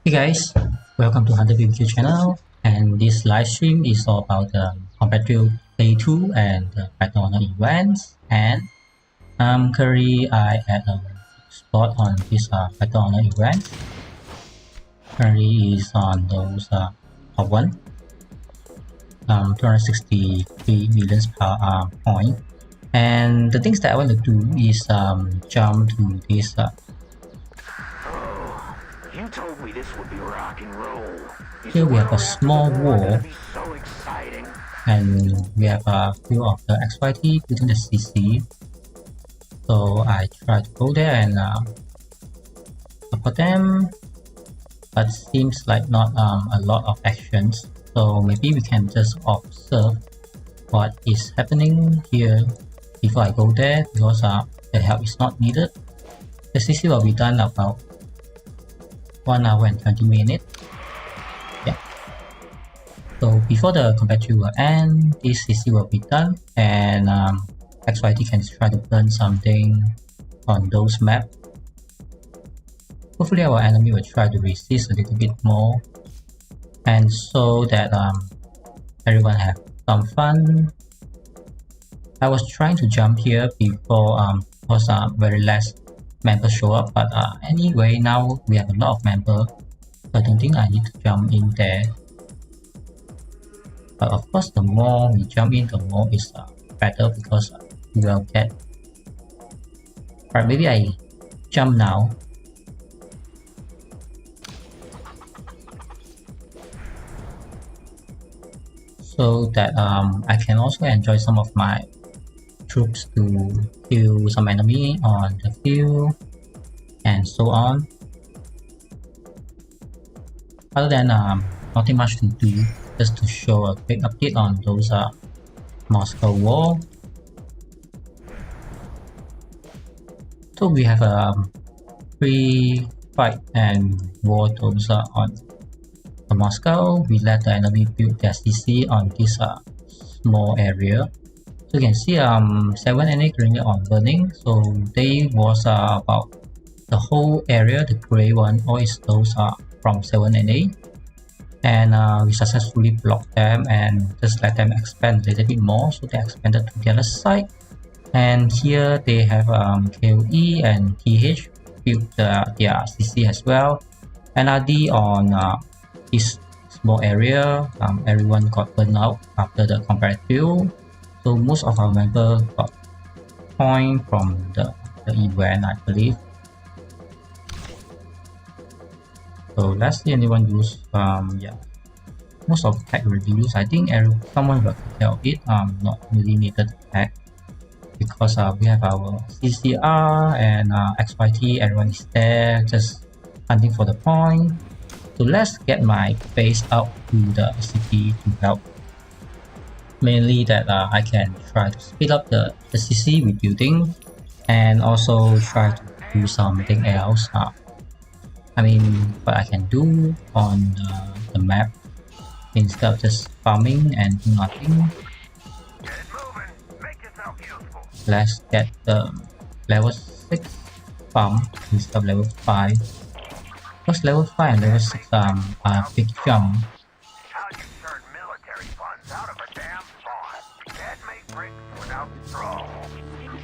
Hey guys, welcome to HunterBBQ channel, and this live stream is all about the Combat Drill Day 2 and the Battle Honor events. And currently I at a spot on this Battle Honor event. Currently is on those top one, 263 million point. And the things that I want to do is jump to this. You told me this would be rock and roll. Here we have a small wall, So exciting. and we have a few of the XYT within the CC. So I try to go there and support them, but seems like not a lot of actions. So maybe we can just observe what is happening here before I go there, because the help is not needed. The CC will be done about 1 hour and 20 minutes. Yeah. So before the combat drill will end, this CC will be done, and XYT can try to burn something on those maps. Hopefully our enemy will try to resist a little bit more, and so that everyone have some fun. I was trying to jump here before was very less members show up, but anyway, now we have a lot of members, so I don't think I need to jump in there. But of course, the more we jump in, the more is better, because we will get. Alright, maybe I jump now. So that I can also enjoy some of my troops to kill some enemy on the field and so on. other than nothing much to do, just to show a quick update on those Moscow war. So we have a pre-fight and war those on the Moscow. We let the enemy build their CC on this small area. So you can see 7 and 8 currently on burning. So they was about the whole area, the gray one, all is those from 7 and 8. And we successfully blocked them and just let them expand a little bit more. So they expanded to the other side. And here they have KOE and TH built their CC as well. NRD on this small area, everyone got burned out after the comparative. So most of our members got point from the event, I believe. So let's see anyone use yeah, most of the tech reviews. I think someone will take care of it. Not really needed tech because we have our CCR and XYT. Everyone is there just hunting for the point. So let's get my base out to the city to help. Mainly that I can try to speed up the CC rebuilding and also try to do something else. I mean, what I can do on the map instead of just farming and do nothing. Let's get the level 6 farm instead of level 5. Because level 5 and level 6 are a big jump.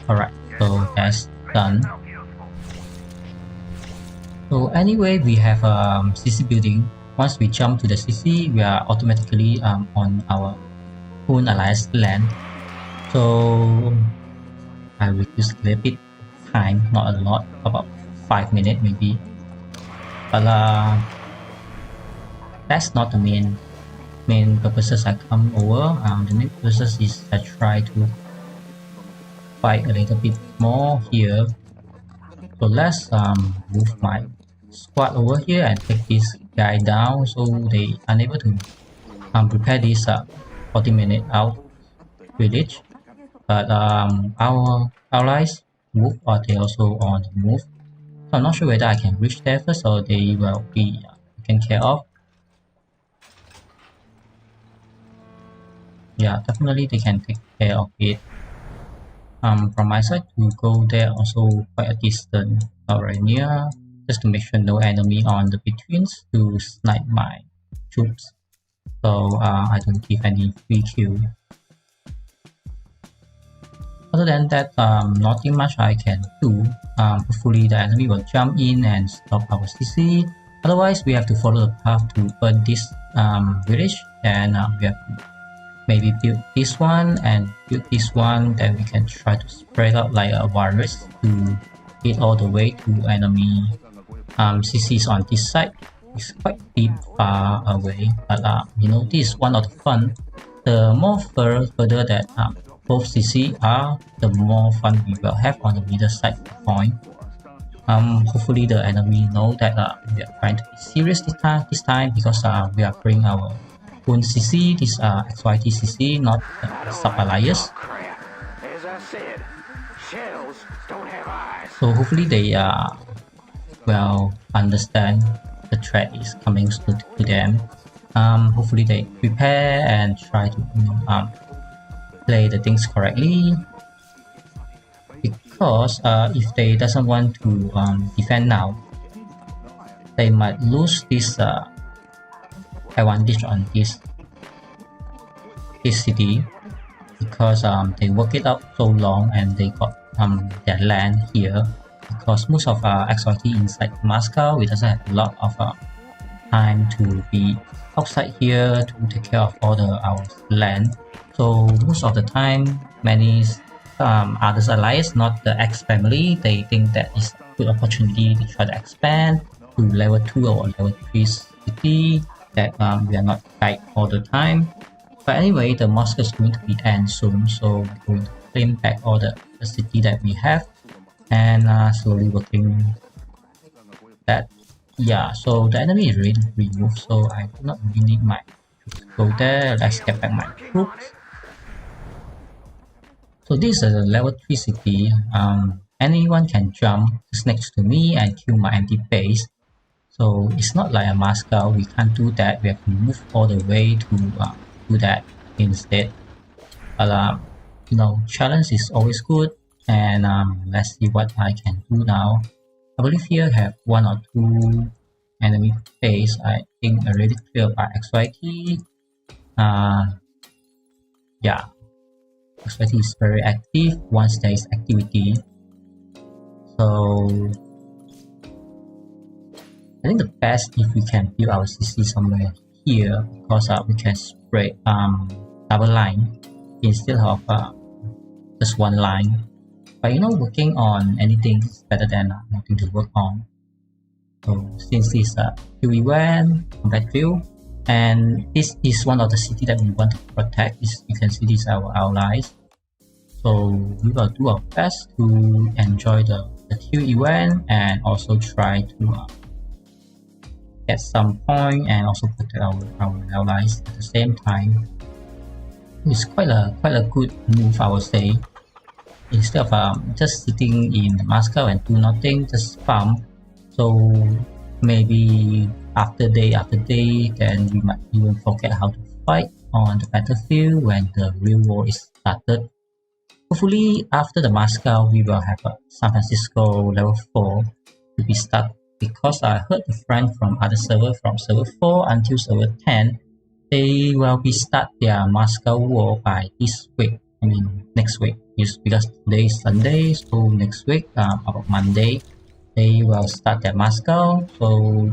Alright, so that's done. So anyway, we have CC building. Once we jump to the CC, we are automatically on our own alliance land. So I reduce a little bit time, not a lot, about 5 minutes maybe. But that's not the main purposes I come over. The main purpose is I try to fight a little bit more here. So let's move my squad over here and take this guy down so they unable to prepare this 40-minute out village. But our allies move, or they also on the move. So I'm not sure whether I can reach there first or they will be taken care of. Yeah, definitely they can take care of it. From my side to go there also quite a distance, not very near, just to make sure no enemy on the betweens to snipe my troops, so I don't give any free kill. Other than that, nothing much I can do. Hopefully the enemy will jump in and stop our CC. Otherwise we have to follow the path to burn this village, and we have to maybe build this one and build this one, then we can try to spread out like a virus to hit all the way to enemy CCs on this side. It's quite deep, far away, but you know, this is one of the fun. The more further that both CC are, the more fun we will have on the middle side point. Hopefully the enemy know that we are trying to be serious this time because we are bringing our own CC, this XYT CC, not sub-alliance. So hopefully they will understand the threat is coming to them. Hopefully they prepare and try to play the things correctly. Because if they doesn't want to defend now, they might lose this advantage on this city, because they work it out so long and they got their land here. Because most of XYT inside Moscow, we doesn't have a lot of time to be outside here to take care of all our land. So most of the time, many others allies, not the X family, they think that it's a good opportunity to try to expand to level 2 or level 3 city, that we are not tight all the time. But anyway, the Moscow is going to be end soon, so we're going to claim back all the city that we have and slowly working that Yeah, so the enemy is ready to remove, so I do not really need my troops to go there. Let's get back my troops. So this is a level 3 city. Anyone can jump just next to me and kill my empty base. So it's not like a Moscow, we can't do that. We have to move all the way to do that instead. But you know, challenge is always good, and let's see what I can do now. I believe here have 1 or 2 enemy base. I think already cleared by XYT. Yeah, XYT is very active once there is activity. So I think the best if we can build our CC somewhere here, because we can spread double line instead of just one line. But you know, working on anything is better than nothing to work on. So since this is a Q event, battlefield, and this is one of the cities that we want to protect. You can see these are our allies. So we will do our best to enjoy the Q event and also try to get some point and also protect our allies at the same time. It's quite a good move, I would say. Instead of just sitting in Moscow and do nothing, just farm. So maybe after day, then we might even forget how to fight on the battlefield when the real war is started. Hopefully after the Moscow, we will have a San Francisco level 4 to be started, because I heard the friend from other server, from server 4 until server 10, they will be start their Moscow war by this week. I mean next week, because today is Sunday, so next week, about Monday, they will start their Moscow. So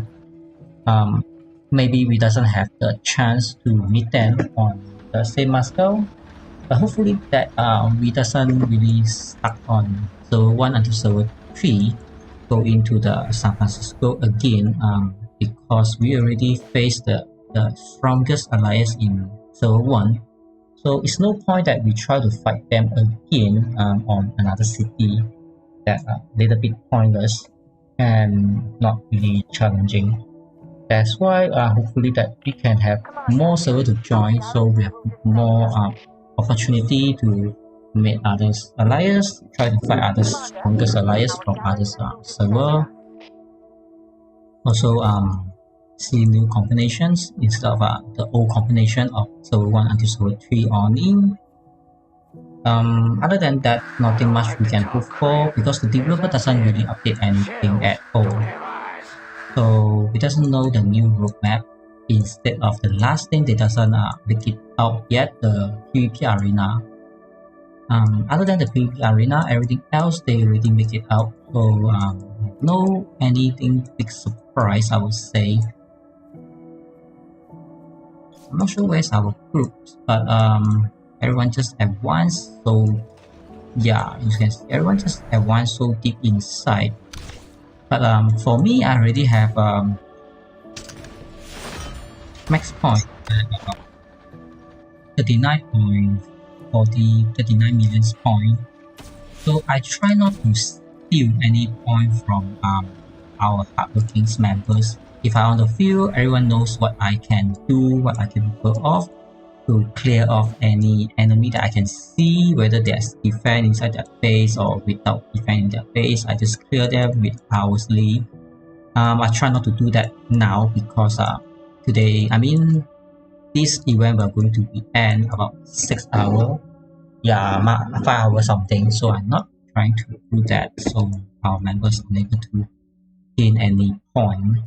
maybe we doesn't have the chance to meet them on the same Moscow, but hopefully that we doesn't really stuck on server 1 until server 3 go into the San Francisco again, because we already faced the strongest alliance in server 1. So it's no point that we try to fight them again on another city. That's a little bit pointless and not really challenging. That's why hopefully that we can have more server to join, so we have more opportunity to meet others alliance, try to fight other strongest alliance from others server. Also see new combinations instead of the old combination of server 1 until server 3 only. Other than that, nothing much we can hope for, because the developer doesn't really update anything at all. So we doesn't know the new roadmap. Instead of the last thing, they doesn't make it out yet, the PvP arena. Other than the PvP arena, everything else they already make it out. So no anything big surprise, I would say. I'm not sure where's our groups, but everyone just advanced. So yeah, you can see everyone just advanced so deep inside. But for me, I already have max point 39 million point. So I try not to steal any point from our hardworking members. If I'm on the field, everyone knows what I can do, what I can pull off to clear off any enemy that I can see, whether there's defense inside their base or without defense in their base. I just clear them with parsley. I try not to do that now, because today, I mean, this event we're going to be end about 6 hours. Yeah, 5 hours something. So I'm not trying to do that, so our members are unable to gain any point.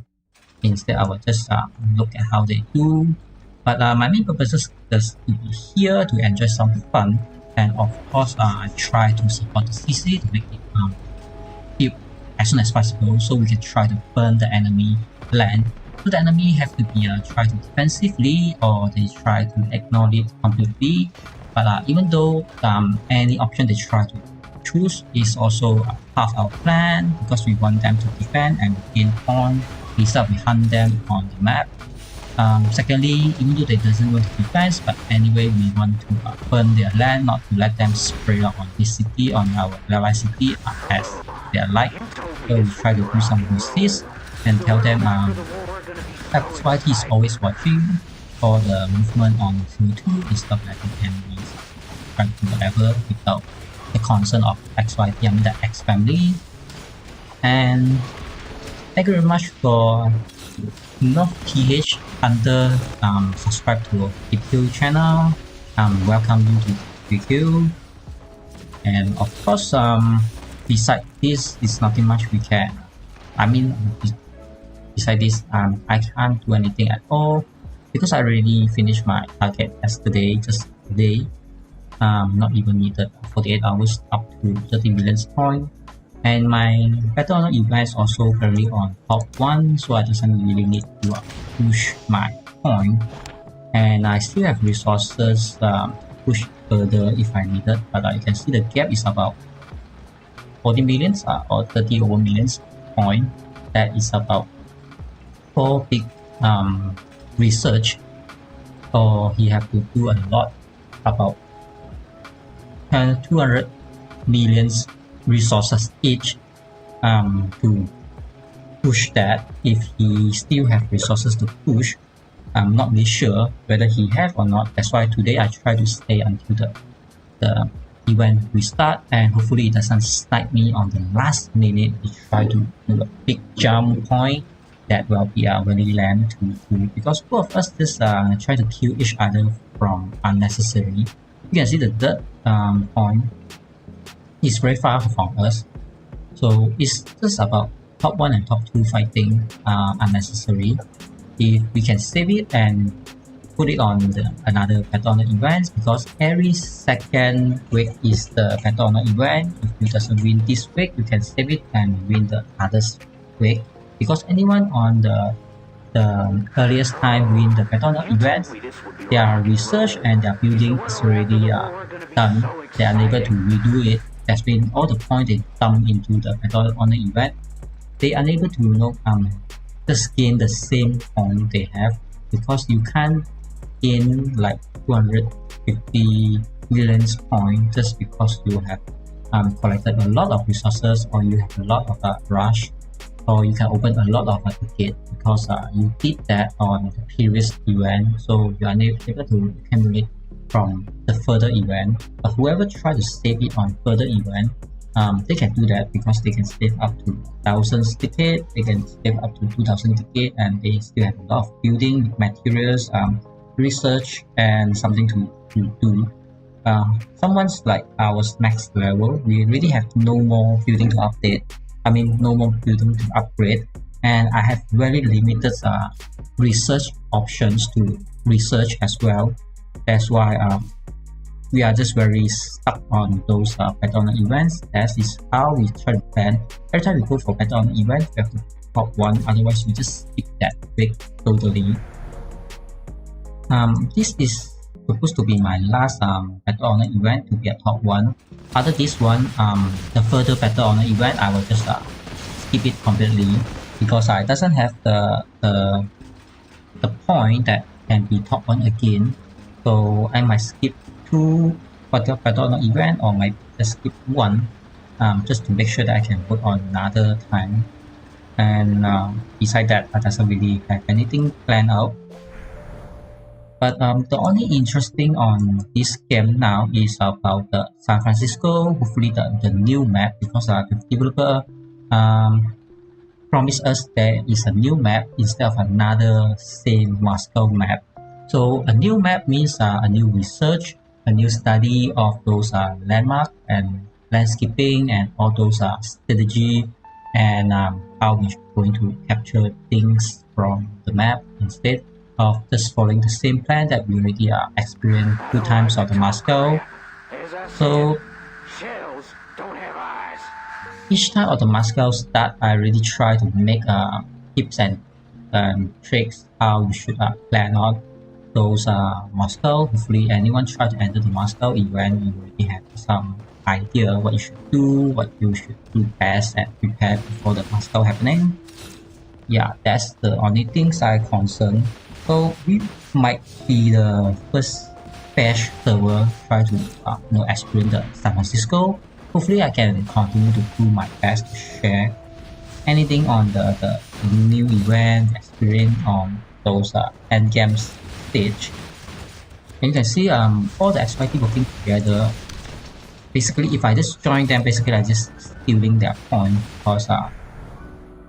Instead, I will just look at how they do. But my main purpose is just to be here to enjoy some fun, and of course I try to support the CC to make it build as soon as possible, so we can try to burn the enemy land. So the enemy have to be try to defensively, or they try to ignore it completely. But even though any option they try to choose is also part of our plan, because we want them to defend and gain point. Instead we hunt them on the map. Secondly, even though they doesn't want to defense, but anyway we want to burn their land, not to let them spray out on this city, on our ally city as they like. So we try to do some resist can tell them XYT is always watching for the movement on CO2 instead of letting enemies try to do whatever without the concern of XYT, I mean the X family. And thank you very much for PH Hunter subscribe to BBQ channel. Welcome you to BBQ. And of course, beside this, it's nothing much we can. I mean, beside this, I can't do anything at all because I already finished my target yesterday, just today. Not even needed 48 hours up to 30 million points. And my battleground event is also currently on top 1, so I doesn't really need to push my point. And I still have resources to push further if I needed, but you can see the gap is about 40 millions or 30 over millions point. That is about 4 big research, so he have to do a lot, about 200 millions resources each to push that. If he still have resources to push, I'm not really sure whether he have or not. That's why today I try to stay until the event restart, and hopefully it doesn't snipe me on the last minute to try to do a big jump point. That will be very lame to do, because both of us just try to kill each other from unnecessary. You can see the third point is very far from us, so it's just about top 1 and top 2 fighting unnecessary. If we can save it and put it on another battleground event, because every second week is the battleground event. If you doesn't win this week, you can save it and win the other week, because anyone on the earliest time win the battleground event, their research and their building is already done. They are unable to redo it. That's been all the point they dump into the battleground event. They are unable to just gain the same point they have, because you can't gain like 250 million points just because you have collected a lot of resources, or you have a lot of rush, or you can open a lot of ticket, because you did that on the previous event, so you are able to accumulate from the further event. But whoever try to save it on further event, they can do that because they can save up to 1,000 ticket, they can save up to 2,000 ticket, and they still have a lot of building materials, research, and something to do. Someone's like ours max level, we really have no more building to update. I mean, no more building to upgrade, and I have very limited research options to research as well. That's why we are just very stuck on those battleground events. That is how we try to plan. Every time we go for battleground event, we have to top 1, otherwise we just skip that week totally. This is supposed to be my last battleground event to be at top 1. After this one, the further battleground event, I will just skip it completely, because I doesn't have the point that can be top 1 again. So I might skip 2 battleground event, or might just skip 1, just to make sure that I can put on another time. And beside that, I doesn't really have anything planned out. But the only interesting on this game now is about the San Francisco, hopefully the new map, because the developer promised us there is a new map instead of another same Moscow map. So a new map means a new research, a new study of those landmark and landscaping and all those strategy, and how we're going to capture things from the map instead of just following the same plan that we already experienced 2 times of the Moscow. So each time of the Moscow start, I really try to make tips and tricks how you should plan out those Moscow. Hopefully anyone try to enter the Moscow event, you already have some idea what you should do, what you should do best and prepare before the Moscow happening. Yeah, that's the only things I concern. So we might be the first patch server try to experience the San Francisco. Hopefully I can continue to do my best to share anything on the new event experience on those end game stage. And you can see all the XYT working together. Basically, if I just join them, basically I just stealing their point because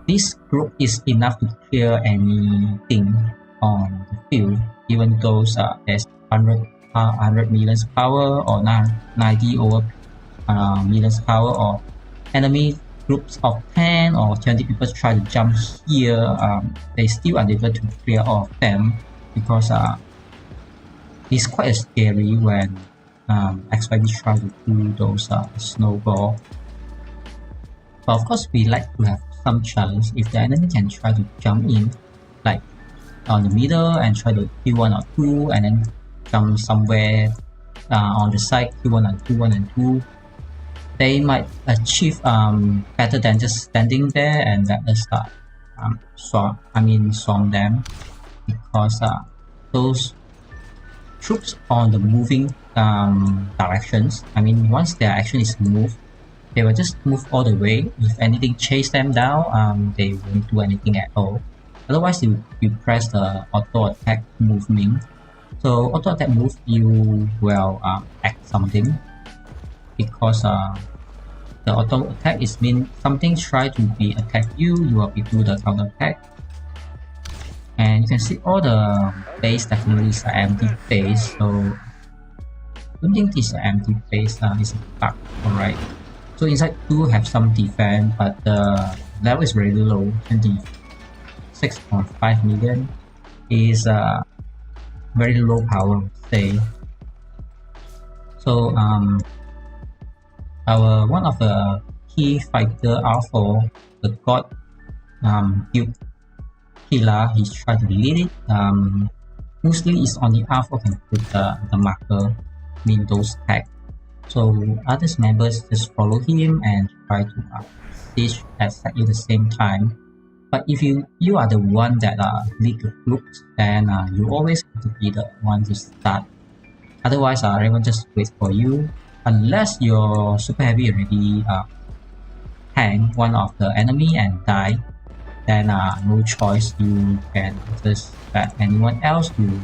this group is enough to clear anything on the field, even though there's 100 millions power or 90 over millions power, or enemy groups of 10 or 20 people try to jump here, they still unable to clear all of them because it's quite scary when XYT try to do those snowball. But of course, we like to have some challenge if the enemy can try to jump in, like on the middle and try to kill 1 or 2, and then jump somewhere on the side, kill 1 and 2, 1 and 2. They might achieve better than just standing there and let us storm them, because those troops on the moving directions, once their action is moved, they will just move all the way. If anything chase them down, they won't do anything at all. Otherwise, you press the auto attack movement. So auto attack move, you will act something, because the auto attack is mean something try to be attack you will be do the counter attack. And you can see all the base definitely is an empty base, so I don't think this is an empty base, it's a bug. Alright, so inside do have some defense, but the level is very low. 26.5 million is very low power, I would say. So our one of the key fighter R4, the god Duke Killa, he's trying to lead it. Mostly is on the R4 can put the marker, mean those tag. So other members just follow him and try to siege at exactly the same time. But if you are the one that lead the group, then you always have to be the one to start. Otherwise, everyone just wait for you. Unless your super heavy already hang one of the enemy and die, then no choice, you can just let anyone else to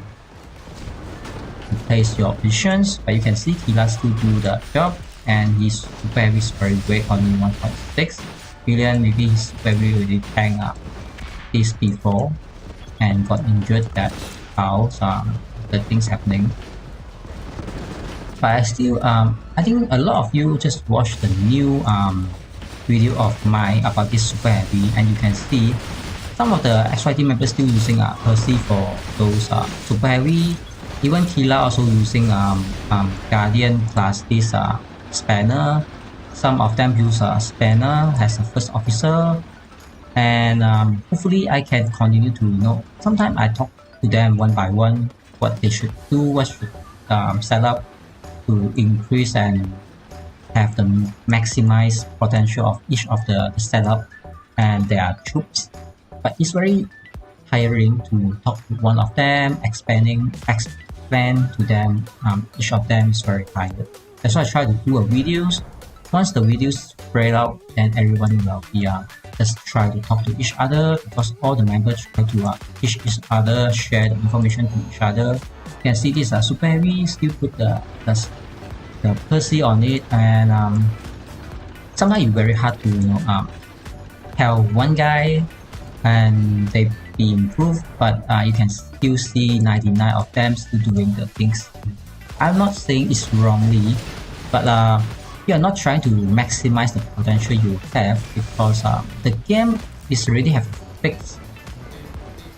replace your positions. But you can see Killa still do the job, and his super heavy is very weak, only 1.6 billion. Maybe his super heavy already tanked this before and got injured. That how the things happening. But I still I think a lot of you just watched the new video of mine about this super heavy, and you can see some of the XYT members still using Percy for those super heavy. Even Killa also using Guardian class this spanner. Some of them use spanner as a first officer, and hopefully I can continue to sometimes I talk to them one by one what they should do, what should set up to increase and have the maximize potential of each of the setup and their troops. But it's very tiring to talk to one of them, explain to them. Each of them is very tired. That's why I try to do a videos. Once the videos spread out, then everyone will be just try to talk to each other, because all the members try to teach each other, share the information to each other. You can see this super heavy still put the Percy on it, and sometimes it's very hard to tell one guy and they be improved, but you can still see 99 of them still doing the things. I'm not saying it's wrongly, but you are not trying to maximize the potential you have, because the game is already have fixed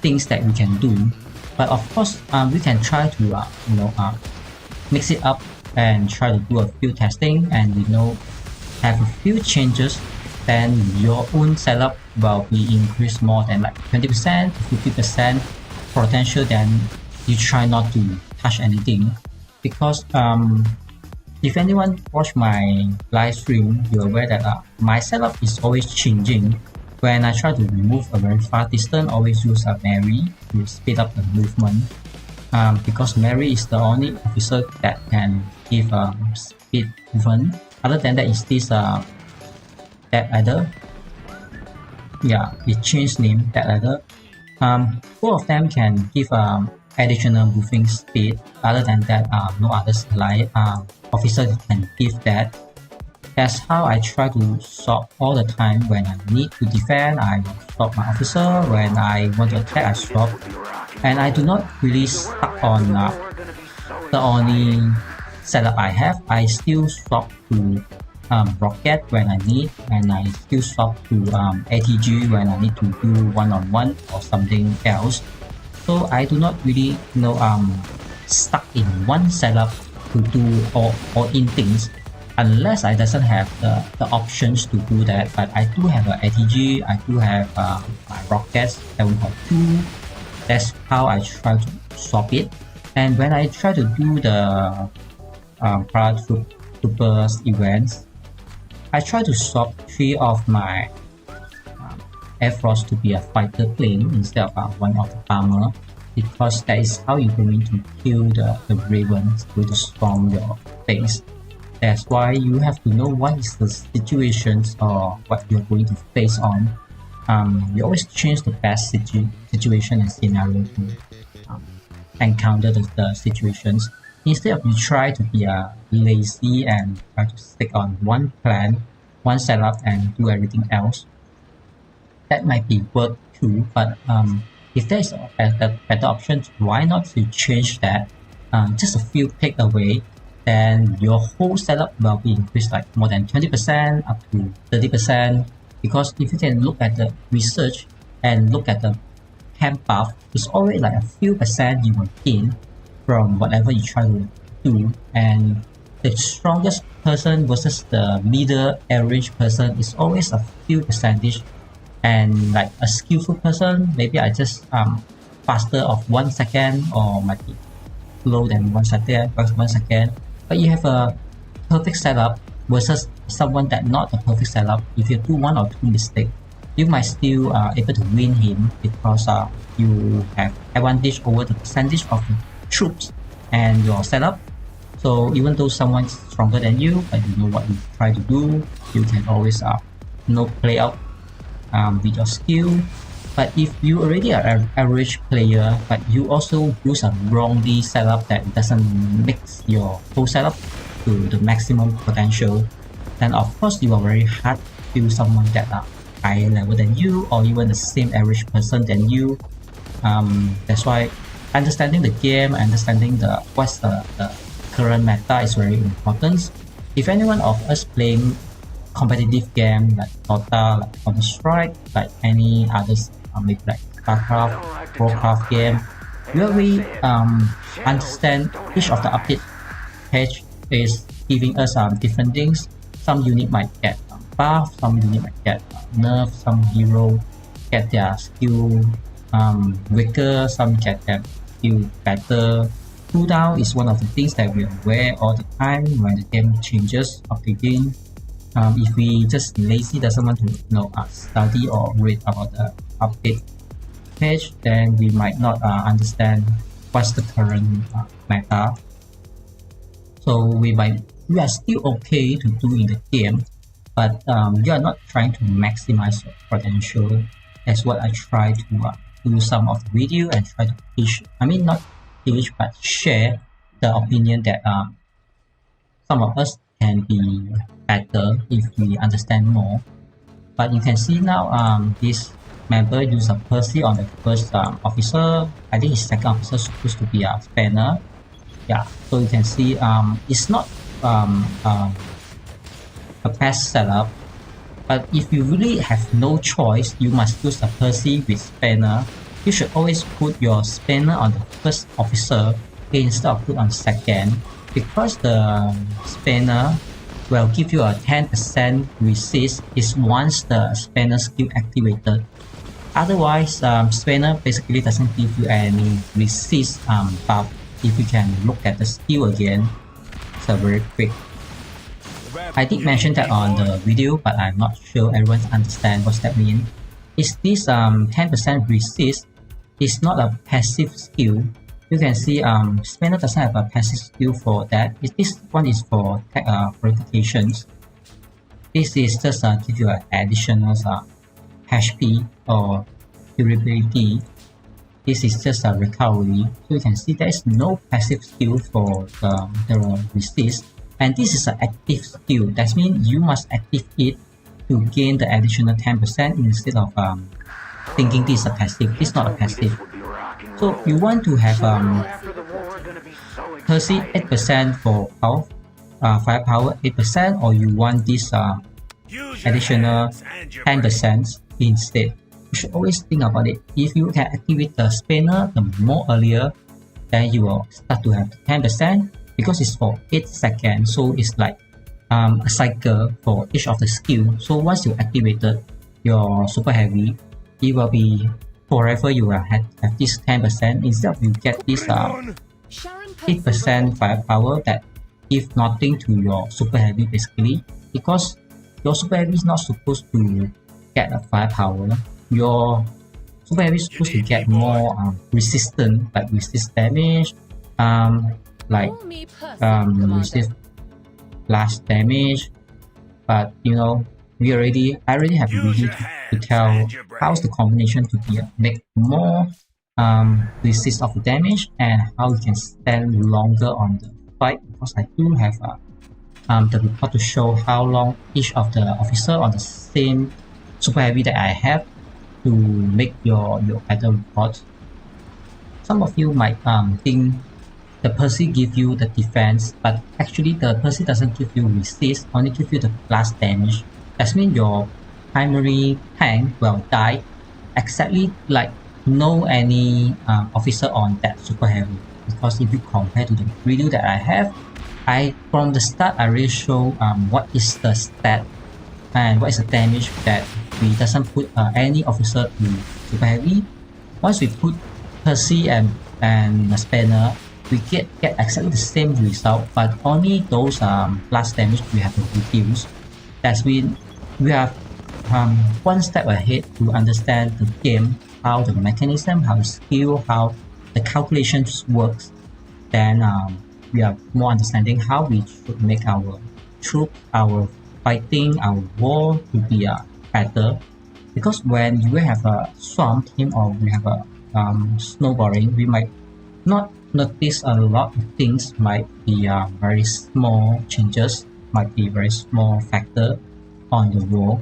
things that we can do. But of course, we can try to mix it up and try to do a few testing, and have a few changes. Then your own setup will be increased more than like 20% to 50% potential. Then you try not to touch anything, because if anyone watch my live stream, you're aware that my setup is always changing. When I try to move a very far distance, always use a Mary to speed up the movement, because Mary is the only officer that can give speed movement. Other than that is this that other yeah, it changed name that letter. Both of them can give additional moving speed. Other than that, no others like officer can give that. That's how I try to swap all the time. When I need to defend, I swap my officer. When I want to attack, I swap. And I do not really stuck on the only setup I have. I still swap to rocket when I need, and I still swap to ATG when I need to do one-on-one or something else. So I do not really stuck in one setup to do all in things, unless I doesn't have the options to do that. But I do have an ATG, I do have my rockets, and we have two. That's how I try to swap it. And when I try to do the paratroopers events, I try to swap 3 of my Air Force to be a fighter plane instead of one of the bomber, because that is how you're going to kill the ravens going to storm your base. That's why you have to know what is the situations or what you're going to face on. You always change the best situation and scenario to encounter the situations. Instead of you try to be lazy and try to stick on one plan, one setup, and do everything else. That might be work too, but if there's a better option, why not you change that? Just a few click away, then your whole setup will be increased like more than 20% up to 30%. Because if you can look at the research and look at the camp path, it's always like a few percent you will gain from whatever you try to do. And the strongest person versus the middle average person is always a few percentage. And like a skillful person, maybe I just faster of 1 second, or might be slow than 1 second, but you have a perfect setup versus someone that not a perfect setup. If you do 1 or 2 mistakes, you might still able to win him, because you have advantage over the percentage of the troops and your setup. So even though someone's stronger than you, but you know what you try to do, you can always play out with your skill. But if you already are an average player, but you also use a wrongly setup that doesn't mix your whole setup to the maximum potential, then of course you are very hard to kill someone that are higher level than you, or even the same average person than you. That's why understanding the game, understanding what's the current meta is very important. If anyone of us playing competitive game like Dota, like Counter-Strike, like any others, maybe like StarCraft, Warpath game, where we understand each of the update page is giving us different things. Some unit might get buff, some unit might get nerf, some hero get their skill weaker, some get their skill better. Cooldown is one of the things that we are aware all the time when the game changes, updating. If we just lazy, doesn't want to study or read about the update page, then we might not understand what's the current meta. So we are still okay to do in the game, but you are not trying to maximize your potential. That's what I try to do some of the video and try to teach. I mean, not teach, but share the opinion that some of us can be better if we understand more. But you can see now this member use a Percy on the first officer. I think his second officer is supposed to be a spanner. Yeah, so you can see it's not a best setup, but if you really have no choice, you must use a Percy with spanner. You should always put your spanner on the first officer instead of put on second, because the spanner will give you a 10% resist is once the spanner skill activated. Otherwise, spanner basically doesn't give you any resist buff. If you can look at the skill again, it's a very quick. I did mention that on the video, but I'm not sure everyone understands what that means. Is this 10% resist is not a passive skill. You can see spanner doesn't have a passive skill for that. This one is for purifications. This is just give you an additional HP or durability. This is just a recovery. So you can see there is no passive skill for the resist, and this is an active skill. That means you must active it to gain the additional 10% instead of thinking this is a passive. It's not a passive. So you want to have Percy 8% for power, firepower 8%, or you want this additional 10% instead. You should always think about it. If you can activate the spanner the more earlier, then you will start to have 10% because it's for 8 seconds. So it's like a cycle for each of the skill. So once you activated your super heavy, it will be forever you will have this 10% instead of you get this 8% firepower that give nothing to your super heavy basically, because your super heavy is not supposed to get a firepower. Your super heavy is supposed to get more resistant, like resist damage, resist blast damage. But you know, I already have a video to tell how's the combination to be make more resist of the damage and how you can stand longer on the fight, because I do have the report to show how long each of the officer on the same super heavy that I have to make your battle report. Some of you might think the Percy give you the defense, but actually the Percy doesn't give you resist, only give you the blast damage. That means your primary tank will die exactly like no any officer on that super heavy. Because if you compare to the video that I have, from the start I already show what is the stat and what is the damage that we doesn't put any officer to super heavy. Once we put Percy and Spanner, we get exactly the same result, but only those blast damage we have to reduce. That means we have one step ahead to understand the game, how the mechanism, how the skill, how the calculations works. Then we are more understanding how we should make our troop, our fighting, our war to be better. Because when you have a swamp team or we have a snowballing, we might not notice a lot of things, might be very small changes, might be very small factor on the wall.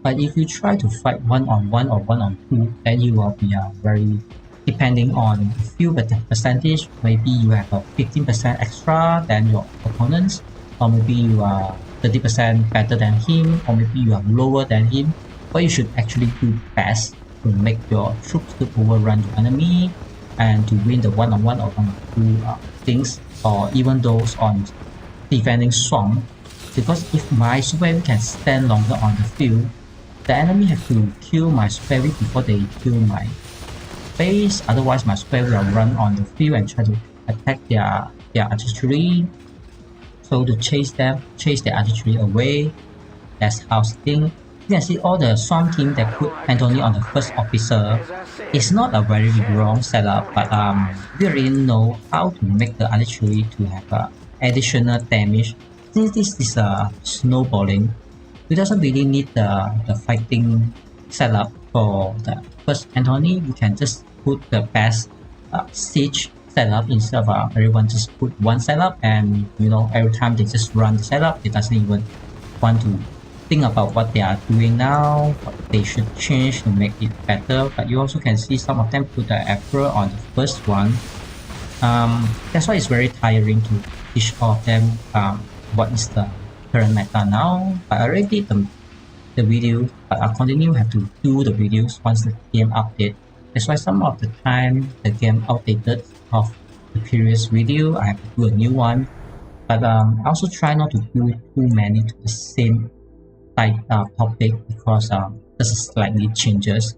But if you try to fight one-on-one or one-on-two, then you will be very depending on a few percentage. Maybe you have a 15% extra than your opponents, or maybe you are 30% better than him, or maybe you are lower than him. But you should actually do best to make your troops to overrun the enemy and to win the one-on-one or one-on-two things, or even those on defending swamp. Because if my super heavy can stand longer on the field, the enemy have to kill my super heavy before they kill my base. Otherwise my super heavy will run on the field and try to attack their artillery. So to chase their artillery away. That's how it's thing. You can see all the swamp team that put Cantonese on the first officer. It's not a very wrong setup, but we already know how to make the artillery to have additional damage. Since this is a snowballing, we doesn't really need the fighting setup for the first Cantonese. We can just put the best siege setup instead of everyone just put one setup, and every time they just run the setup, they doesn't even want to think about what they are doing now, what they should change to make it better. But you also can see some of them put the effort on the first one. That's why it's very tiring to teach all of them what is the current meta now. But I already did the video, but I'll continue have to do the videos once the game update. That's why some of the time the game outdated of the previous video, I have to do a new one. But I also try not to do too many to the same topic, because this slightly changes.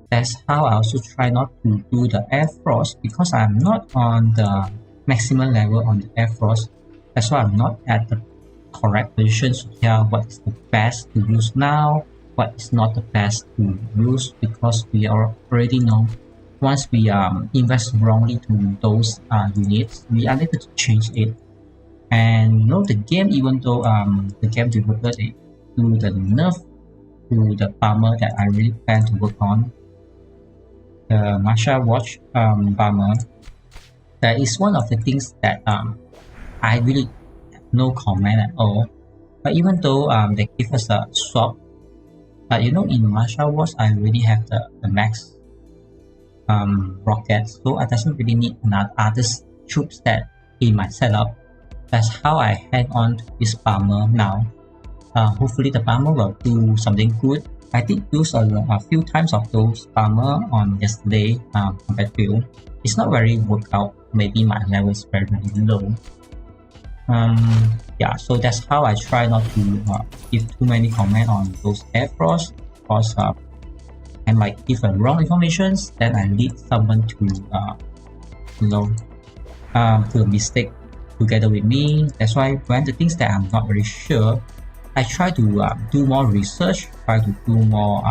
That's how I also try not to do the Air Force, because I'm not on the maximum level on the Air Force. That's why I'm not at the correct position to tell what is the best to use now, what is not the best to use, because we already know once we invest wrongly to those units, we are able to change it. And the game, even though the game developer they do the nerf to the farmer that I really plan to work on, the Martial Watch farmer. That is one of the things that I really have no comment at all. But even though they give us a swap, but you know, in Martial Watch I already have the max rockets, so I doesn't really need another other troops that in my setup. That's how I hang on to this farmer now. Hopefully the farmer will do something good. I did use a few times of those farmer on yesterday battlefield. It's not very worked out. Maybe my level is very low. Yeah, so that's how I try not to give too many comment on those air frost, because I might give wrong information, then I lead someone to to a mistake together with me. That's why when the things that I'm not very sure, I try to do more research, try to do more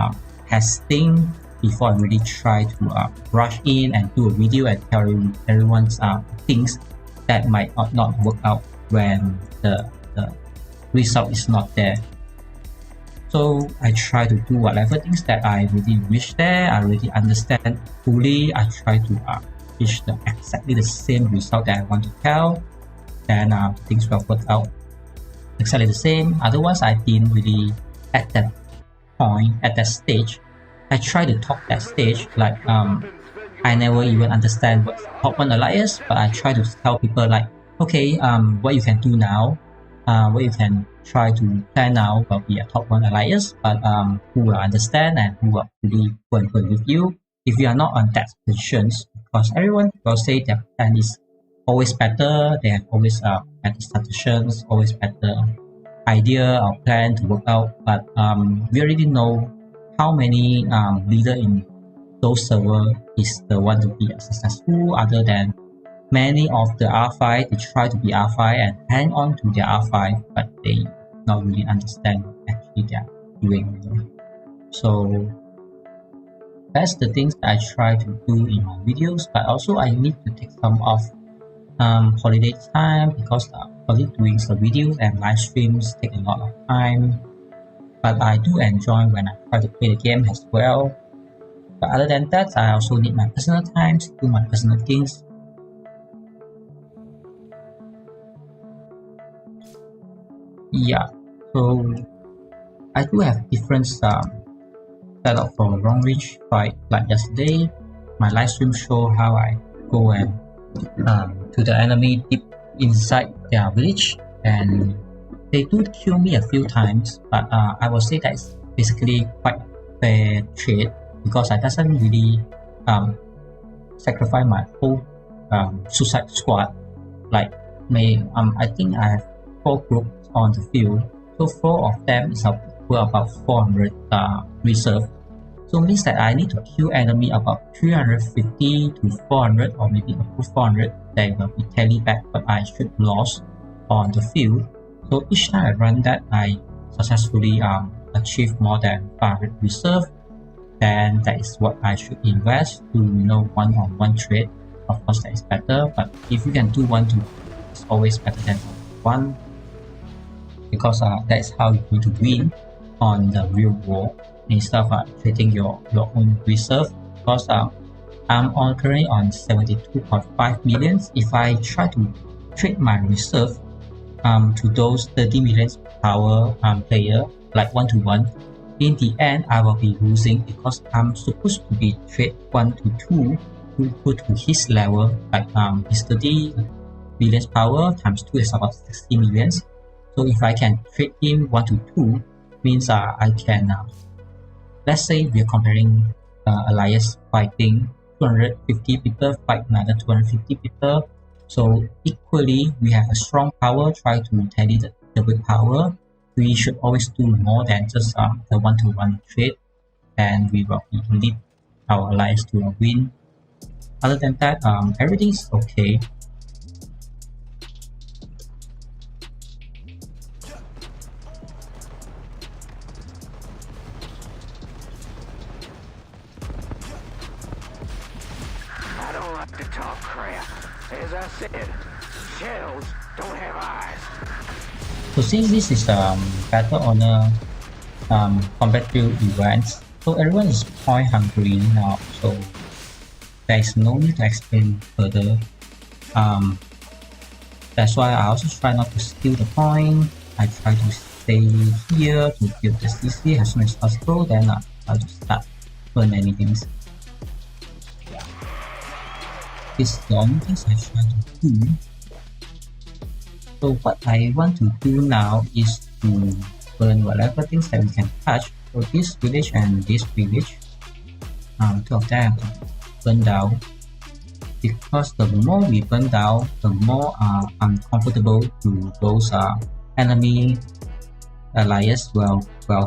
testing before I really try to rush in and do a video and tell everyone's things that might not work out when the result is not there. So I try to do whatever things that I really wish there, I really understand fully. I try to reach exactly the same result that I want to tell. Then things will work out exactly the same. Otherwise, I didn't really at that point, at that stage. I try to talk that stage like I never even understand what's top 1 alliance, but I try to tell people like, okay, what you can do now, what you can try to plan now will be a top 1 alliance, but who will understand and who will really go and work with you if you are not on that positions, because everyone will say their plan is always better, they have always better strategies, always better idea or plan to work out, but we already know how many leader in those server is the one to be successful, other than many of the R5, they try to be R5 and hang on to their R5, but they not really understand what actually they are doing. So that's the things that I try to do in my videos, but also I need to take some off holiday time, because only doing some videos and live streams take a lot of time. But I do enjoy when I try to play the game as well. But other than that, I also need my personal time to do my personal things. Yeah, so I do have different setup for long range fight. Like yesterday, my live stream show how I go and to the enemy deep inside their village, and they do kill me a few times, but I will say that it's basically quite fair trade, because I doesn't really sacrifice my whole suicide squad. Like I think I have 4 groups on the field, so 4 of them is about 400 reserve. So means that I need to kill enemy about 350 to 400 or maybe up to 400. They will be tally back what I should lose on the field. So each time I run that, I successfully achieve more than 500 reserve. Then that is what I should invest to one-on-one trade. Of course, that is better. But if you can do 1-2, it's always better than 1, because that is how you're going to win on the real war, instead of trading your own reserve. Because I'm currently on 72.5 millions. If I try to trade my reserve to those 30 million power player, like 1-to-1, in the end I will be losing, because I'm supposed to be trade 1-to-2 to go to his level, like his 30 million power times 2 is about 60 millions. So if I can trade him 1-to-2, means I can let's say we are comparing alliance fighting 250 people fight another 250 people, so equally we have a strong power, try to tally the weak power. We should always do more than just the 1-to-1 trade, and we will lead our alliance to a win. Other than that, everything is okay. I don't like to talk crap. As I said, shells don't have eyes. So since this is battle honor combat drill events. So everyone is point hungry now, so there is no need to explain further. That's why I also try not to steal the point. I try to stay here to build the CC as soon as possible, then I'll just start burn many things. This is the only things I try to do. So what I want to do now is to burn whatever things that we can touch. So this village and this village, two of them burn down, because the more we burn down, the more uncomfortable to those enemy allies will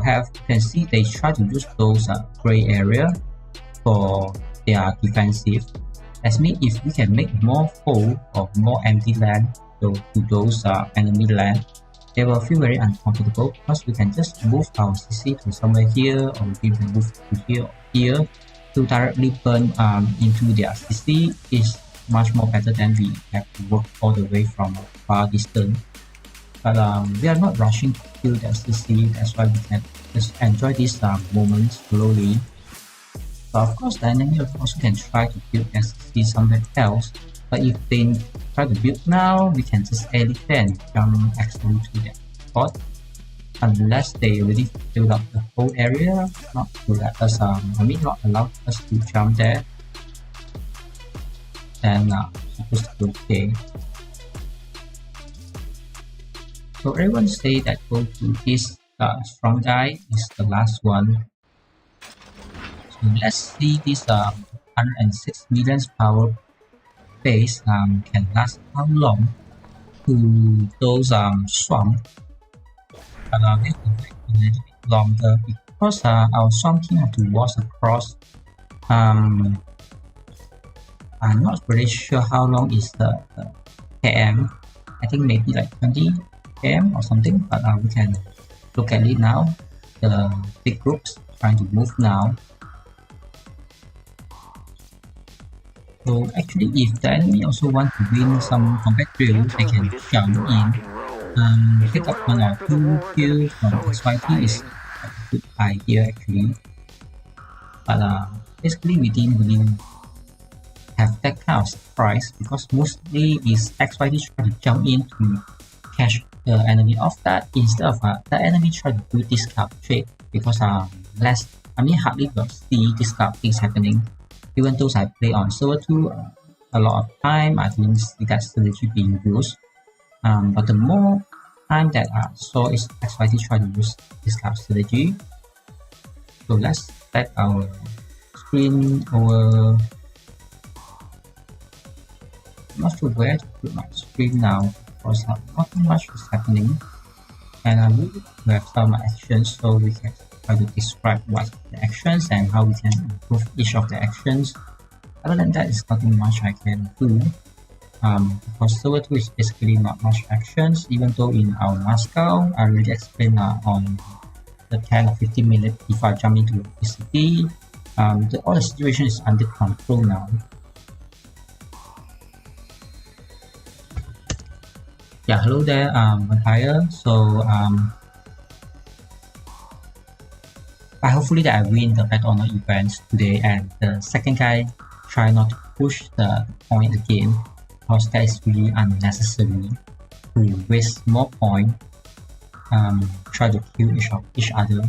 have. You can see they try to use those gray area for their defensive. That means if we can make more hole or more empty land to those enemy land, they will feel very uncomfortable, because we can just move our CC to somewhere here, or we can move to here or here to directly burn into their CC. Is much more better than we have to work all the way from a far distance. But we are not rushing to kill their CC, that's why we can just enjoy this moment slowly. But of course the enemy also can try to build their CC somewhere else, but if they try to build now, we can just elephant jump actually to their spot, unless they already filled up the whole area, not to let us not allow us to jump there. Then supposed to be okay. So everyone say that go to this strong guy is the last one. So let's see this 106 million power base can last how long to those swamp. But this will take a little bit longer, because our swamp team have to walk across. I'm not really sure how long is the km. I think maybe like 20 km or something, but we can look at it now. The big groups trying to move now. So actually, if the enemy also want to win some combat drill, they can jump in. Pick up 1 or 2 kills from XYT is a good idea actually. But basically we didn't really have that kind of surprise, because mostly is XYT trying to jump in to catch the enemy off that, instead of the enemy try to do this kind of trade, because hardly will see this kind of things happening. Even though I play on server 2 a lot of time, I didn't see that strategy being used. But the more time that I saw is XYT try to use this kind of strategy. So let's set our screen over. I'm not sure where to put my screen now, because nothing much is happening, and we have some actions, so we can try to describe what the actions and how we can improve each of the actions. Other than that, it's nothing much I can do, because server 2 is basically not much actions, even though in our Moscow I already explained on the 10 or 15 minutes if I jump into the city, all the situation is under control now. Yeah, hello there, Vampire. So hopefully that I win the battle honor events today, and the second guy try not to push the point again, because that is really unnecessary to waste more point. Try to kill each other,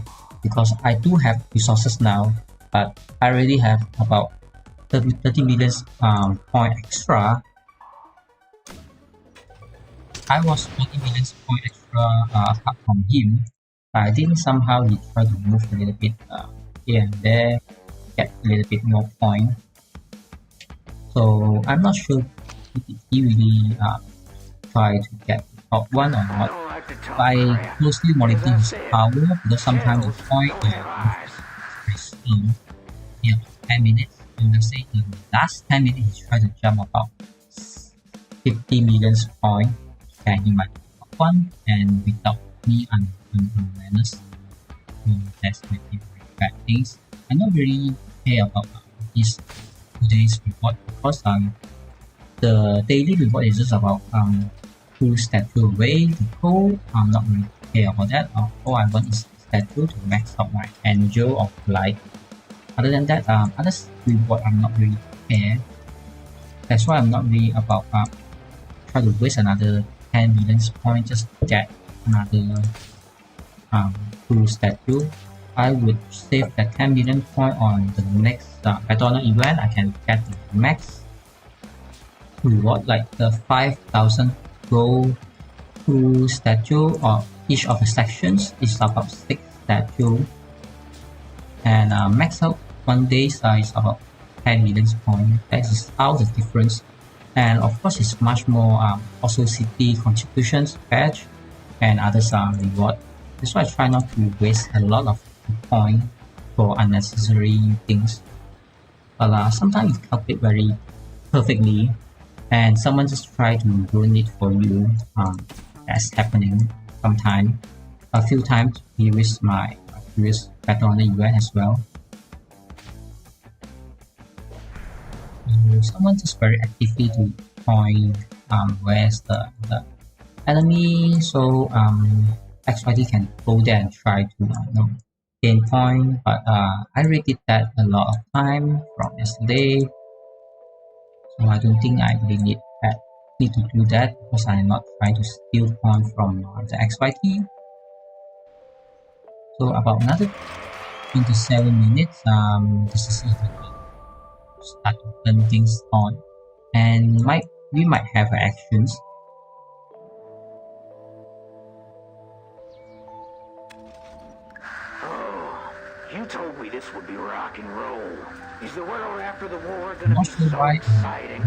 because I do have resources now, but I already have about 30 million point extra. I was 40 million point extra apart from him. I think somehow he tried to move a little bit here and there, get a little bit more point. So I'm not sure if he really try to get the top one or not. I closely monitor his power, because sometimes the point is slow. Yeah, 10 minutes. So let's say the last 10 minutes he tried to jump about 50 million point, and he might top one, and without me awareness. So that's maybe very bad things. I don't really care about this today's reward, because the daily reward is just about 2 statue away to go. I'm not really care about that. All I want is statue to max out my angel of light. Other than that, other reward I'm not really care. That's why I'm not really about try to waste another 10 million points just to get another cool statue. I would save that 10 million point on the next battleground event. I can get the max reward like the 5,000 gold cool statue, or each of the sections is about 6 statue, and max out one day size about 10 million points. That is how the difference. And of course it's much more also city contributions badge and others reward. That's why I try not to waste a lot of points for unnecessary things. But sometimes it calculates very perfectly and someone just try to ruin it for you. That's happening sometimes. A few times with my previous battleground event as well. Someone just very actively to point where's the enemy, so XYT can go there and try to gain point, but I already did that a lot of time from yesterday, so I don't think I really need to do that because I'm not trying to steal point from the XYT. So about another 27 minutes, this is start to turn things on, and we might have actions. Oh, you told me this would be rock and roll. Is the world after the war gonna be so exciting?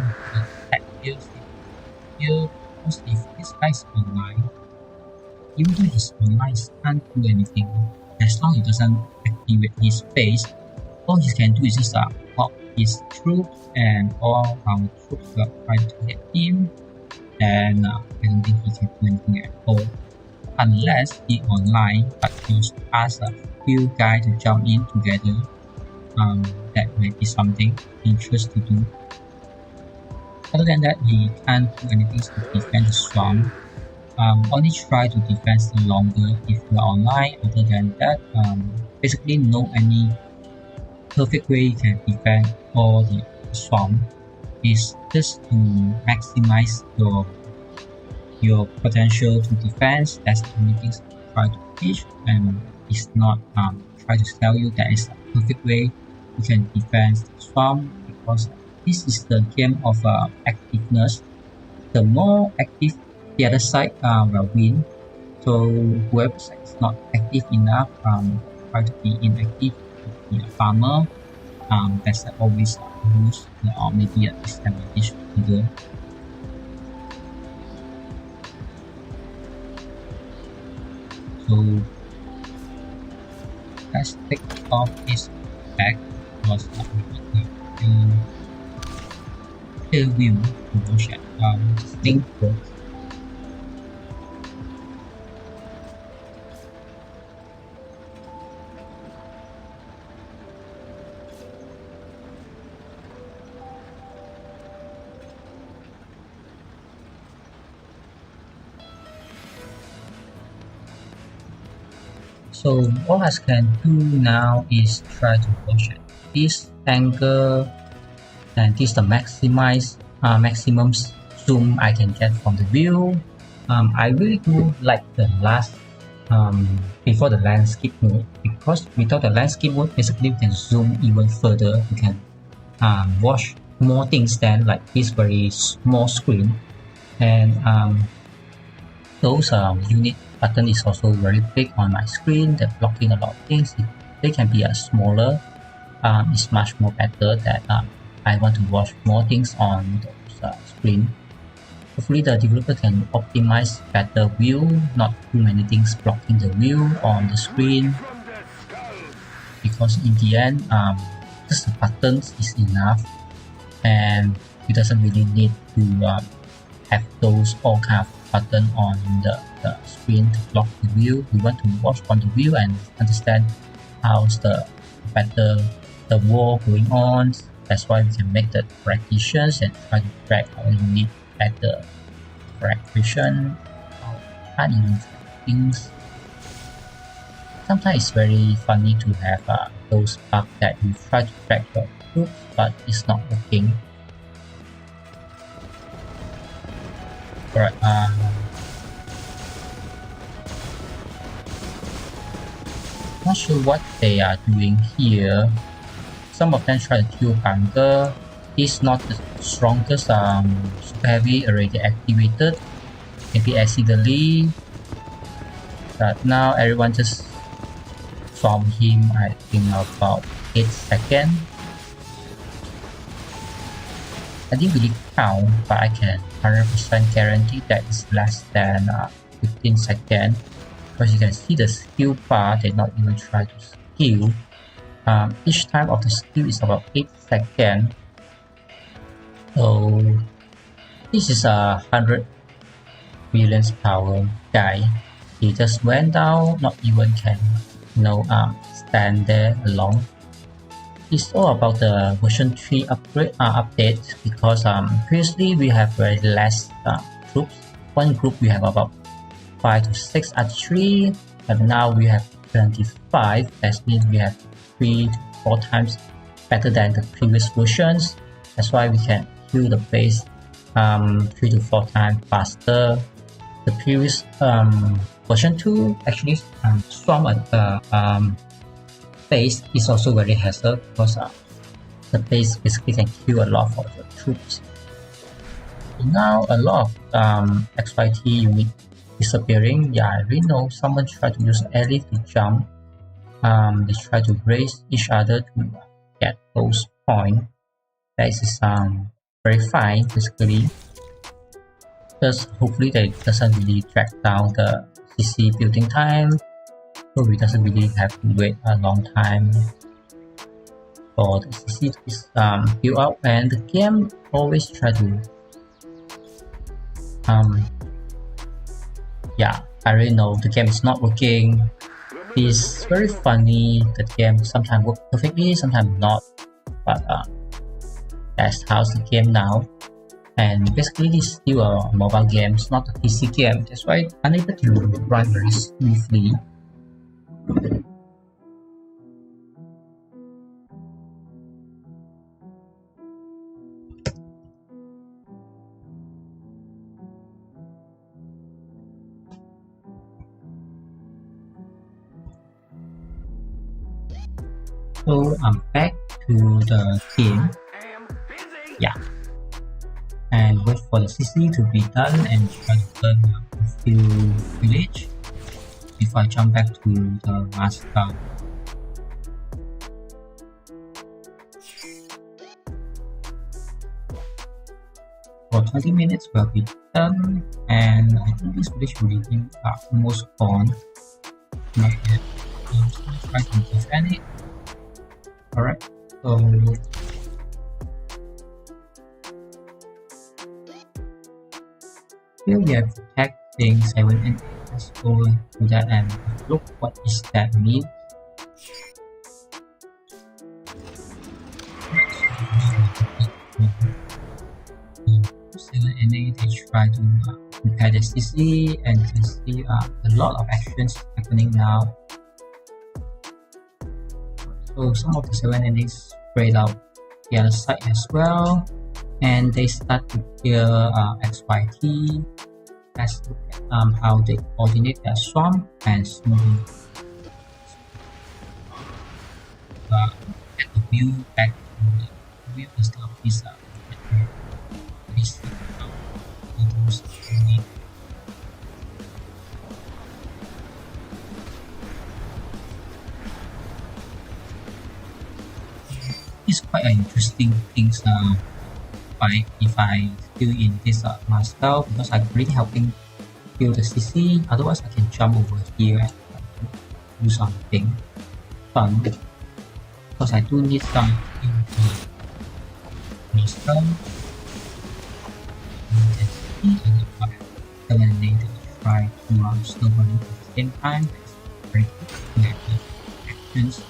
Here, because if this guy's online, even though his online can't do anything, as long as he doesn't activate his face, all he can do is just pop his troops, and all our troops are trying to hit him, and I don't think he can do anything at all unless he online, but he asks a few guys to jump in together. That might be something interesting to do. Other than that, he can't do anything to defend the swamp. Only try to defend longer if you are online. Other than that, basically no any perfect way you can defend all the swamp. Is just to maximize your potential to defense. That's the only thing to try to teach, and it's not try to tell you that is a perfect way you can defend the swamp, because this is the game of activeness. The more active the other side will win. So whoever side is not active enough, try to be inactive, to be a farmer. That's always lose, or maybe a disadvantage either. So let's take off this back because the view promotion link works. So all I can do now is try to push at this angle, and this is the maximum zoom I can get from the view. I really do like the last before the landscape mode, because without the landscape mode, basically we can zoom even further. We can watch more things than like this very small screen, and those unit button is also very big on my screen. They're blocking a lot of things. If they can be smaller, it's much more better that I want to watch more things on those screen. Hopefully the developer can optimize better view, not too many things blocking the view on the screen, because in the end just the buttons is enough, and it doesn't really need to have those all kind of button on the screen to block the view. We want to watch on the view and understand how's the war going on. That's why we can make the correct decisions and try to track our unit at the correct vision, things. sometimes it's very funny to have those bugs that you try to track your troops but it's not working. Alright, not sure what they are doing here. Some of them try to kill Hunger. He's not the strongest super heavy already activated, maybe accidentally, but now everyone just from him. I think about 8 seconds. I didn't really count, but I can 100% guarantee that it's less than 15 seconds, because you can see the skill bar, they not even try to skill. Each time of the skill is about 8 seconds. So this is a 100 million power guy. He just went down, not even can stand there alone. It's all about the version 3 update, because previously we have very less troops. One group we have about 5 to 6 artillery, but now we have 25. That means we have 3 to 4 times better than the previous versions. That's why we can kill the base 3 to 4 times faster. The previous version 2 actually storm base is also very hassle, because the base basically can kill a lot of the troops. Now a lot of XYT unit disappearing. Yeah, I really know someone tried to use lilith to jump. They try to race each other to get those points. That is very fine basically. Just hopefully that it doesn't really drag down the CC building time, so we doesn't really have to wait a long time for the CC to build up, and the game always try to yeah, I really know the game is not working. It's very funny. The game sometimes works perfectly, sometimes not, but that's how's the game now. And basically this is still a mobile game, it's not a PC game, that's why it's unable to run very smoothly. So I'm back to the game. Yeah. And wait for the CC to be done and try to turn a few village before I jump back to the master. For 20 minutes will be done, and I think this village will be almost gone. Not yet. I'm still trying to defend it. Alright, so here we are protecting 7 and 8. Let's go to that and look what is that mean. Seven and 8, they try to prepare the CC, and you can see a lot of actions happening now. So some of the 7 and 8 spread out the other side as well, and they start to kill XYT. Let's look at how they coordinate their swarm and smoothly get the view back to the view instead of this it's quite an interesting things if I still in this master, because I'm really helping build the CC. Otherwise I can jump over here and do something fun, because I do need something to master. And then they try to snowball at the same time. It's very good actions.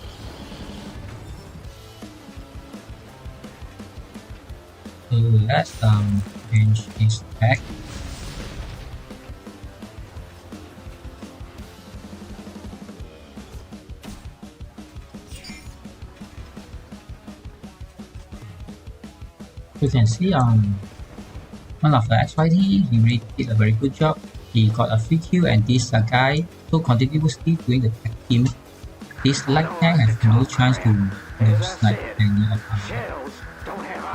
So let's change this back. You can see one of the XYT, he really did a very good job. He got a free kill, and this guy so continuously doing the tag team. This light tank has no chance to snipe any of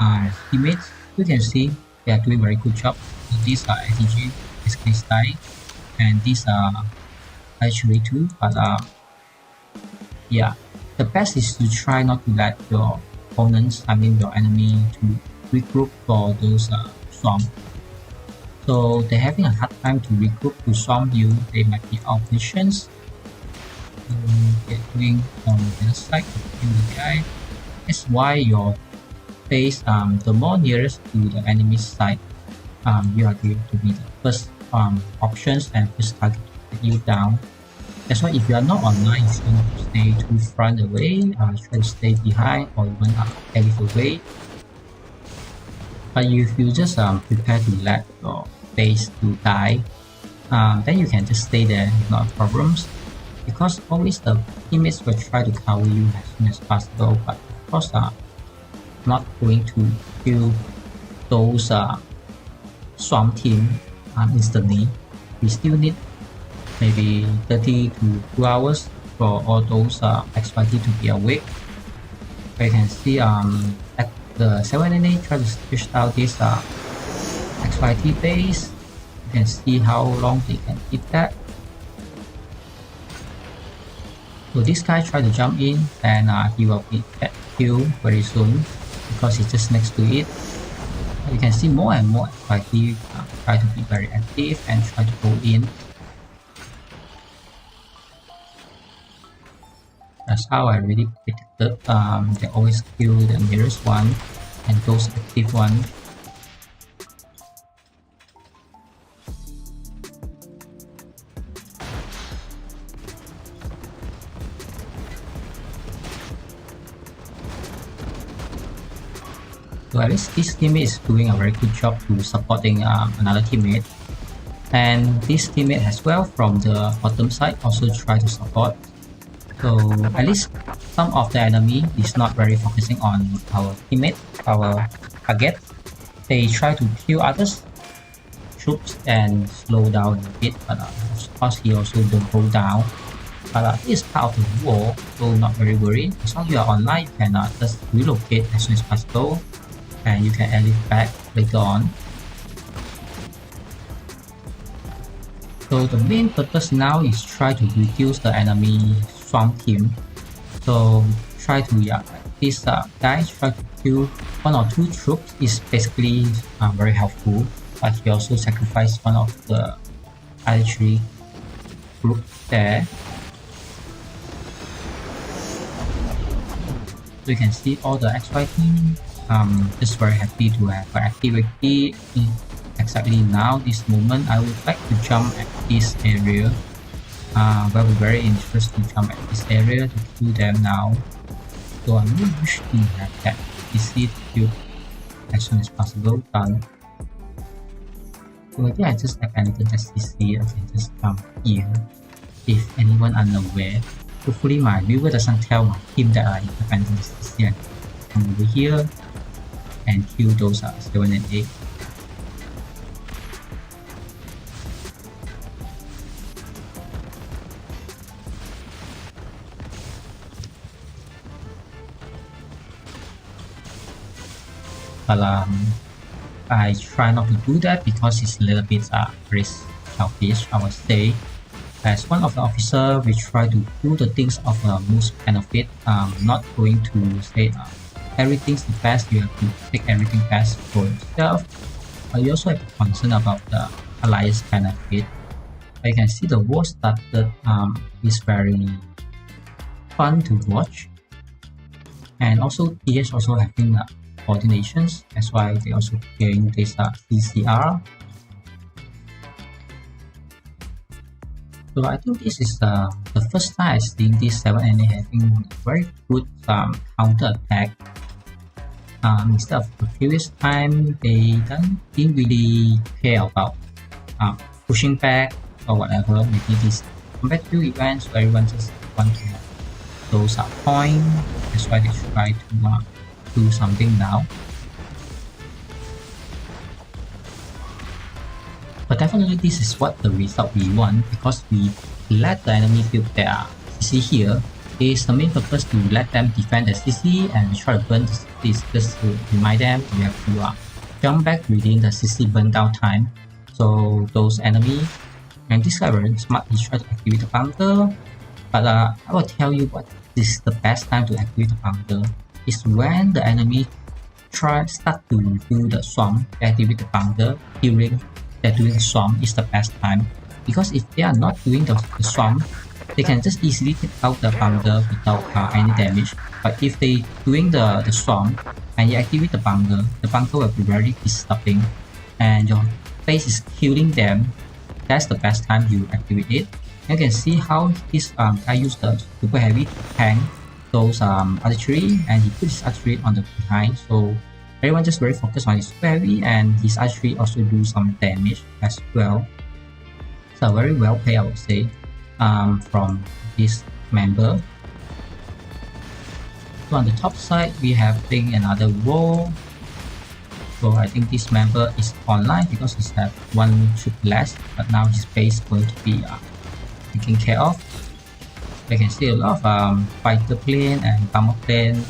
our teammates. You can see they are doing very good job. So these are ATG, SK style, and these are actually too. But yeah, the best is to try not to let your opponents, I mean your enemy, to regroup for those swamp. So they're having a hard time to regroup to swamp you. They might be out of patience. They're doing on the other side to kill the guy. That's why your base, the more nearest to the enemy's side, you are going to be the first options and first target to get you down. That's why if you are not online, you shouldn't stay too front away, try to stay behind or even a little away. But if you just prepare to let your base to die, then you can just stay there, not problems. Because always the teammates will try to cover you as soon as possible, but of course not going to kill those swamp team instantly. We still need maybe 30 to 2 hours for all those XYT to be awake. You can see at the 7NA try to push out this XYT base. You can see how long they can hit that. So this guy tried to jump in, and he will be killed very soon because he's just next to it. You can see more and more XYT try to be very active and try to go in. That's how I really predicted. They always kill the nearest one and those active one. So at least this teammate is doing a very good job to supporting another teammate, and this teammate as well from the bottom side also try to support. So at least some of the enemy is not very focusing on our teammate, our target. They try to kill others troops and slow down a bit, but of course he also don't go down. But it is part of the war, so not very worried. As long as you are online, you can just relocate as soon as possible, and you can elite back later on. So the main purpose now is try to reduce the enemy swamp team. So try to this guy try to kill 1 or 2 troops is basically very helpful, but he also sacrificed one of the artillery group there. So you can see all the XYT just very happy to have activity exactly now, this moment. I would like to jump at this area. But we're very interested to jump at this area to kill them now. So I really wish to have that PC to kill as soon as possible done. So I think I just abandoned the CC. I can just come here if anyone unaware. Hopefully my viewer doesn't tell my team that I abandoned the CC and come over here and kill those 7 and 8. But I try not to do that because it's a little bit very selfish, I would say. As one of the officer, we try to do the things of most benefit, not going to say everything's the best, you have to take everything best for yourself. But you also have to concern about the alliance benefit. But you can see the war started is very fun to watch, and also TH also having coordinations. That's why they also gain this CCR. So I think this is the first time I've seen this 7NA having very good counter attack. Instead of the previous time, they didn't really care about pushing back or whatever. Maybe this competitive events where everyone just want to have those points. That's why they try to do something now. But definitely this is what the result we want, because we let the enemy build their CC here. Is the main purpose to let them defend the CC and try to burn the CC, just to remind them we have to jump back within the CC burn down time. So those enemies, and this guy very smart, he try to activate the bunker. But I will tell you what is the best time to activate the bunker is when the enemy start to do the swarm. Activate the bunker during they're doing the swarm is the best time, because if they are not doing the swarm, they can just easily take out the bunker without any damage. But if they doing the swarm and you activate the bunker will be very disturbing and your base is killing them. That's the best time you activate it. You can see how this guy used the super heavy to tank those archery, and he put his archery on the behind, so everyone just very focused on his super heavy, and his archery also do some damage as well. So very well played, I would say, from this member. So on the top side we have another wall. So I think this member is online because he's have one troop less, but now his base is going to be taken care of. I can see a lot of fighter plane and bomber plane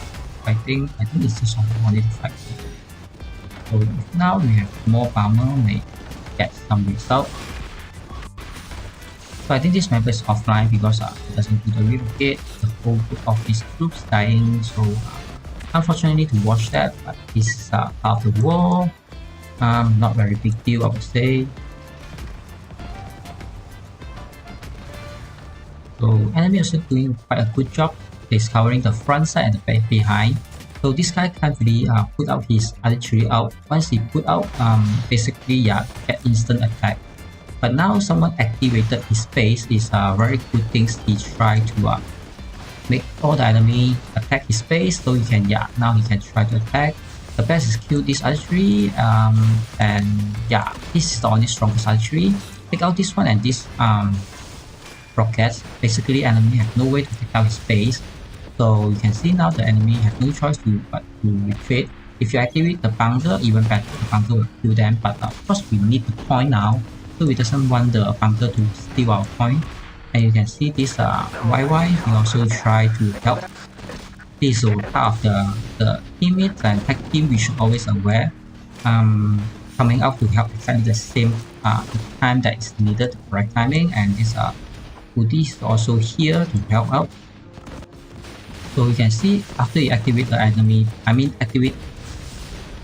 fighting. I think it's just only the fight. So now we have more bomber may get some result. So I think this member is offline because it doesn't do the relocate. The whole group of his troops dying. So unfortunately to watch that, but this is part of the war. Not very big deal, I would say. So enemy also doing quite a good job. He's covering the front side and the back behind. So this guy can't really put out his artillery out. Once he put out, basically get instant attack. But now someone activated his base is very good things. He tried to make all the enemy attack his base, so he can now he can try to attack. The best is kill this archery, and this is the only strongest archery. Take out this one and this rockets. Basically enemy have no way to take out his base, so you can see now the enemy have no choice but to retreat. If you activate the bunker, even better, the bunker will kill them, but of course we need the point now, so we doesn't want the bunker to steal our point. And you can see this YY, he also try to help. This is part of the teammates and tag team we should always aware, coming out to help exactly the same time that is needed, the correct timing. And this Woody is also here to help out. So you can see after you activate the enemy, activate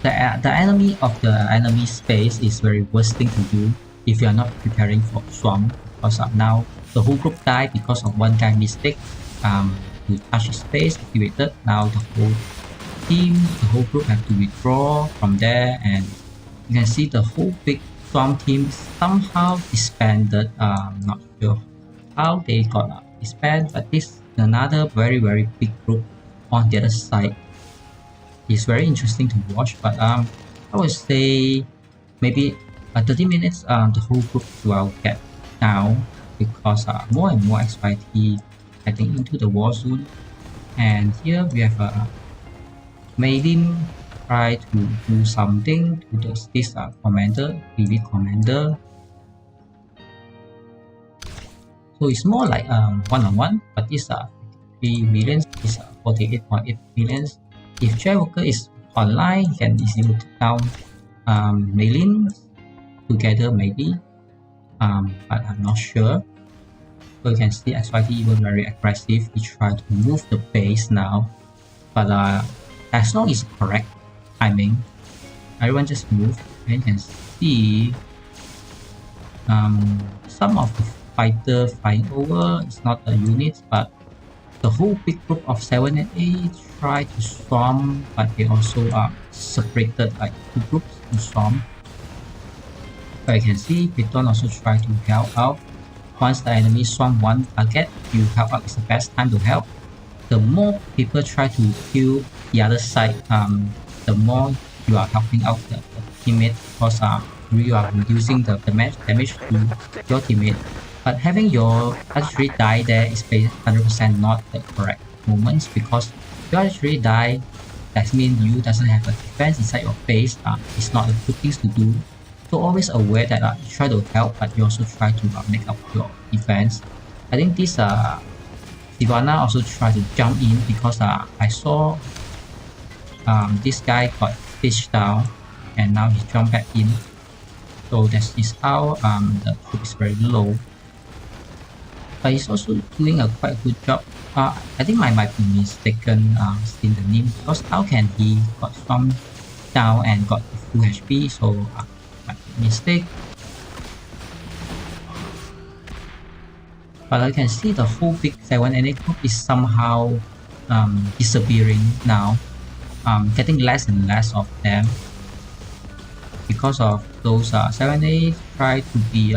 the enemy of the enemy space is very worst thing to do if you are not preparing for swarm, because now the whole group died because of one guy mistake. To touch his space, activated. Now the whole team, the whole group have to withdraw from there, and you can see the whole big swarm team somehow disbanded. Not sure how they got disbanded, but this is another very big group on the other side. It's very interesting to watch, but I would say maybe 30 minutes the whole group will get down, because more and more XYT heading into the war zone. And here we have Maiden try to do something to this commander, PV commander. So it's more like one-on-one, but this 3 millions is 48.8 millions. If Jaiwalker is online, he can easily take down Maylin together maybe, but I'm not sure. So you can see XYT even very aggressive. He tried to move the base now, but as long as correct timing, everyone just move. And you can see some of the fighter flying over. It's not the units, but the whole big group of 7 and 8 try to swarm, but they also are separated like 2 groups to swarm. But you can see Piton also try to help out. Once the enemy swarm one target, you help out is the best time to help. The more people try to kill the other side, the more you are helping out the teammate, because you are reducing the damage to your teammate. But having your archery die there is 100% not the correct moments, because your archery die, that means you doesn't have a defense inside your base. It's not a good thing to do. So always aware that you try to help, but you also try to make up your defense. I think this Sivana also tried to jump in because I saw this guy got fished down and now he jumped back in. So that is how the troop is very low. But he's also doing a quite good job. I think I might be mistaken in the name, because how can he got some down and got full HP? So might be mistake. But I can see the whole big 7NA group is somehow disappearing now. Getting less and less of them because of those 7A try to be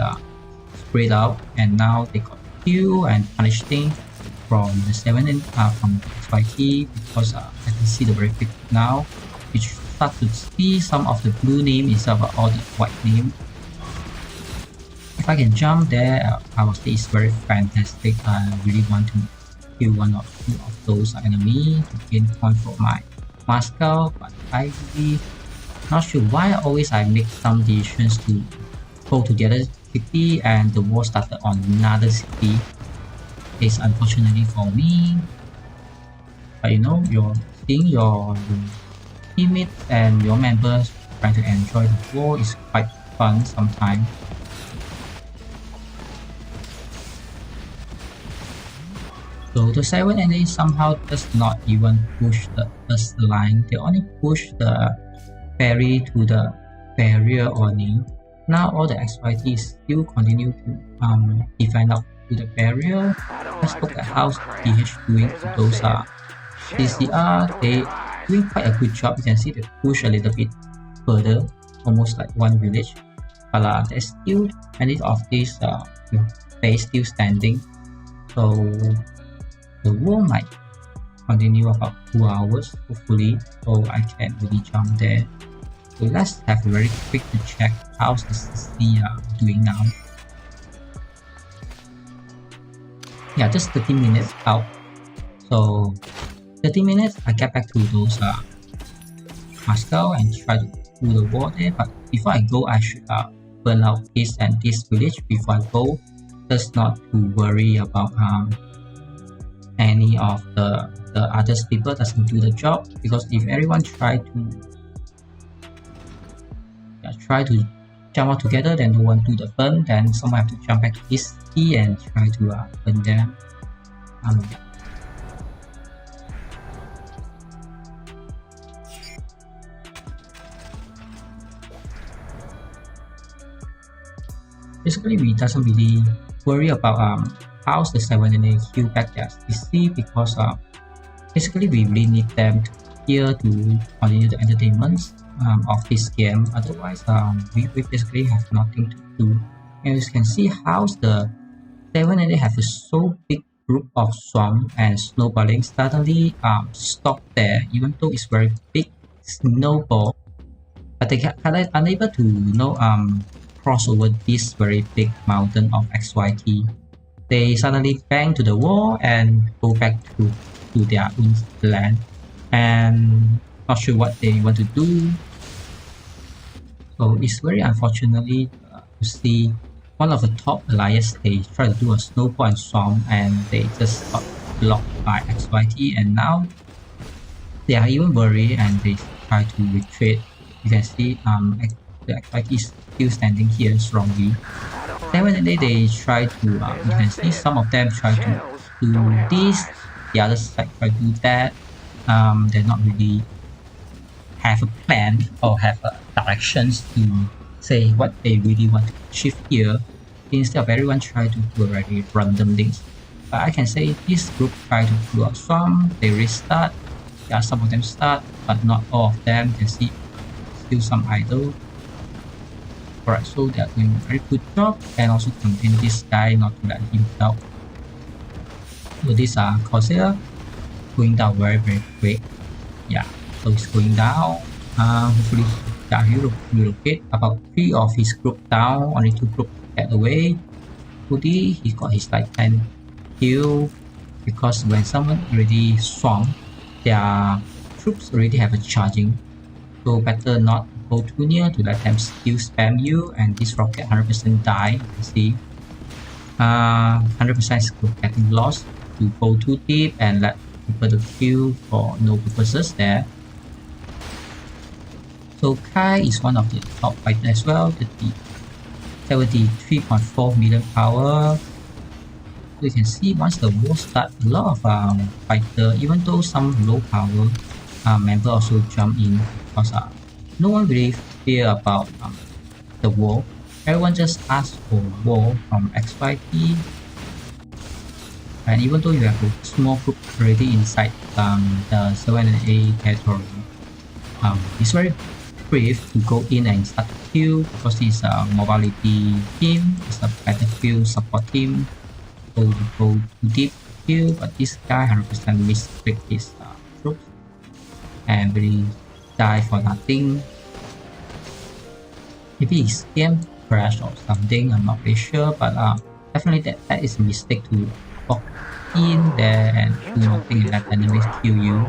spread out, and now they got kill and punishing from the 7A from XYT, because I can see the very quick now. You start to see some of the blue name instead of all the white name. If I can jump there, I would say it's very fantastic. I really want to kill one or two of those enemies to gain point for my Moscow, but I really not sure why always I make some decisions to go together city and the war started on another city. It's unfortunately for me, but you know, you're seeing your teammates and your members trying to enjoy the war is quite fun sometimes. So the 7NA somehow does not even push the first line, they only push the ferry to the barrier only. Now all the XYT still continue to defend up to the barrier. Let's look at how DH doing to those CCR. They doing quite a good job. You can see they push a little bit further, almost like one village. But there's still many of these base still standing. So the war might continue about 2 hours hopefully, so I can really jump there. So let's have a very quick to check how's the CC doing now. Yeah, just 30 minutes out. So 30 minutes I get back to those Moscow and try to do the war there, but before I go I should burn out this and this village before I go, just not to worry about any of the other people doesn't do the job, because if everyone try to jump out together, then no one do the burn, then someone have to jump back to this city and try to burn them. Basically we doesn't really worry about how's the 7NA heal back their CC, because basically we really need them to here to continue the entertainment of this game. Otherwise we basically have nothing to do. And you can see how's the 7NA have a so big group of swamp and snowballing suddenly stop there, even though it's very big snowball, but they are unable to cross over this very big mountain of XYT. They suddenly bang to the wall and go back to their own land, and not sure what they want to do. So it's very unfortunately to see one of the top alliance, they try to do a snowball and swamp and they just got blocked by XYT, and now they are even worried and they try to retreat. You can see the XYT is still standing here strongly. Then when they try to, you can see some of them try to do this, the other side try to do that. They're not really have a plan or have directions to say what they really want to achieve here. Instead of everyone try to do already random things. But I can say this group try to do a swamp, they restart. Yeah, some of them start, but not all of them. You can see still some idle. Alright, so they are doing a very good job, and also contain this guy not to let him down. So these are Corsair going down very quick. Yeah, so it's going down. Hopefully he will relocate. About 3 of his group down, only 2 group get away. Hoodie, he got his like 10 kill, because when someone already swamp, their troops already have a charging, so better not go too near to let them skill spam you, and this rocket 100% die. You can see 100% skill getting lost to go too deep and let people to kill for no purposes there. So Kai is one of the top fighters as well, the 73.4 million power. So you can see once the war starts, a lot of fighter, even though some low power member also jump in, because no one really fear about the war. Everyone just asks for war from XYT, and even though you have a small group already inside the 7A territory, it's very brave to go in and start to kill, because it's a mobility team, it's a battlefield support team, so you go too deep to kill, but this guy 100% misclick his troops and really die for nothing. Maybe his game crash or something, I'm not really sure, but definitely that is a mistake to walk in there and do nothing and let enemies kill you.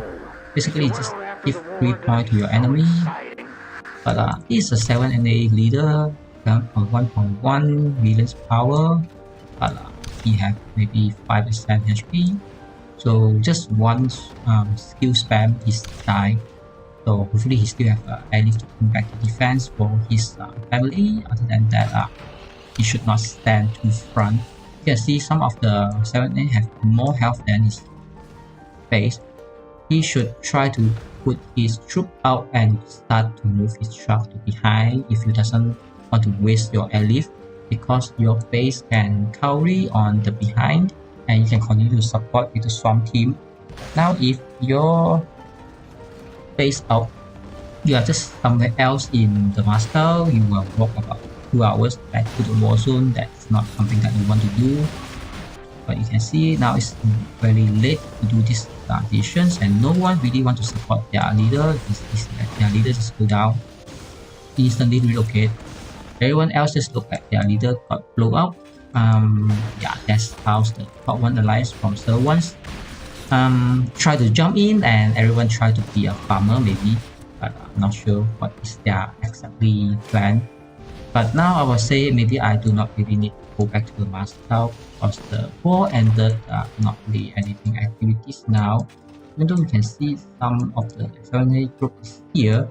Basically just give 3 points to your enemy. But he's a 7NA leader, 1.1 million power, but he have maybe 5% HP, so just one skill spam he's died. So hopefully he still have ally to come back to defense for his family. Other than that, he should not stand too front. You can see some of the 7A have more health than his base. He should try to put his troop out and start to move his truck to behind if he doesn't want to waste your ally, because your base can carry on the behind and you can continue to support with the swamp team. Now if your base out, you are just somewhere else in the Moscow, you will walk about 2 hours back to the war zone. That's not something that you want to do. But you can see now it's very late to do these decisions, and no one really want to support their leader. Their leader just go down, instantly relocate. Everyone else just look at their leader got blown up. Yeah, that's how the top 1 alliance from Sir Ones try to jump in, and everyone try to be a farmer maybe, but I'm not sure what is their exactly plan. But now I will say maybe I do not really need to go back to the Moscow, because the war ended, not really anything activities now. Even though we can see some of the 7A group is here,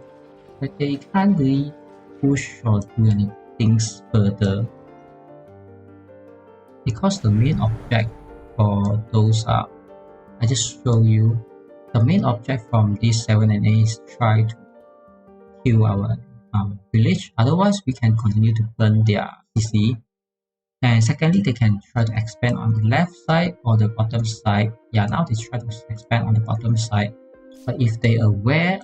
but they can't really push or do anything further, because the main object for those I just show you, the main object from this 7NA is try to kill our village, otherwise we can continue to burn their CC. And secondly, they can try to expand on the left side or the bottom side. Yeah, now they try to expand on the bottom side, but if they are aware,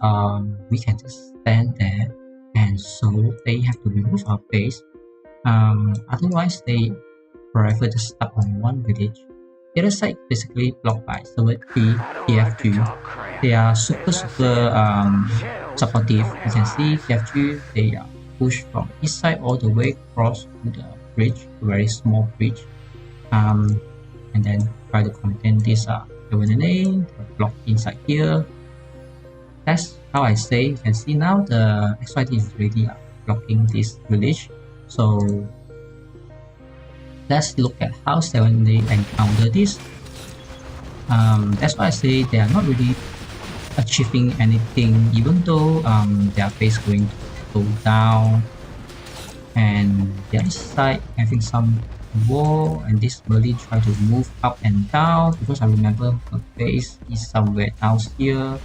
we can just stand there, and so they have to remove our base. Otherwise they forever just stuck on one village. The other side basically blocked by SvS, TFG. They are super supportive. You can see TFG, they are pushed from east side all the way across to the bridge, a very small bridge, and then try to contain this 7NA, block inside here. That's how I say. You can see now the XYT is really blocking this village. So let's look at how 7A encounter this. That's why I say they are not really achieving anything, even though their base going to go down, and the other side having some war, and this Merlin try to move up and down, because I remember her base is somewhere down here.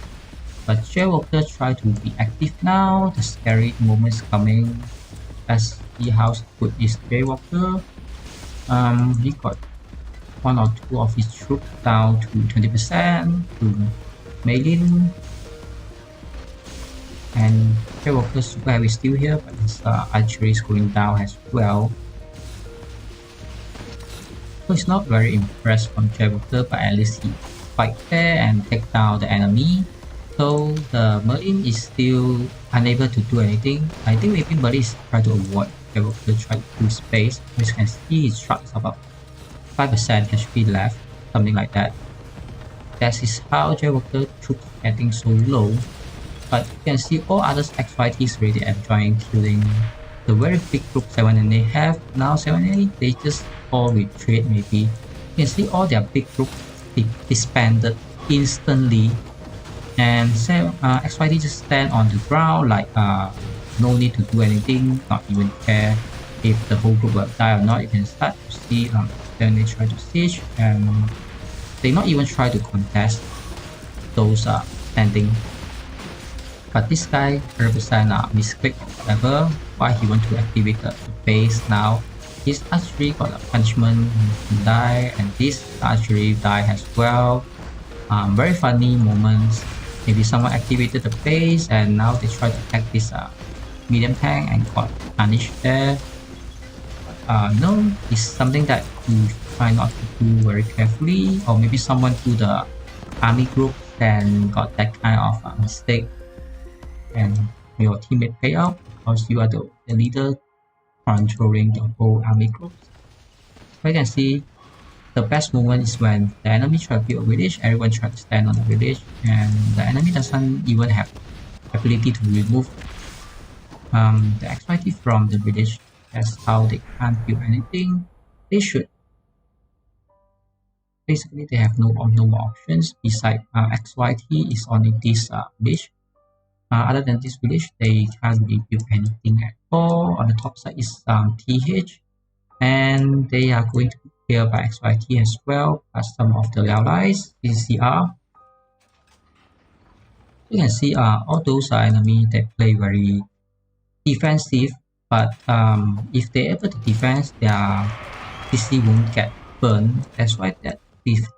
But Jaywalker try to be active now. The scary moment is coming. Let's see how good is Jaywalker. He got 1 or 2 of his troops down to 20% to Maylin, and Jaywalker's super heavy is still here, but his archery is going down as well. So it's not very impressed from Jaywalker, but at least he fight fair and take down the enemy. So the Merlin is still unable to do anything. I think maybe Merlin is trying to avoid Jaywalker try to do space. As you can see, his truck is about 5% HP left, something like that. That is how Jaywalker troops getting so low. But you can see all others XYTs really enjoying killing the very big group 7 and 8 have. Now 7 and 8 they just all retreat maybe. You can see all their big group disbanded instantly, and XYT just stand on the ground like no need to do anything, not even care if the whole group will die or not. You can start to see then they try to siege, and they not even try to contest those standing. But this guy 100% misclick or whatever, why he want to activate the base now. His archery got a punishment to die, and this archery die as well. Very funny moments. Maybe someone activated the base and now they try to attack this medium tank and got punished there. No, it's something that you try not to do very carefully, or maybe someone do the army group and got that kind of mistake, and your teammate pay out because you are the leader controlling the whole army group. So you can see the best moment is when the enemy try to build a village, everyone try to stand on the village, and the enemy doesn't even have ability to remove the XYT from the village. That's how they can't build anything. They should. Basically, they have no more options besides XYT is only this village. Other than this village, they can't really build anything at all. On the top side is TH, and they are going to be cleared by XYT as well, plus some of the allies, CCR. You can see all those enemies that play very defensive, but if they're able to defend, their PC won't get burned. That's why that this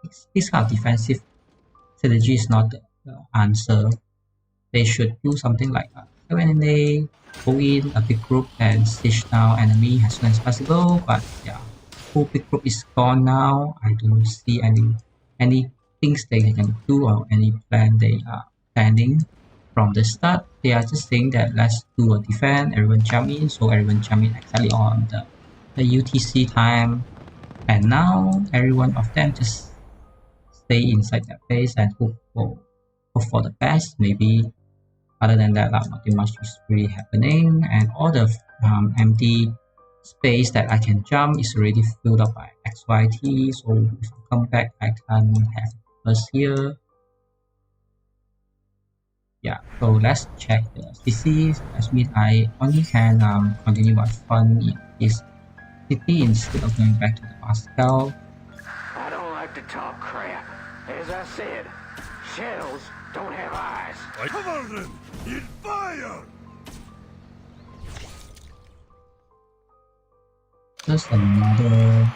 kind of defensive strategy is not the answer. They should do something like when they go in a big group and siege down enemy as soon as possible. But yeah, whole big group is gone now. I don't see any things they can do or any plan they are planning from the start. They are just saying that let's do a defense, everyone jump in, so everyone jump in exactly on the UTC time, and now every one of them just stay inside their base and hope for the best. Maybe other than that, nothing much is really happening, and all the empty space that I can jump is already filled up by XYT. So if I come back, I can have us here. Yeah, so let's check the CC. That means I only can continue my fun in this city instead of going back to the Pascal. I don't like to talk crap. As I said, shells don't have eyes. Come on then! Eat fire! Just another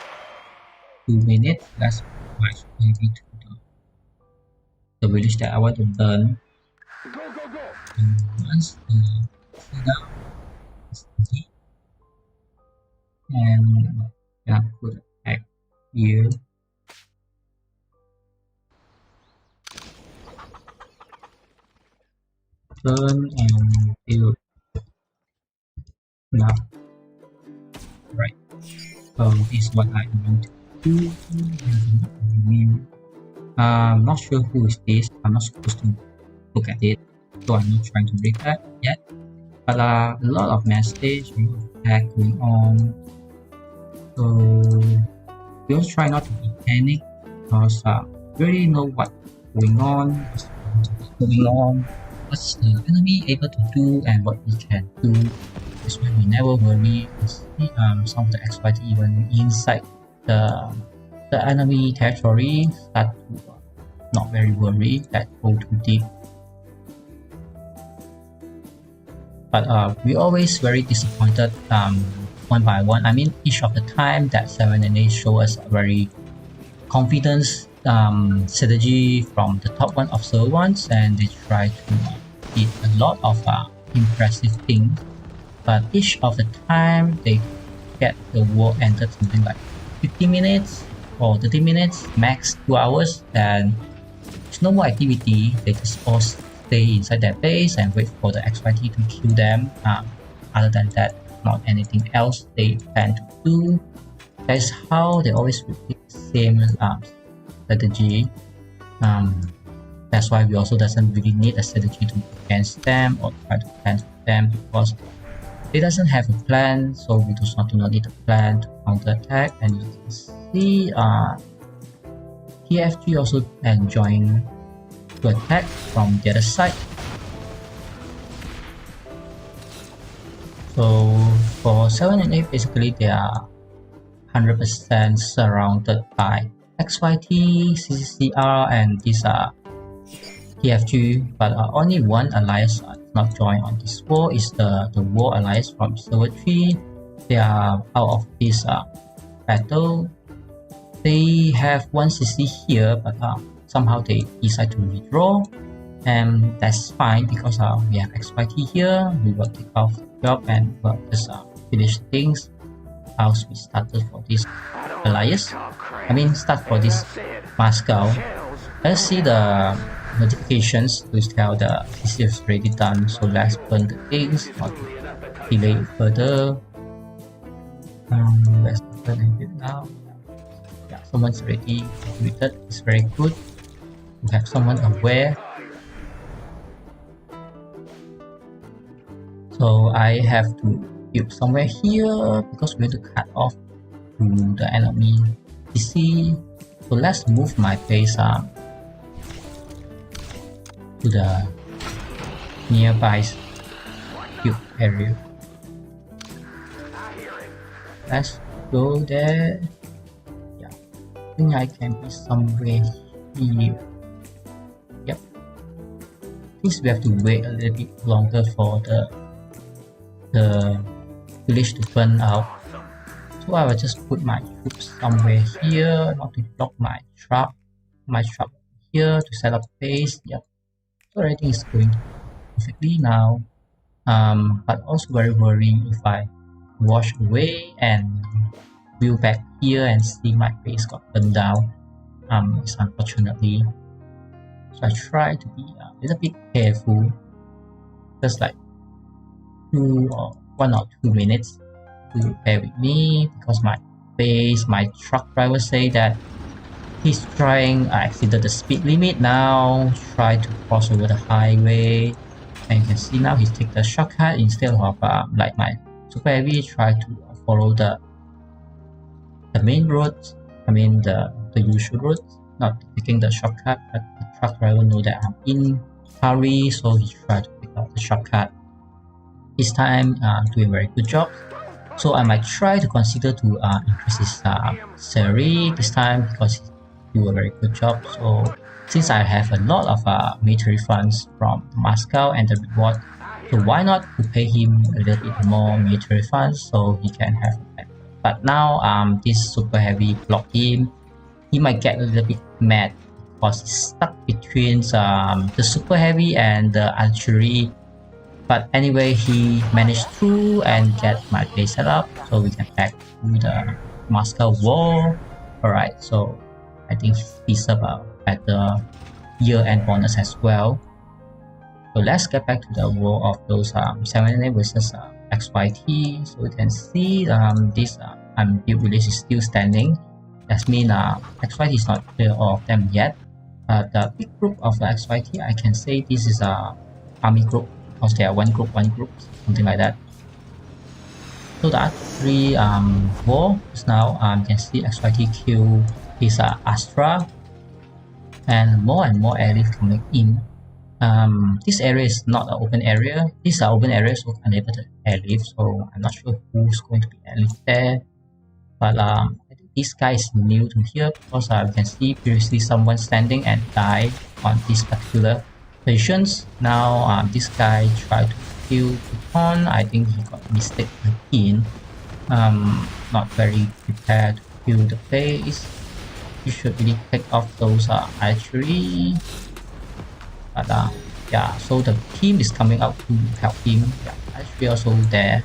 2 minutes. Let's march maybe to the village that I want to burn. Go, go, go! And once the setup is complete, and yeah, put it back here. Burn and build. Now, right. So this is what I want to do. I'm not sure who is this. I'm not supposed to look at it, so I'm not trying to read that yet. But a lot of message, a lot of attack going on. So we also try not to be panicked because really know what's going on, what's the enemy able to do, and what we can do. That's why we never worry. See, some of the XYT even inside the enemy territory start to not very worried that go too deep. But we always very disappointed one by one. I mean, each of the time that 7 and 8 show us a very confidence strategy from the top one of server ones, and they try to did a lot of impressive things. But each of the time they get the war ended something like 50 minutes or 30 minutes, max 2 hours, and there's no more activity. They just all stay inside their base and wait for the XYT to kill them. Other than that, not anything else they plan to do. That's how they always repeat the same strategy. That's why we also doesn't really need a strategy to against them or try to plan for them, because they doesn't have a plan, so we do not need a plan to counter attack. And you can see TFG also enjoying to attack from the other side. So for 7 and 8, basically they are 100% surrounded by XYT, CCCR, and these are TFG, but only one alliance not joined on this war is the War Alliance from Server 3. They are out of this battle. They have one CC here, but somehow they decide to withdraw, and that's fine because we have XYT here. We will take off the job and we'll just finish things as we started for this alliance. Start for this Moscow. Let's see the notifications to tell the CC is already done, so let's burn the things, not delay it further. Let's burn it now. Yeah, someone's already completed. It's very good to have someone aware. So I have to build somewhere here because we're going to cut off to the enemy CC. So let's move my base to the nearby build area. Let's go there. Yeah, I think I can be somewhere here. Yep. I think we have to wait a little bit longer for the village to burn out. So I will just put my troops somewhere here, not to block my truck here to set up base. Yep. So everything is going perfectly now, but also very worrying if I wash away and view back here and see my base got burned down. It's unfortunately. So I try to be a little bit careful, just like 1 or 2 minutes to bear with me, because my truck driver say that he's trying exceeded the speed limit now, try to cross over the highway, and you can see now he's take the shortcut instead of like my super heavy try to follow the main route, the usual route, not taking the shortcut. But the truck driver know that I'm in hurry, so he tried to pick up the shortcut. This time doing a very good job, so I might try to consider to increase his salary this time because he do a very good job. So since I have a lot of military funds from Moscow and the reward, so why not to pay him a little bit more military funds so he can have it. But now this super heavy block him. He might get a little bit mad because he's stuck between the super heavy and the archery. But anyway, he managed through and get my base set up, so we can back to the Moscow war. Alright, so I think he deserves a better year-end bonus as well. So let's get back to the war of those 7 versus XYT. So we can see this build village is still standing. That means XYT is not clear of them yet. The big group of the XYT, I can say this is a army group because they are one group, something like that. So the artillery war is now you can see XYT kill is Astra, and more airlift coming in. This area is not an open area. These are open areas, so unable to airlift. So I'm not sure who's going to be airlift there. But I think this guy is new to here because you can see previously someone standing and died on this particular positions. Now this guy tried to kill Python. I think he got mistaken again. Not very prepared to kill the base. You should really take off those archery. But yeah, so the team is coming out to help him. Yeah, archery also there.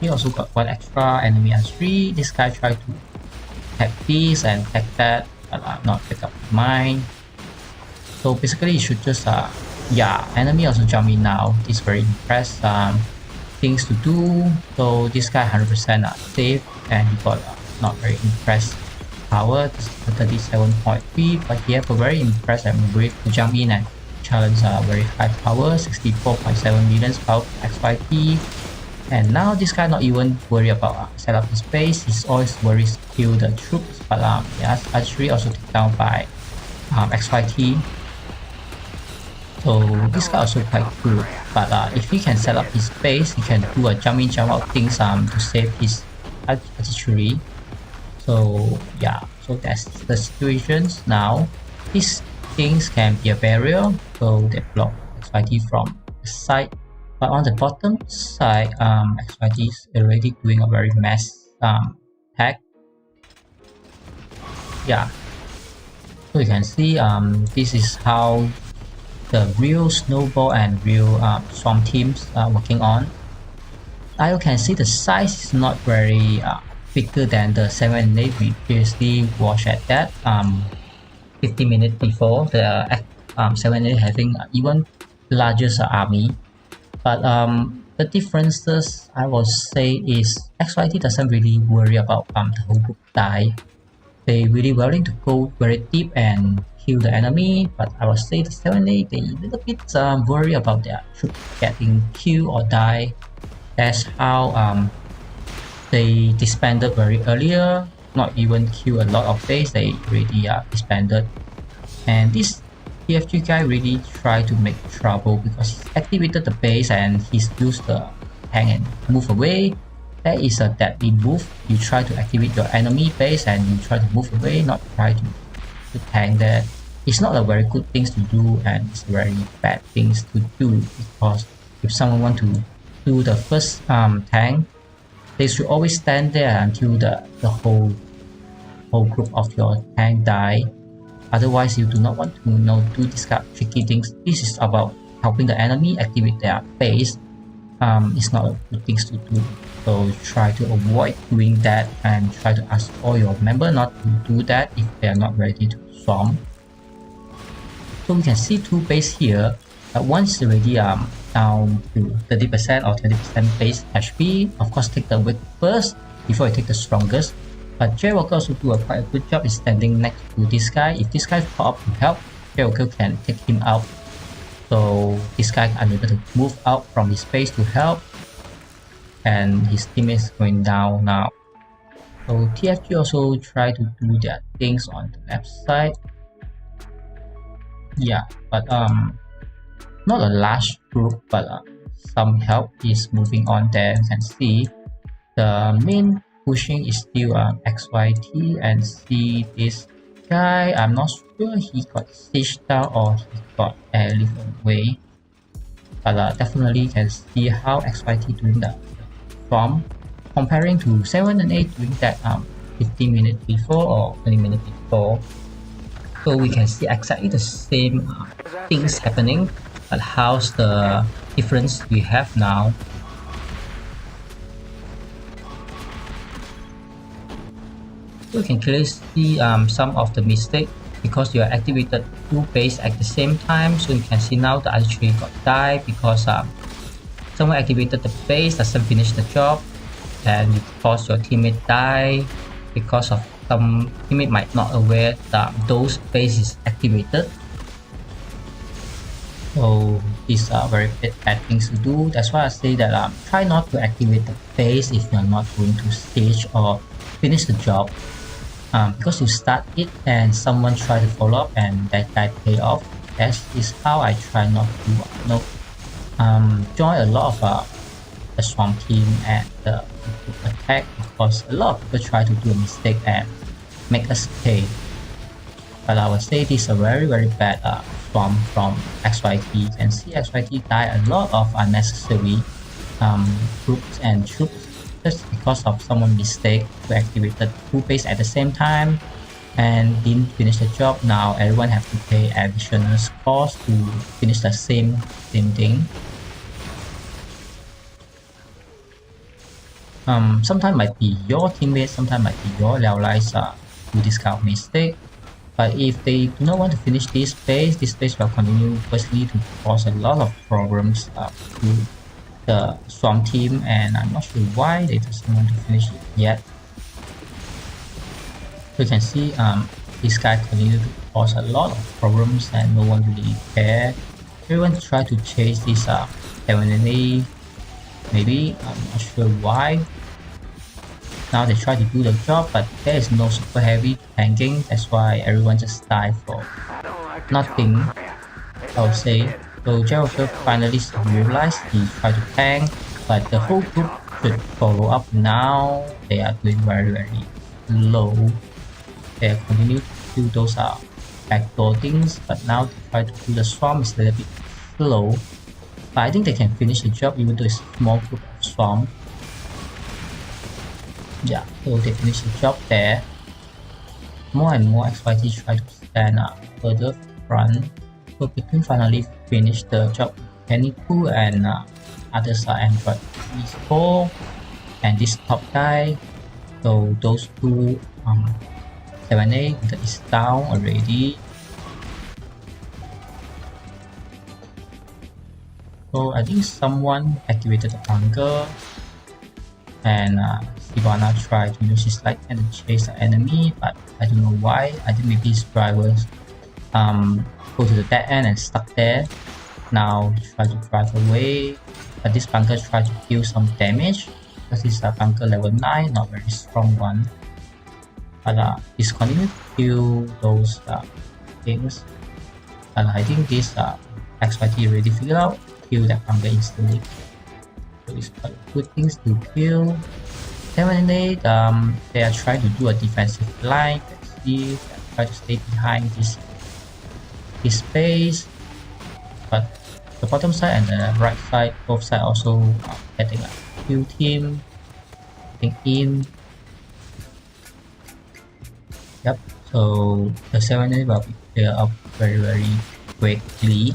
He also got one extra enemy archery. This guy tried to attack this and attack that, but not pick up mine. So basically you should just yeah, enemy also jump in now. He's very impressed. Things to do. So this guy 100% safe, and he got not very impressed power, 37.3, but he have a very impressive and brave to jump in and challenge very high power, 64.7 million power XYT. And now this guy not even worry about set up his base, he's always worried to kill the troops, but yes, archery also taken down by XYT. So this guy also quite good, but if he can set up his base, he can do a jump in jump out things to save his artillery. So yeah, so that's the situations now. These things can be a barrier, so they block XYT from the side. But on the bottom side, XYT is already doing a very mass hack. Yeah, so you can see this is how the real snowball and real swarm teams are working on. Now you can see the size is not very bigger than the 7 and 8 we previously watched at that 50 minutes before. The 7 and 8 having even larger army. But the differences I will say is XYT doesn't really worry about the whole group die. They really willing to go very deep and kill the enemy, but I will say the 7A they a little bit worry about their troops getting killed or die. That's how they disbanded very earlier, not even kill a lot of base, they already disbanded. And this TFG guy really tried to make trouble because he activated the base and he's used the tank and move away. That is a deadly move. You try to activate your enemy base and you try to move away, not try to tank that. It's not a very good thing to do, and it's very bad things to do, because if someone want to do the first tank, they should always stand there until the whole group of your tank die. Otherwise, you do not want to do this kind of tricky things. This is about helping the enemy activate their base. It's not a good thing to do. So try to avoid doing that and try to ask all your members not to do that if they are not ready to swarm. So we can see two base here. One is already down to 30% or 20% base HP. Of course, take the weak first before you take the strongest. But Jaywalker also do quite a good job in standing next to this guy. If this guy pop up to help, Jaywalker can take him out. So this guy unable to move out from his base to help, and his teammates going down now. So TFG also try to do their things on the left side. Yeah, but not a large group, but some help is moving on there. You can see the main pushing is still XYT, and see this guy, I'm not sure he got sieged down or he got airlift away, but definitely can see how XYT doing the farm comparing to 7 and 8 doing that 15 minutes before or 20 minutes before. So we can see exactly the same things happening, but how's the difference we have now. So you can clearly see some of the mistake because you are activated two base at the same time. So you can see now the archery got died because someone activated the base, doesn't finish the job, and you cause your teammate die because of some teammate might not aware that those base is activated. So these are very bad things to do. That's why I say that try not to activate the base if you're not going to stage or finish the job, because you start it and someone try to follow up and that guy pay off. That is how I try not to join a lot of the swarm team and the attack, because a lot of people try to do a mistake and make us pay. But I would say this is a very bad swarm from XYT. You can see XYT die a lot of unnecessary groups and troops just because of someone's mistake to activate the two base at the same time and didn't finish the job. Now everyone have to pay additional cost to finish the same thing. Sometimes might be your teammates, sometimes might be your allies do this kind of mistake. But if they do not want to finish this base will continue firstly to cause a lot of problems to the swarm team, and I'm not sure why they doesn't want to finish it yet. You can see this guy continue to cause a lot of problems and no one really care. Everyone try to chase this permanently. Maybe I'm not sure why. Now they try to do the job, but there is no super heavy tanking. That's why everyone just die for nothing, I would say. So JCVD finally realized he tried to tank, but the whole group should follow up now. They are doing very low. They continue to do those backdoor things, but now they try to do the swarm is a little bit slow. But I think they can finish the job even though it's a small group of swarm. Yeah, so they finish the job there. More and more XYT try to stand further front. So between finally finish the job with Day2 and others are Android 4 and this top guy. So those two 7A is down already. So I think someone activated the bunker and Sivana tried to use his light and chase the enemy, but I don't know why. I think maybe his drivers go to the dead end and stuck there. Now try to drive away, but this bunker tried to deal some damage because it's a bunker level 9, not very strong one. But he's continuing to kill those things. And I think this XYT already figured out kill that bunker instantly. So it's quite good things to kill. Definitely they are trying to do a defensive line. Let's see, they try to stay behind this space, but the bottom side and the right side, both sides also getting a kill team getting in. Yep, so the 7A will be cleared up very quickly.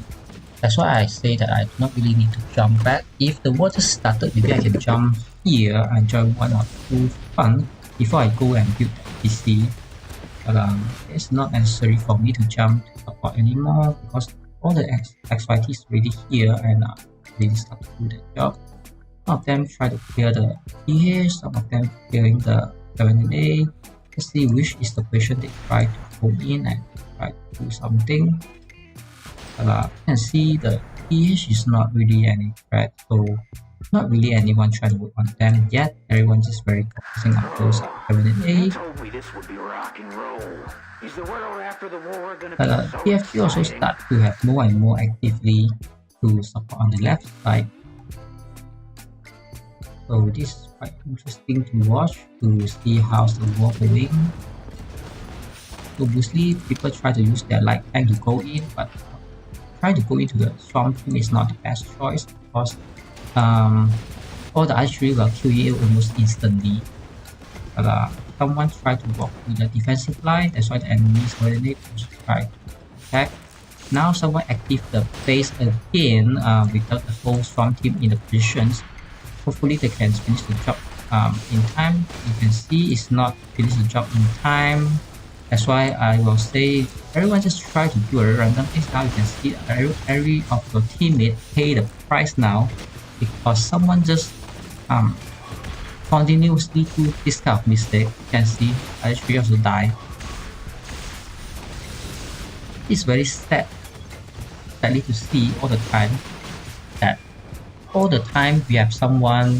That's why I say that I do not really need to jump back. If the war just started, maybe I can jump here and join 1 or 2 fun before I go and build the PC. But it's not necessary for me to jump to support anymore because all the XYT is already here and really start to do the job. Some of them try to clear the PH, some of them clearing the 7A. Let's see which is the question they try to go in and try to do something. But you can see the PH is not really any threat, so not really anyone trying to work on them yet. Everyone just very focusing on those 7A. TFT also start to have more and more actively to support on the left side. So this is quite interesting to watch to see how's the war going. So mostly people try to use their light tank to go in, but trying to go into the swarm team is not the best choice because all the archery will kill you almost instantly. But someone tried to walk to the defensive line, that's why the enemies already try to attack. Now someone active the base again without the whole swarm team in the positions. Hopefully they can finish the job in time. You can see it's not finish the job in time. That's why I will say everyone just try to do a random thing. Now you can see every of your teammates pay the price now because someone just continuously do this kind of mistake. You can see I3 also die. It's very sadly to see all the time that all the time we have someone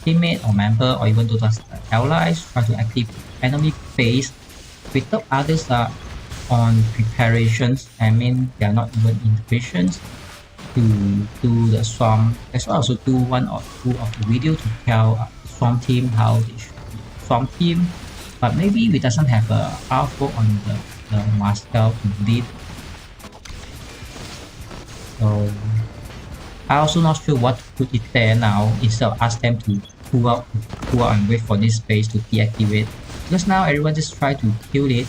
teammate or member or even those allies try to active enemy base without others are on preparations. I mean they are not even in preparations to do the swarm. That's why I also do 1 or 2 of the video to tell swarm team how they should be swarm team, but maybe we doesn't have a R4 on the master to lead. So I also not sure what to put it there now instead of ask them to pull out and wait for this space to deactivate, because now everyone just try to kill it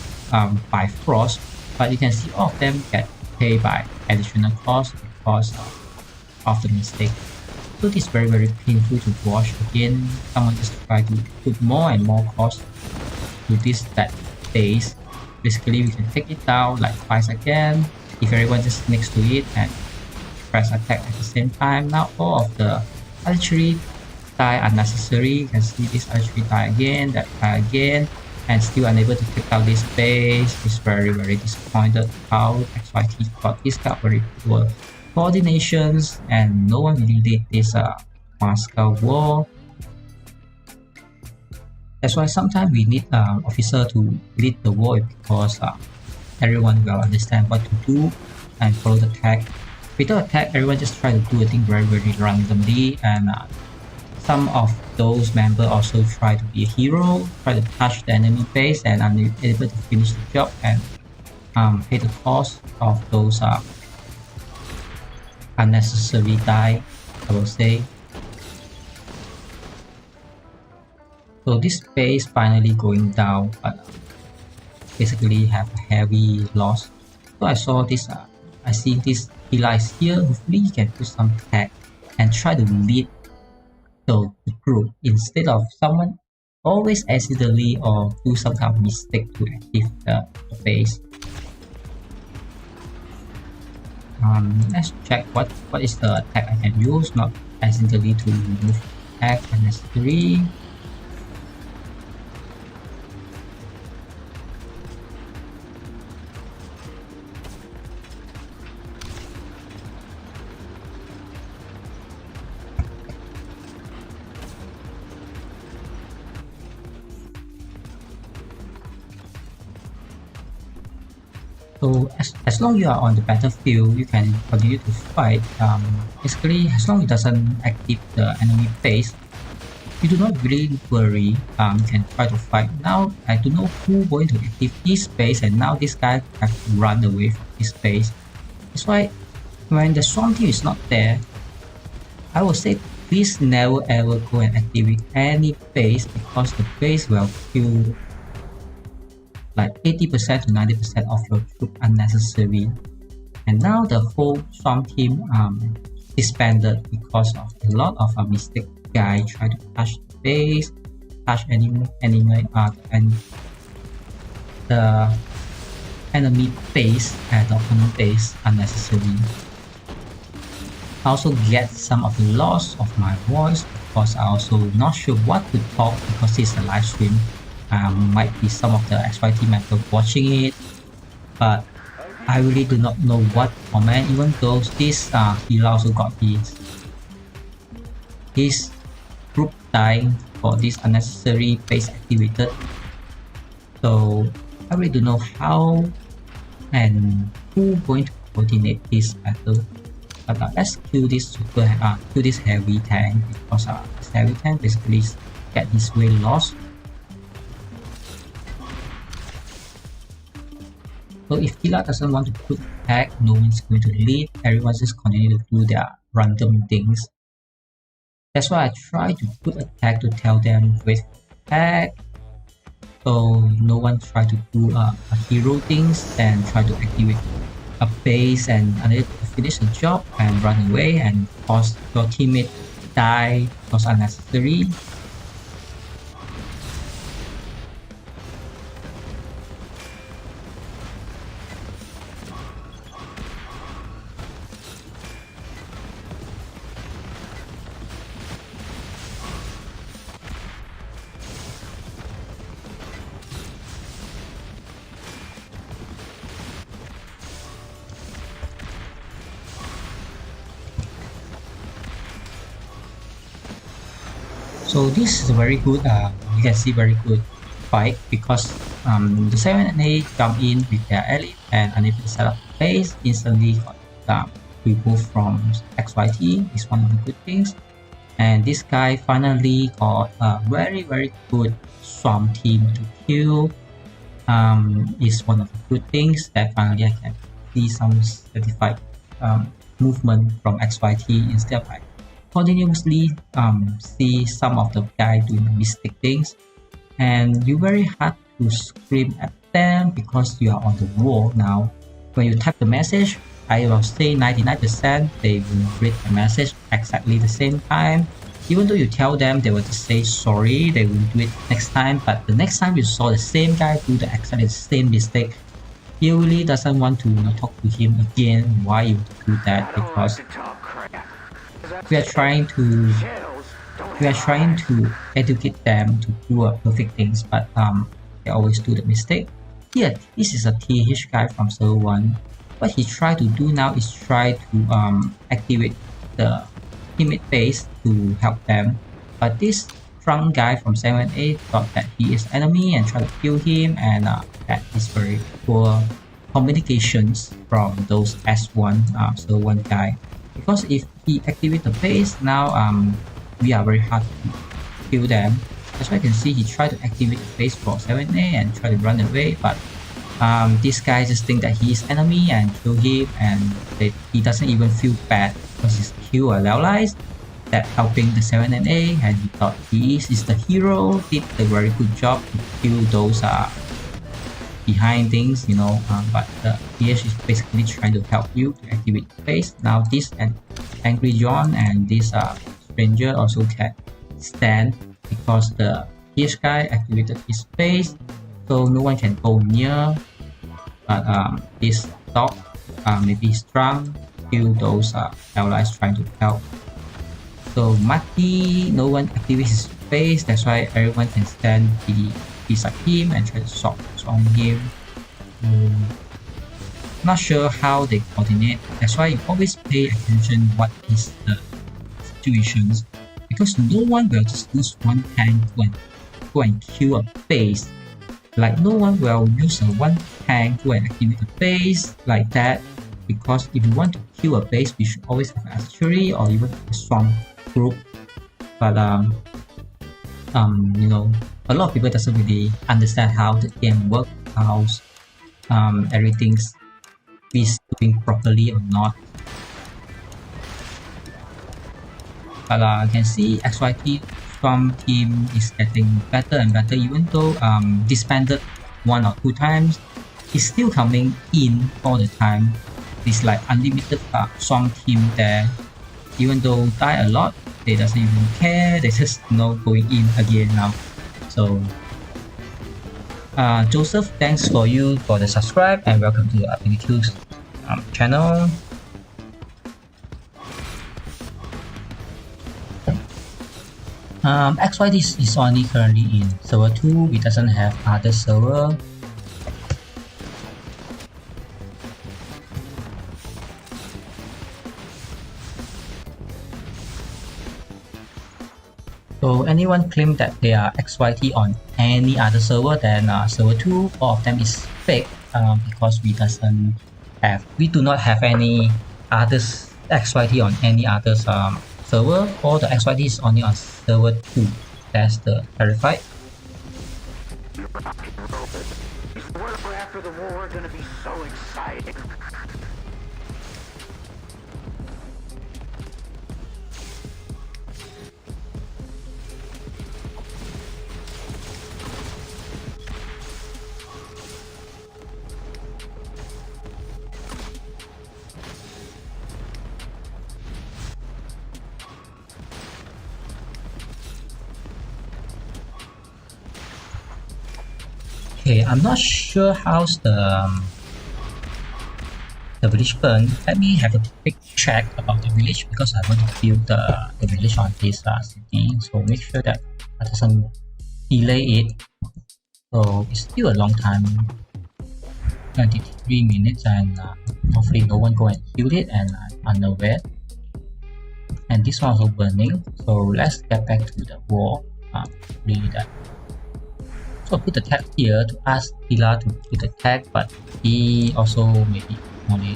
by frost, but you can see all of them get paid by additional cost because of the mistake. So this is very painful to watch. Again, someone just try to put more and more cost to that base. Basically we can take it down like twice again if everyone just next to it and press attack at the same time. Now all of the archery die unnecessary. You can see this archery die again, that die again. and still unable to take out this base. He's very disappointed how XYT got this guy very poor coordinations, and no one really did this Moscow war. That's why sometimes we need an officer to lead the war, because everyone will understand what to do and follow the tag. Without attack, everyone just try to do a thing very randomly, and some of those members also try to be a hero, try to touch the enemy base and unable to finish the job and pay the cost of those unnecessary die, I will say. So this base finally going down, but basically have a heavy loss. So I saw this, I see this Elias here. Hopefully he can put some tag and try to lead the group instead of someone always accidentally or do some kind of mistake to active the base. Let's check what is the attack I can use, not accidentally to remove attack unnecessary. So as long you are on the battlefield, you can continue to fight. Basically, as long it doesn't active the enemy base, you do not really worry. You can try to fight. Now I don't know who going to active this base, and now this guy have to run away from this base. That's why when the swarm team is not there, I would say please never ever go and activate any base, because the base will kill like 80% to 90% of your troop unnecessary. And now the whole swarm team disbanded because of a lot of a mistake guy try to touch the base, touch and the enemy base and the opponent base unnecessarily. I also get some of the loss of my voice because I also not sure what to talk, because it's a live stream. Might be some of the XYT members watching it, but I really do not know what comment, even though this hero also got his group dying for this unnecessary base activated. So I really don't know how and who going to coordinate this battle. But let's kill this heavy tank, because this heavy tank basically get his way lost. So if Kila doesn't want to put attack, no one's going to lead. Everyone's just continue to do their random things. That's why I try to put attack to tell them with attack. So no one try to do a hero things and try to activate a base and unable to finish the job and run away and cause your teammate die because unnecessary. So this is a very good, you can see very good fight, because the 7A jump in with their elite and unable to set up the base, instantly got removed from XYT. Is one of the good things. And this guy finally got a very good swarm team to kill. Is one of the good things that finally I can see some certified movement from XYT instead of continuously see some of the guys doing mistake things, and you very hard to scream at them because you are on the wall now. When you type the message, I will say 99% they will read the message exactly the same time. Even though you tell them, they will just say sorry, they will do it next time, but the next time you saw the same guy do the exactly same mistake, you really doesn't want to talk to him again. Why you do that? Because we are trying to educate them to do perfect things, but They always do the mistake. Here, this is a TH guy from server 1. What he tried to do now is try to activate the teammate base to help them. But this drunk guy from 7A thought that he is enemy and tried to kill him, and that is very poor communications from those S1 server 1 guy. Because if he activates the base, now we are very hard to kill them. As you can see, he tried to activate the base for 7A and try to run away, but this guy just think that he is enemy and kill him, and he doesn't even feel bad because he's killed a lilith that helping the 7A, and he thought he is the hero, did a very good job to kill those behind things, you know, but the TH is basically trying to help you to activate the base. Now this Angry John and this stranger also can stand because the TH guy activated his base, so no one can go near. But this dog maybe strong, kill those allies trying to help. So Maki, no one activates his base, that's why everyone can stand beside him and try to swap on him. Not sure how they coordinate, that's why you always pay attention what is the situations, because no one will just use one tank when go and kill a base. Like no one will use a one tank to activate a base like that, because if you want to kill a base, we should always have archery or even a strong group. But you know, a lot of people doesn't really understand how the game works, how everything's is doing properly or not. But you can see XYT from team is getting better and better, even though disbanded 1 or 2 times, it's still coming in all the time. It's like unlimited strong team there. Even though die a lot, they doesn't even care, they just going in again now. So Joseph, thanks for you for the subscribe and welcome to the BBQ's channel. XYT is only currently in server 2, we doesn't have other server. So anyone claim that they are XYT on any other server than server 2, all of them is fake, because we do not have any others XYT on any other server. All the XYT is only on server 2. That's the verified. Is the world after the war gonna be so exciting? Okay, I'm not sure how's the village burn. Let me have a quick check about the village, because I want to build the village on this city. So make sure that I doesn't delay it. So it's still a long time, 23 minutes, and hopefully no one go and kill it and I'm unaware. And this one also burning. So let's get back to the war. Really that. So I put the tag here to ask Hila to put the tag, but he also maybe on it.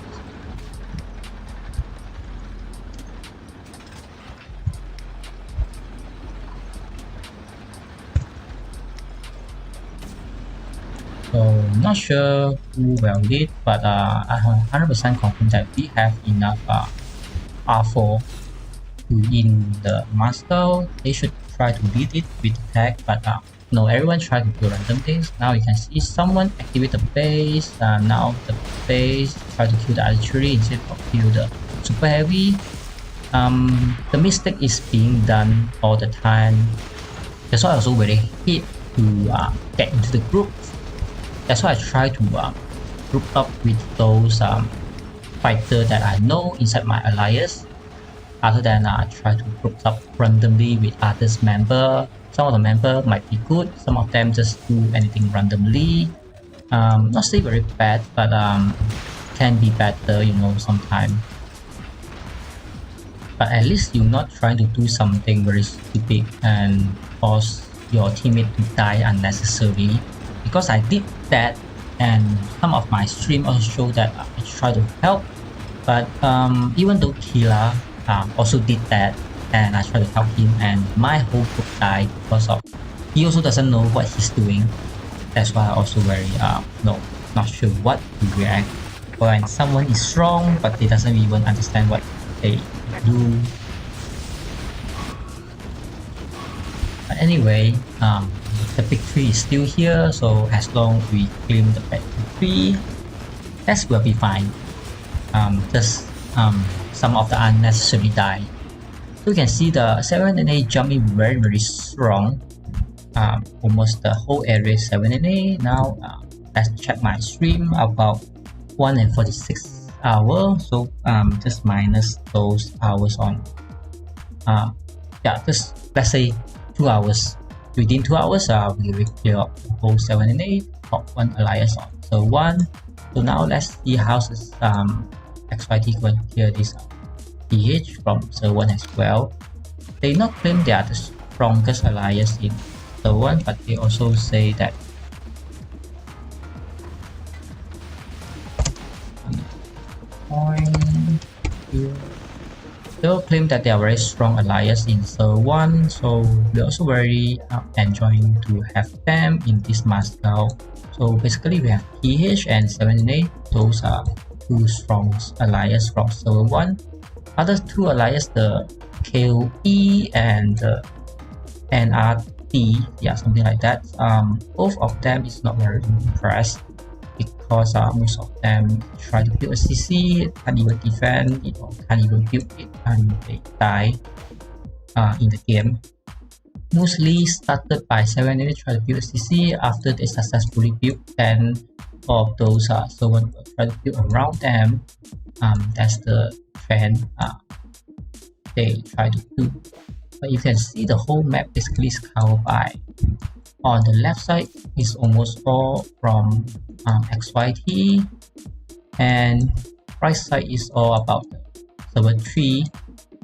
So not sure who will lead, but I have 100% confident that we have enough R4 to in the master. They should try to lead it with the tag, but no, everyone try to do random things. Now you can see someone activate the base. Now the base try to kill the archery instead of kill the super heavy. The mistake is being done all the time. That's why I also very hit to get into the group. That's why I try to group up with those fighters that I know inside my alliance. Other than I try to group up randomly with others member some of the members might be good, some of them just do anything randomly. Not say very bad, but can be better, you know, sometimes. But at least you're not trying to do something very stupid and cause your teammate to die unnecessarily, because I did that, and some of my stream also show that I try to help. But even though Killa also did that, and I try to help him, and my whole group died because of he also doesn't know what he's doing. That's why I also very not sure what to react when someone is strong but they doesn't even understand what they do. But anyway, the victory is still here, so as long we claim the victory, that will be fine. Just some of the unnecessary die. So you can see the 7 and 8 jumping very strong. Almost the whole area is 7 and 8. Now let's check my stream about 1 and 46 hours. So just minus those hours on just let's say 2 hours. Within 2 hours we will clear up the whole 7 and 8, top 1 alliance on so 1. So now let's see how this XYT going to clear this PH from Sir 1 as well. They not claim they are the strongest alliance in Sir 1, but they also say that they'll claim that they are very strong alliance in Sir 1, so we're also very enjoying to have them in this Moscow. So basically we have PH and 7 and 8, those are two strong alliance from Sir 1. Other two alliance, the KOE and the NRT, something like that. Both of them is not very impressed because most of them try to build a CC, can't even defend, can't even build it, and they die in the game. Mostly started by 7 and 8 try to build a CC. After they successfully built 10 of those someone will try to build around them. That's the trend they try to do. But you can see the whole map basically is covered by, on the left side is almost all from XYT, and right side is all about the server 3.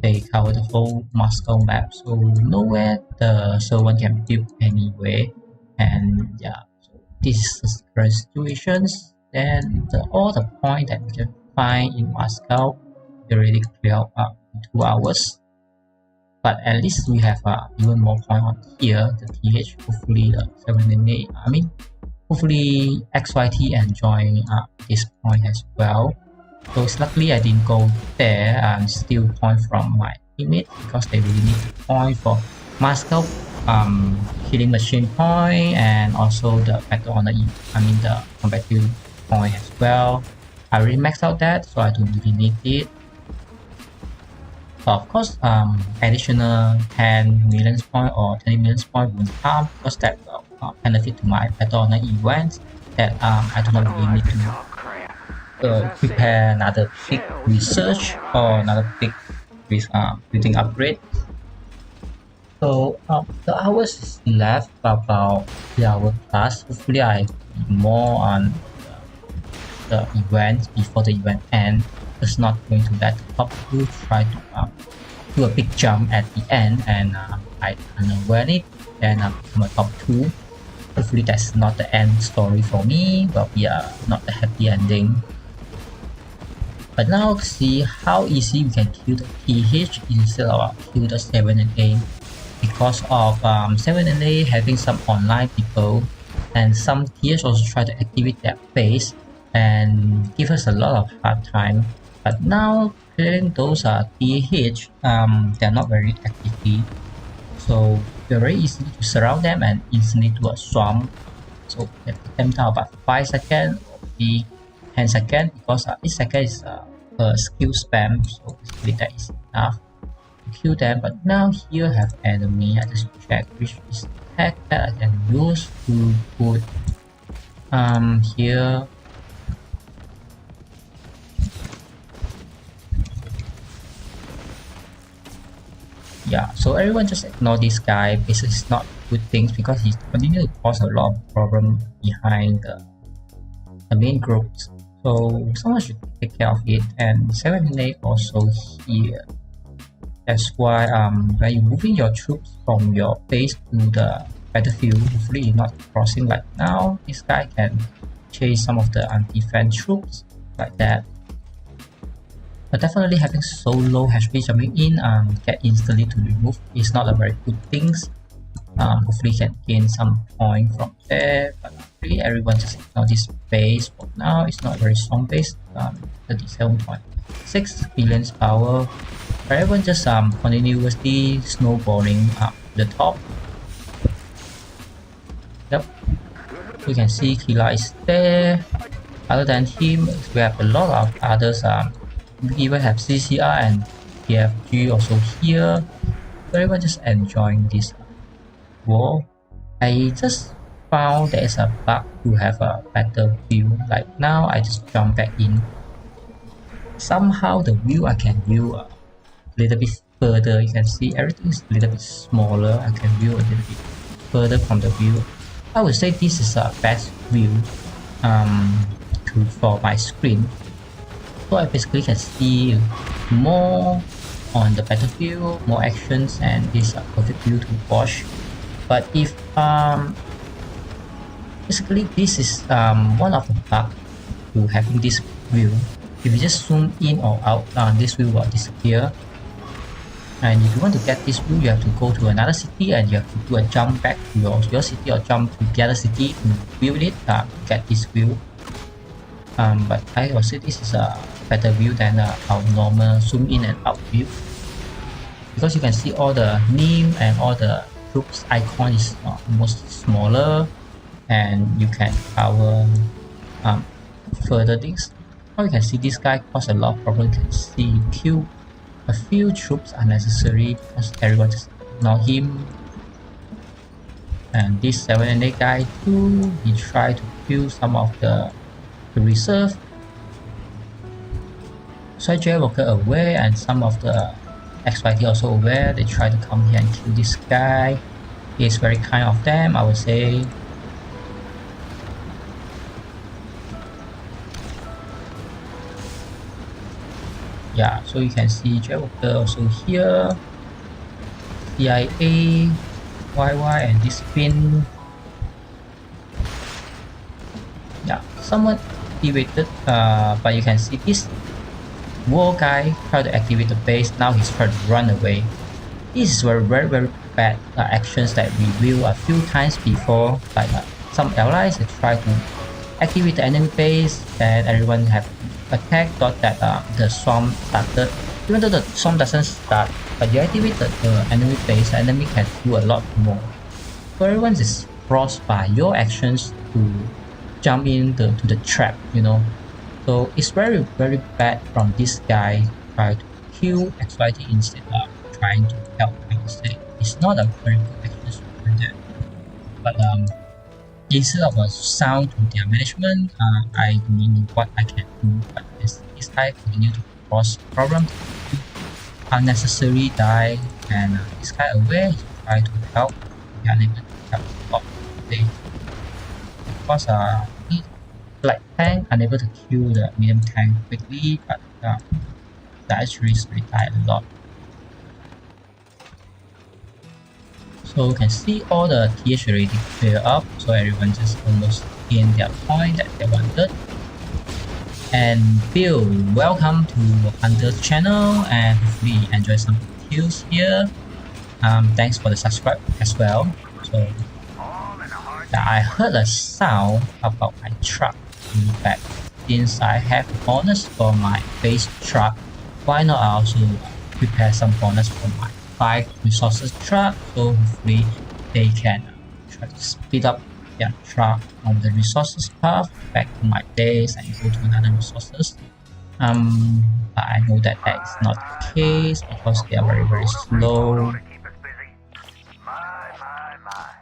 They cover the whole Moscow map, so nowhere the server can build anyway. And so this is the current situations. Then all the point that you can find in Moscow already clear up in 2 hours. But at least we have even more point on here, the TH. Hopefully the 7 and 8, hopefully XYT enjoying this point as well. So luckily I didn't go there and steal point from my teammate, because they really need the point for Moscow killing machine point, and also the the combative point as well. I already maxed out that, so I don't really need it. But of course, additional 10 million point or 20 million point won't harm, because that will benefit to my battle honor events that I do not really need to prepare another big research or another big building upgrade. So the hours is left about 3 hours plus. Hopefully I be more on the event before the event ends. Just not going to let the top 2 try to do a big jump at the end, and I don't win it, then become a top 2. Hopefully that's not the end story for me, but not the happy ending. But now see how easy we can kill the PH instead of kill the 7 and 8, because of 7 and 8 having some online people, and some TH also try to activate their base and give us a lot of hard time. But now clearing those TH, they're not very actively, so we're very easy to surround them and instantly do a swamp. So we have to them down about 5 seconds or maybe 10 seconds, because each second is a skill spam, so basically that is enough to kill them. But now here have enemy. I just check which is the tag that I can use to put here. So everyone just ignore this guy, because it's not good things because he continues to cause a lot of problem behind the main groups. So someone should take care of it. And 7 also here. That's why when you're moving your troops from your base to the battlefield, hopefully you're not crossing like now. This guy can chase some of the defense troops like that. But definitely having so low HP jumping in get instantly to remove is not a very good thing. Hopefully you can gain some point from there, but really everyone just ignore this base for now. It's not a very strong base, 37.6 billion power. But everyone just continuously snowballing up the top. Yep, you can see Kila is there. Other than him, we have a lot of others. We even have CCR and PFG also here. So everyone just enjoying this war. I just found there is a bug to have a better view. Like now, I just jump back in. Somehow the view I can view a little bit further. You can see everything is a little bit smaller. I can view a little bit further from the view. I would say this is a best view for my screen. So I basically can see more on the battlefield, more actions, and this perfect view to watch. But if basically this is one of the bugs to having this view. If you just zoom in or out, this view will disappear. And if you want to get this view, you have to go to another city and you have to do a jump back to your city or jump to the other city to view it to get this view. But I will say this is a better view than our normal zoom in and out view, because you can see all the name and all the troops icon is almost smaller, and you can cover further things. Now you can see this guy cause a lot of problems. You can see he kill a few troops unnecessary because everyone just ignore him. And this 7 guy too, he tried to kill some of the reserve. So Walker aware, and some of the XYT also aware. They try to come here and kill this guy. He is very kind of them, I would say. Yeah, so you can see Walker also here. CIA, YY, and this pin. Yeah, somewhat activated, but you can see this war guy try to activate the base. Now he's trying to run away. This is very bad actions that we will a few times before. Like some allies try to activate the enemy base, and everyone have attacked. Thought that the storm started. Even though the storm doesn't start, but you activate the enemy base, the enemy can do a lot more. So everyone is forced by your actions to jump into the trap, you know. So it's very bad from this guy try to kill XYT instead of trying to help. I would say it's not a very good action to do that. But instead of a sound to their management, I don't know what I can do. But this guy continue to cause problems, unnecessary die, and this guy aware, he try to help. They are unable to help a lot today because like tank unable to kill the medium tank quickly, but the archeries will die a lot. So you can see all the TH already clear up, so everyone just almost gained their point that they wanted. And Bill, welcome to Hunter's channel, and hopefully you enjoy some kills here. Thanks for the subscribe as well. So I heard a sound about my truck in back. Since I have bonus for my base truck, why not I also prepare some bonus for my 5 resources truck, so hopefully they can try to speed up their truck on the resources path back to my base and go to another resources. But I know that that is not the case because they are very slow.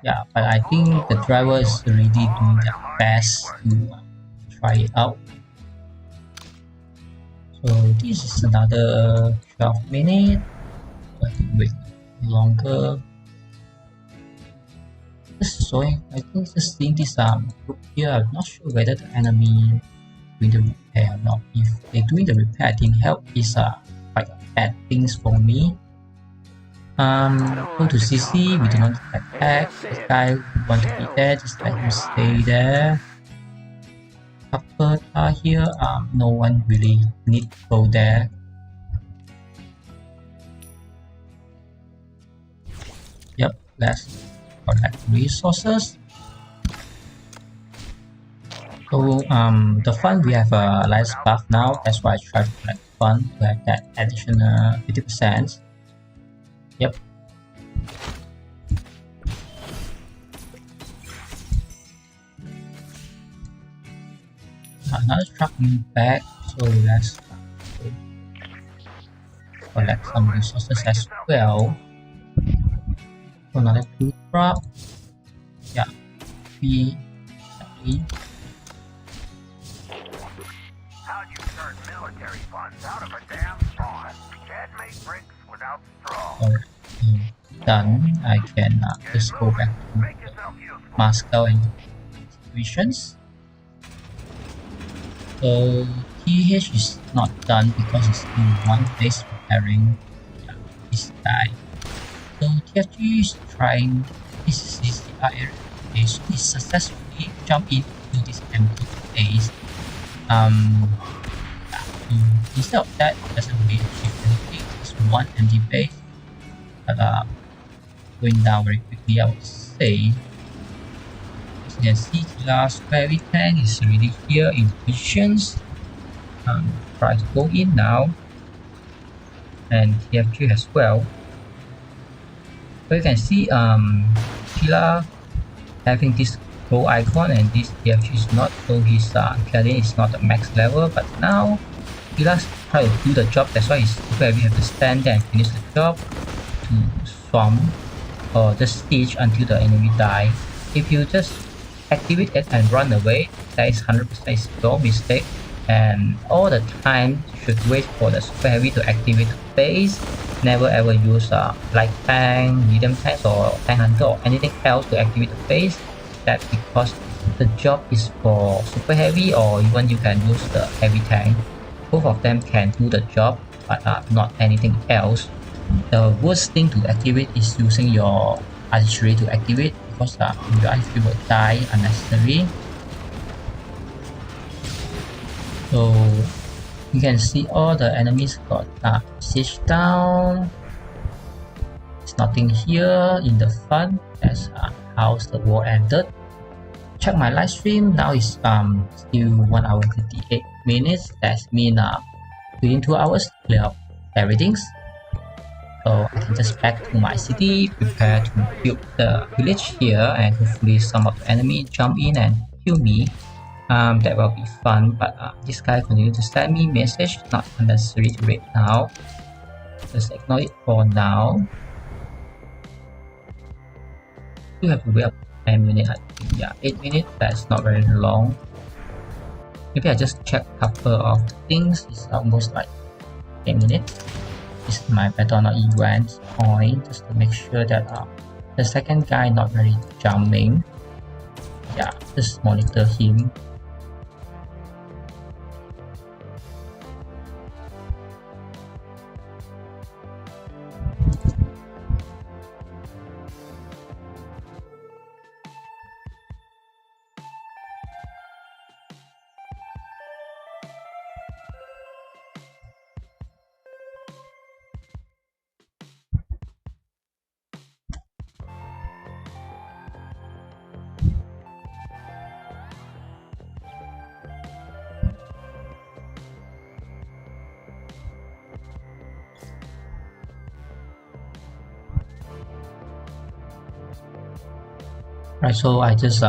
Yeah, but I think the driver is already doing their best to try it out. So this is another 12 minutes. Wait longer. Just showing, I think just seeing this group here, I'm not sure whether the enemy doing the repair or not. If they're doing the repair, I think help is quite bad things for me. Go to CC, we do not attack. This guy want to be there, just let him stay there. Couple are here, no one really need to go there. Yep, let's collect resources. So the fund, we have a nice buff now, that's why I try to collect fund to have that additional 50%. Yep. Another truck coming back, so let's collect some resources as well. So another 2 truck. Yeah, How'd you turn military funds out of a damn spawn? Can't make bricks without straw. Alright, done. I can just go back to Make yourself useful. Moscow and situations. So TH is not done because it's in one place repairing this guy. So TFG is trying this area. So he successfully jumped into this empty place. Instead of that, it doesn't really achieve anything. It's one empty base, but going down very quickly, I would say. As you can see, the last very tank is really here in positions. Try to go in now, and TFG as well. So you can see Sheila having this gold icon and this TFG is not, so his Cantonese is not at max level, but now Sheila try to do the job, that's why he's super heavy, have to stand there and finish the job to swamp or just siege until the enemy die. If you just activate it and run away, that is 100% your mistake, and all the time you should wait for the super heavy to activate the base. Never ever use light tank, medium tanks or tank hunter or anything else to activate the base. That's because the job is for super heavy, or even you can use the heavy tank. Both of them can do the job, but not anything else. The worst thing to activate is using your artillery to activate, because your artillery will die unnecessarily. So you can see all the enemies got siege down. There's nothing here in the front. That's how the war ended. Check my live stream. Now it's still 1 hour 58 minutes. That means within 2 hours clear up everything. So I can just back to my city, prepare to build the village here, and hopefully some of the enemy jump in and kill me. That will be fun, but this guy continues to send me message, not unnecessary to read now. Just ignore it for now. You have to wait up 10 minutes, I think. Yeah, 8 minutes, that's not very long. Maybe I just check a couple of things. It's almost like 10 minutes. This is my battle not event point, just to make sure that the second guy not really jumping. Yeah, just monitor him. Right, so I just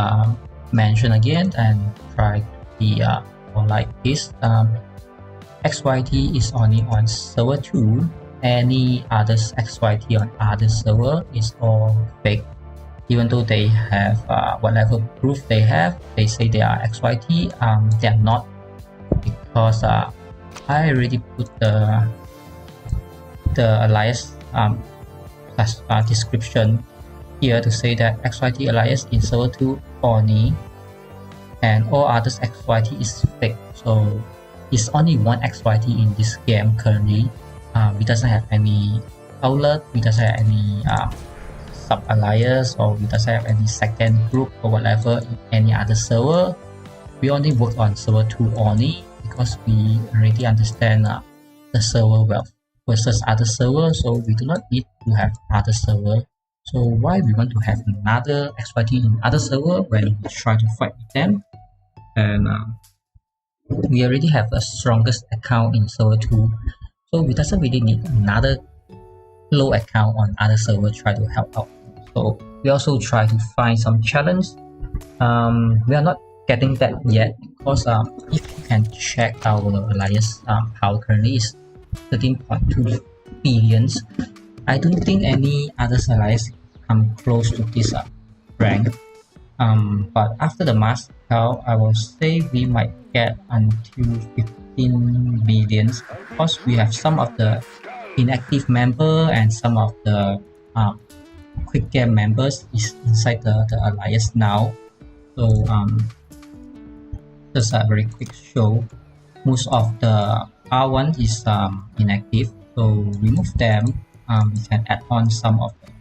mention again and try to be more like this. XYT is only on server 2. Any other XYT on other server is all fake. Even though they have whatever proof they have, they say they are XYT. They are not, because I already put the alliance description here to say that XYT Alliance in server 2 only, and all others XYT is fake. So it's only one XYT in this game currently. We doesn't have any outlet, we doesn't have any sub-alliance, or we doesn't have any second group or whatever in any other server. We only work on server 2 only because we already understand the server well versus other servers, so we do not need to have other server. So why we want to have another XYT in other server when we try to fight with them? And we already have the strongest account in server 2, so we doesn't really need another low account on other server try to help out. So we also try to find some challenge. We are not getting that yet because if you can check our alliance power currently is 13.2 billions. I don't think any other alliance come close to this rank. But after the mass count, I will say we might get until 15 millions because we have some of the inactive member and some of the quick game members is inside the alliance now. So just a very quick show. Most of the R1 is inactive, so remove them. We can add on some of the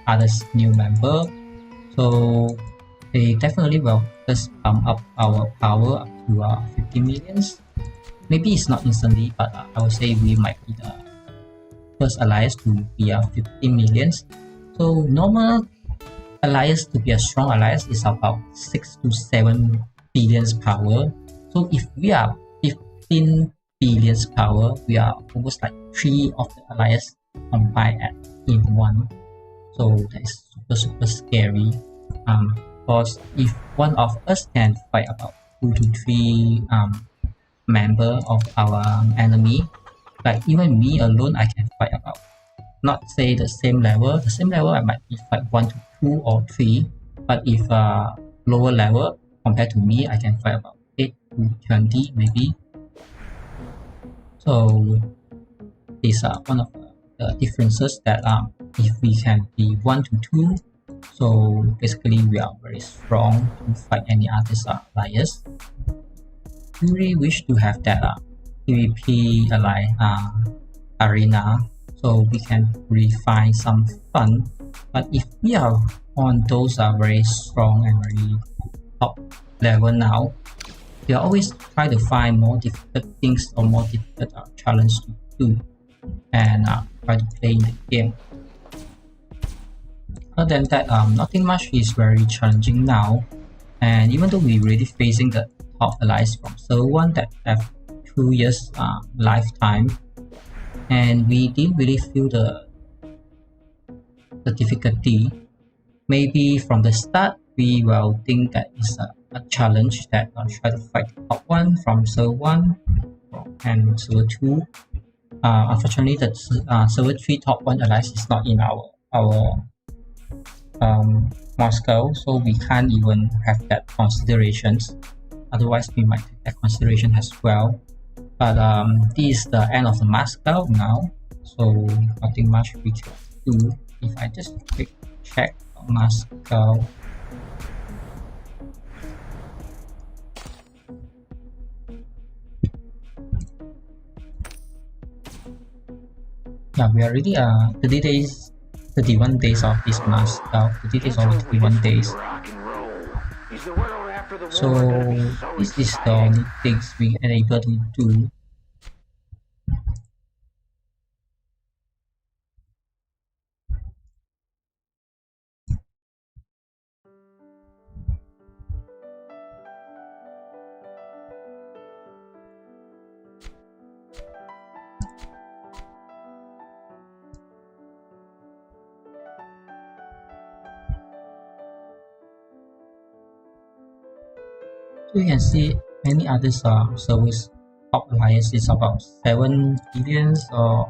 others new member, so they definitely will just pump up our power up to 50 millions. Maybe it's not instantly, but I would say we might be the first alliance to be 50 millions. So normal alliance to be a strong alliance is about 6 to 7 billions power. So if we are 15 billions power, we are almost like 3 of the alliance combined in one. So that is super scary. Because if one of us can fight about 2 to 3 member of our enemy, like even me alone, I can fight about, not say the same level. The same level I might be fight 1 to 2 or 3, but if lower level compared to me, I can fight about 8 to 20 maybe. So these are one of the differences that if we can be 1 to 2, so basically we are very strong to fight any other alliance. We really wish to have that PvP arena, so we can really find some fun. But if we are on those very strong and very top level now, we are always try to find more difficult things or more difficult challenge to do and try to play in the game. Other than that, nothing much is very challenging now. And even though we're really facing the top allies from server 1 that have 2 years lifetime, and we didn't really feel the difficulty. Maybe from the start we will think that it's a challenge that try to fight the top 1 from server 1 and server 2. Unfortunately, the server 3 top 1 alliance is not in our Moscow, so we can't even have that considerations. Otherwise we might take that consideration as well. But this is the end of the Moscow now, so nothing much we can do. If I just quick check Moscow, yeah, we are already 30 days, 31 days of this Moscow. 30 days or 31 days. So this is the only things we are able to do. So you can see many other service top alliance is about 7 billions or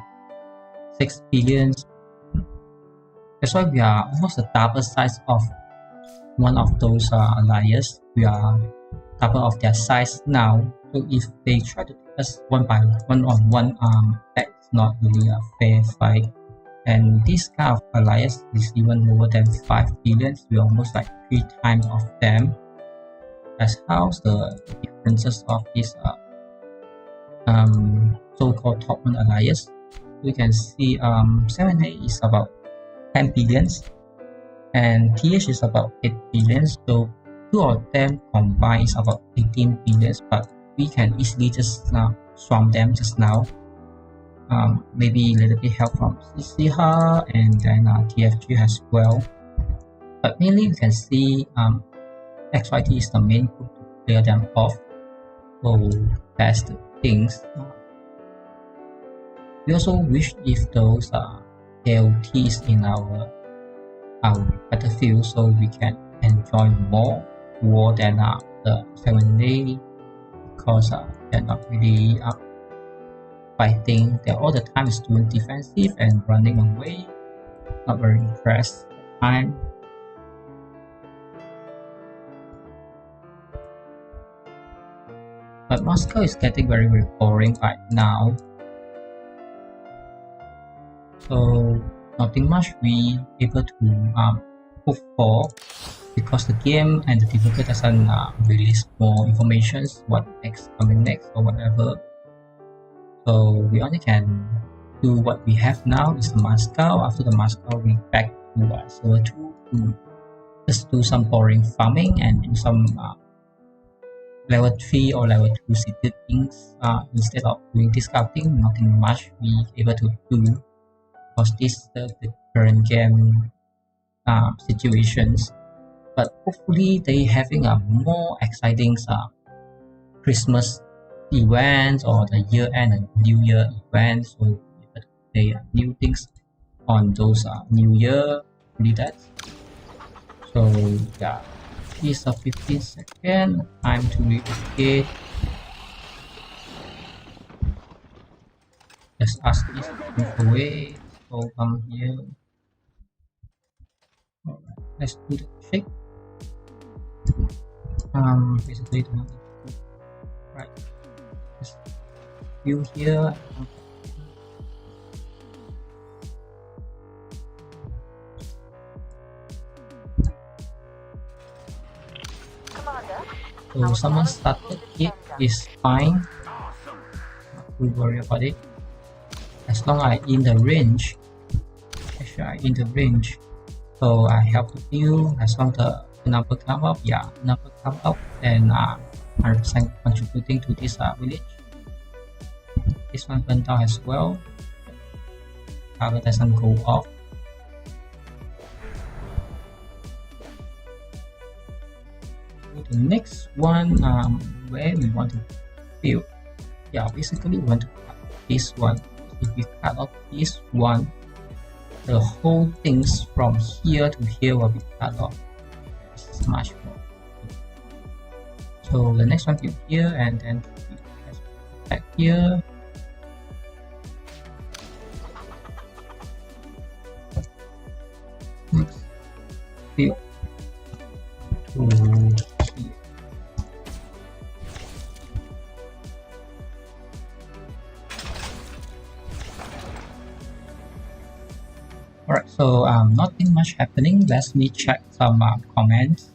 6 billions. That's why we are almost the double size of one of those alliance. We are double of their size now. So if they try to take us one on one, that's not really a fair fight. And this kind of alliance is even lower than 5 billion. We're almost like 3 times of them. That's how the differences of this so-called top 1 alliance. We can see 7A is about 10 billions and TH is about 8 billion. So 2 of them combined is about 18 billions, but we can easily just swamp them just now. Maybe a little bit help from CCH and then TFG as well. But mainly you can see XYT is the main group to clear them off. So that's the things. We also wish if those AOTs in our battlefield, so we can enjoy more war than the 7A, because they're not really fighting. They're all the time is doing defensive and running away. Not very impressed at the time. But Moscow is getting very boring right now. So nothing much we able to hope for, because the game and the developer doesn't release more information what coming next or whatever. So we only can do what we have now is the Moscow. After the Moscow, we back to server 2 to just do some boring farming and do some level 3 or level 2 city things instead of doing this scouting. Nothing much we able to do, because this is the current game situations. But hopefully they having a more exciting Christmas events or the year-end and New Year events, so they new things on those New Year, really that. So yeah, is a 15 second time to relocate. Just ask this to move away. So come here. Alright, let's do the shake. Basically do not need to, right. Just view here. So someone started it is fine. Not to worry about it. As long as I in the range. Actually I in the range. So I help the view. As long as the number come up, yeah, number come up, then 100% contributing to this village. This one went down as well. Target doesn't go off. The next one, where we want to build, yeah, basically we want to cut this one. If we cut off this one, the whole things from here to here will be cut off. It's much more. So the next one build here, and then back here. Next build to here. Alright, so nothing much happening. Let me check some comments.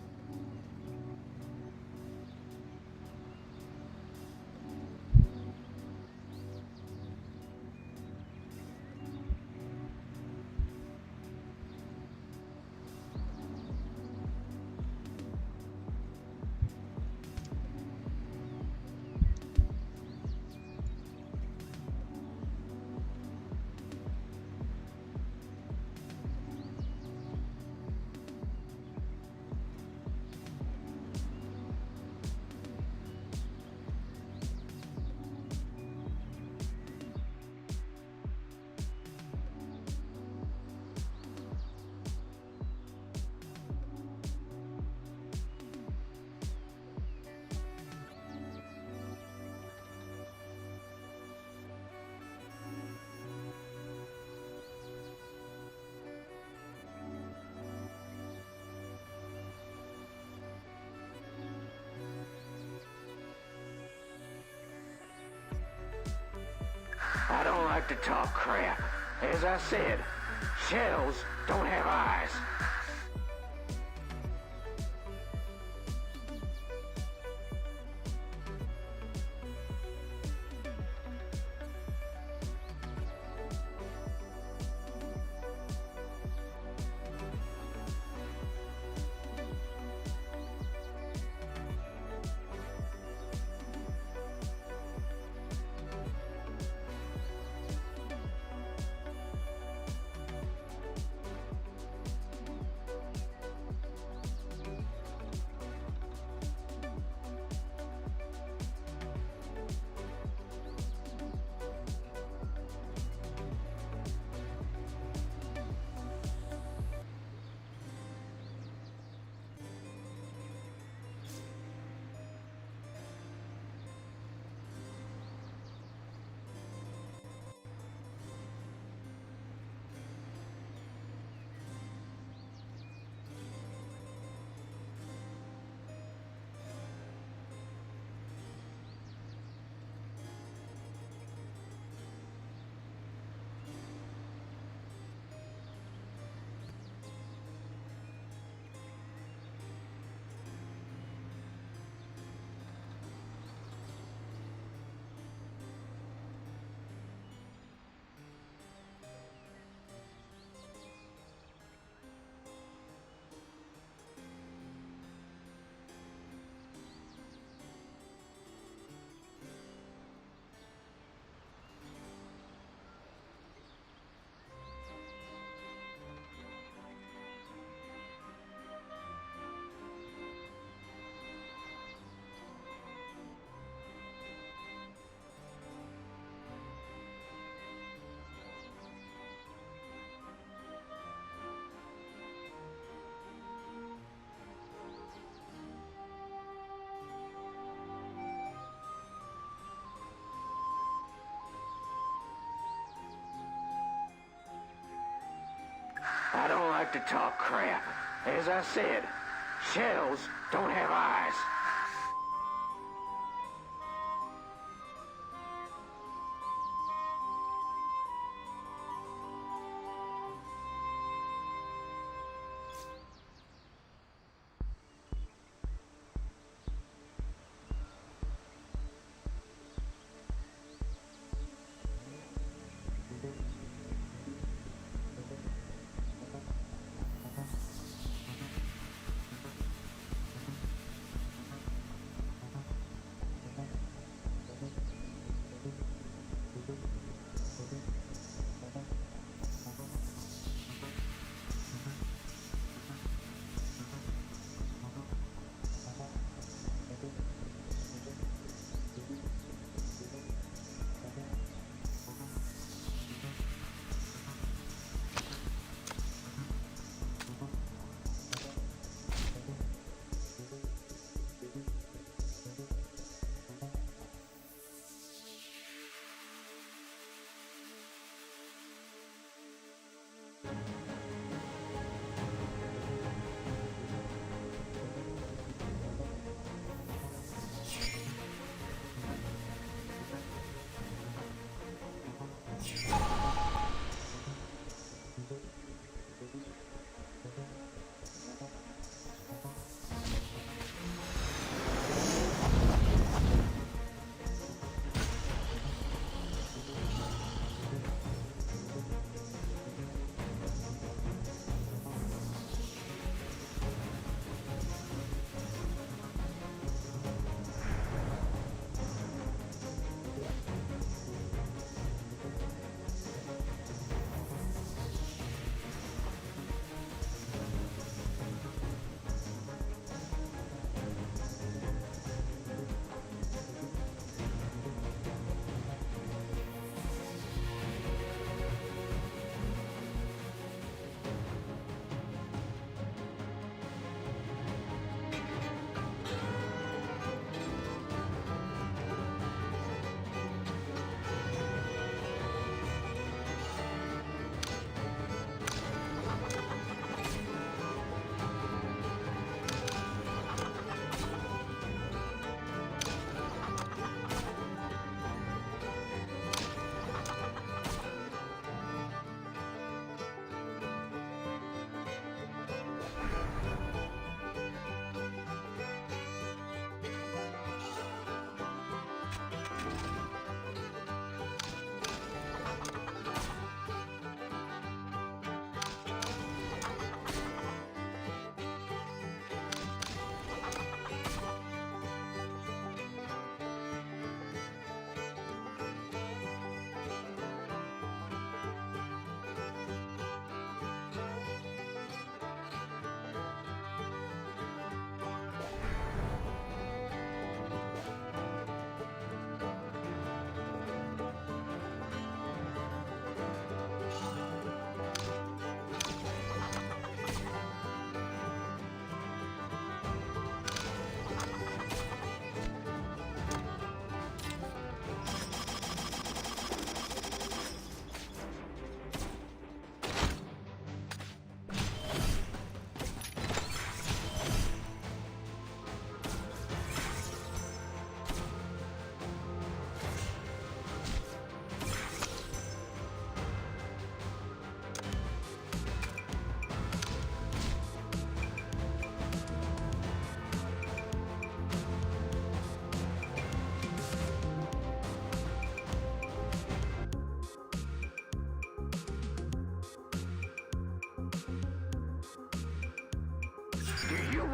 I don't like to talk crap. As I said, Shells don't have eyes. I don't like to talk crap. As I said, shells don't have eyes.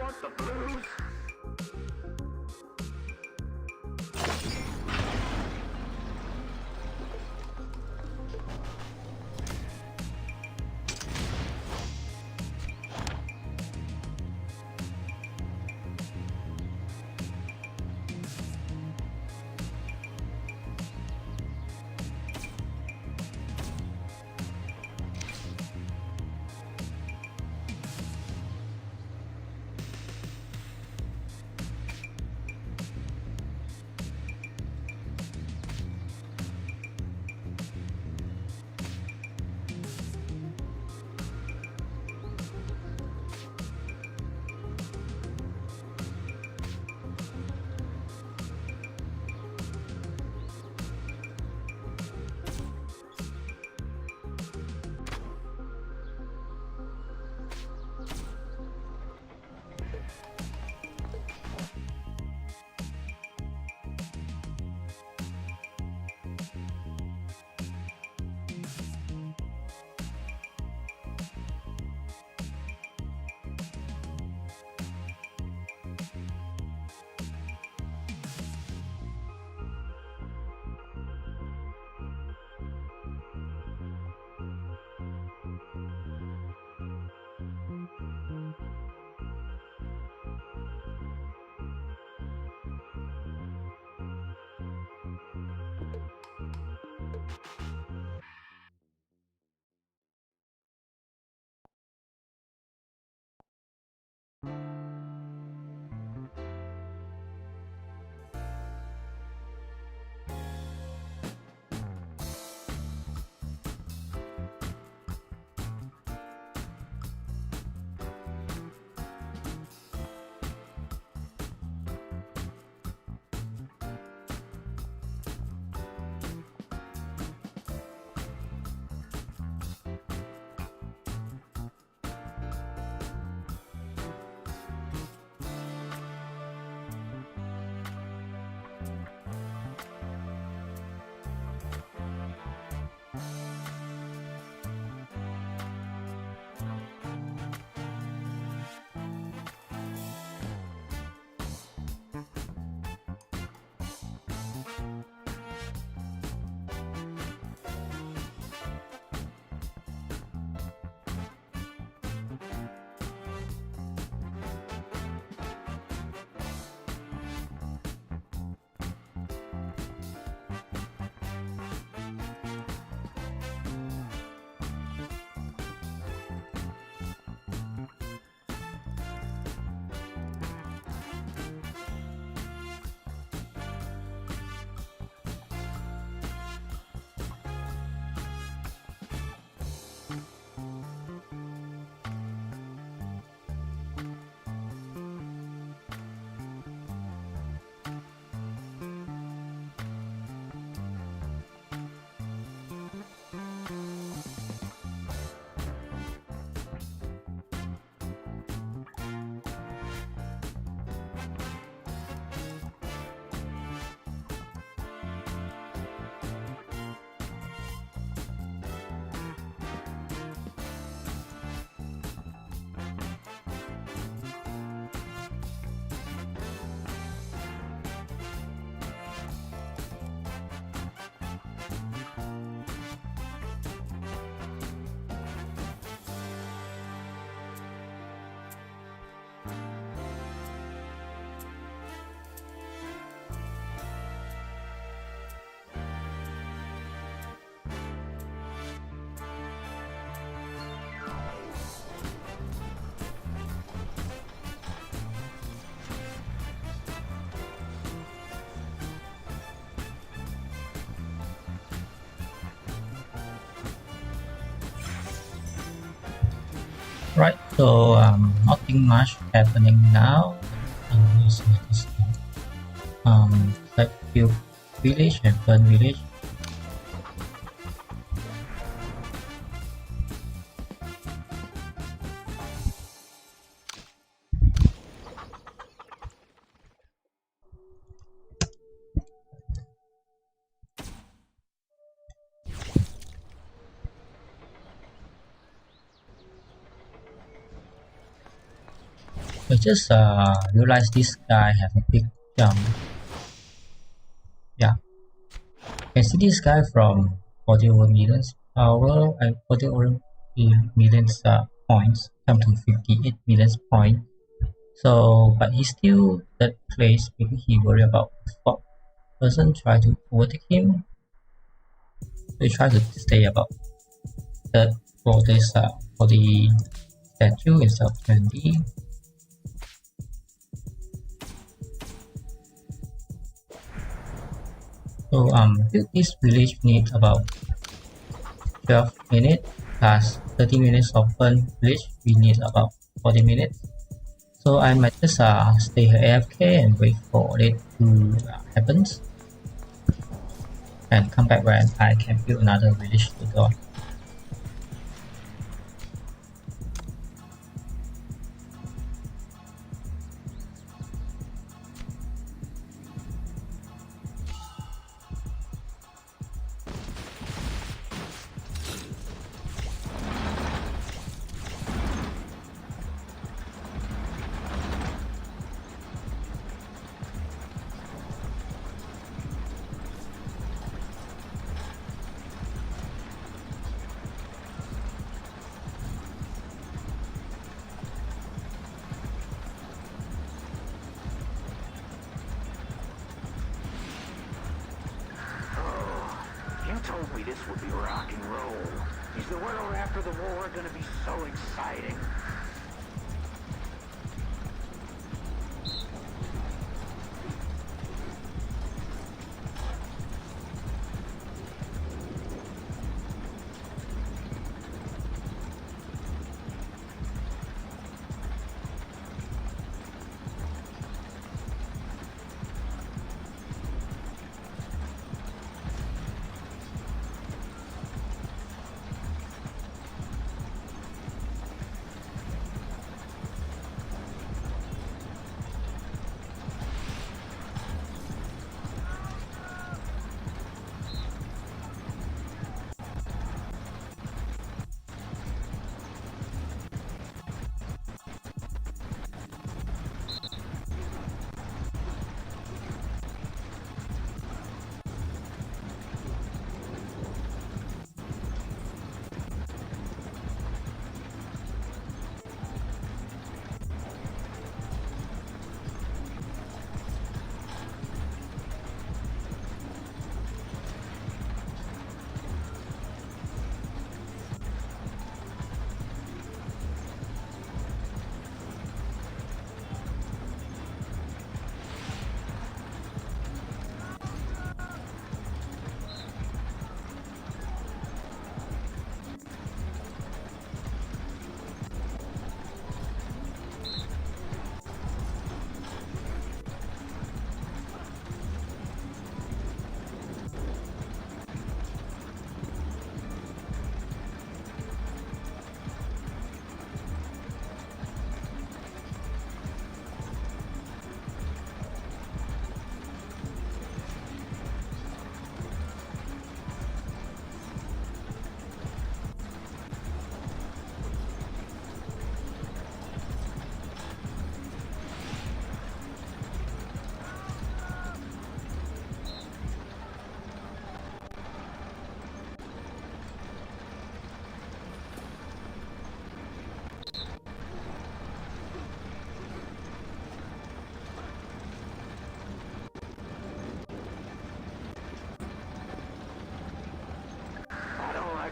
want the blues? Right, so nothing much happening now. Like few village and fun village. I just realized this guy has a big jump. Yeah, you can see this guy from 40 over millions power and 40 over millions points come to 58 millions points. So, but he still that place because he worry about the person try to overtake him. They try to stay about that for this for the statue instead of 20. So this village needs about 12 minutes plus 30 minutes of fun village. We need about 40 minutes. So I might just stay here AFK and wait for it to happen, and come back when I can build another village later on. Told me this would be rock and roll. Is the world after the war gonna be so exciting?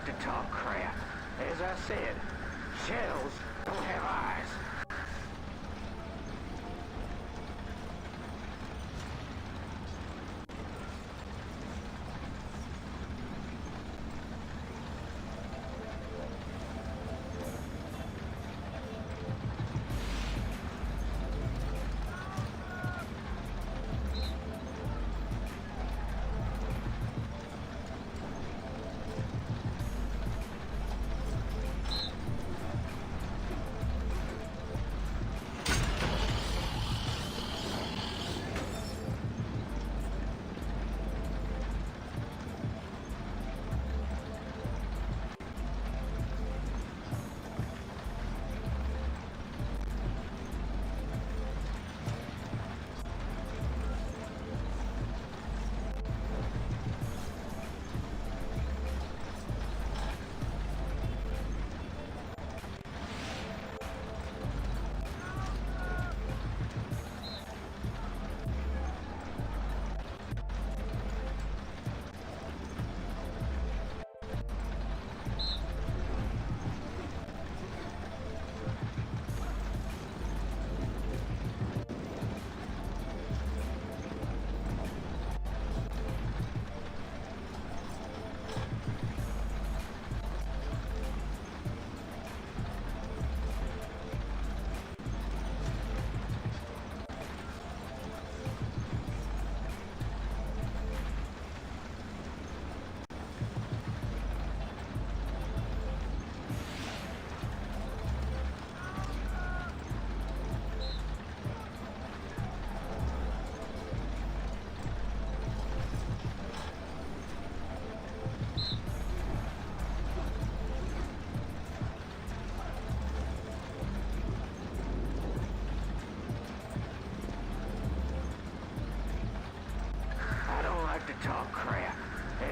To talk crap. As I said, shells don't have eyes.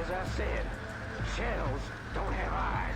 As I said, shells don't have eyes.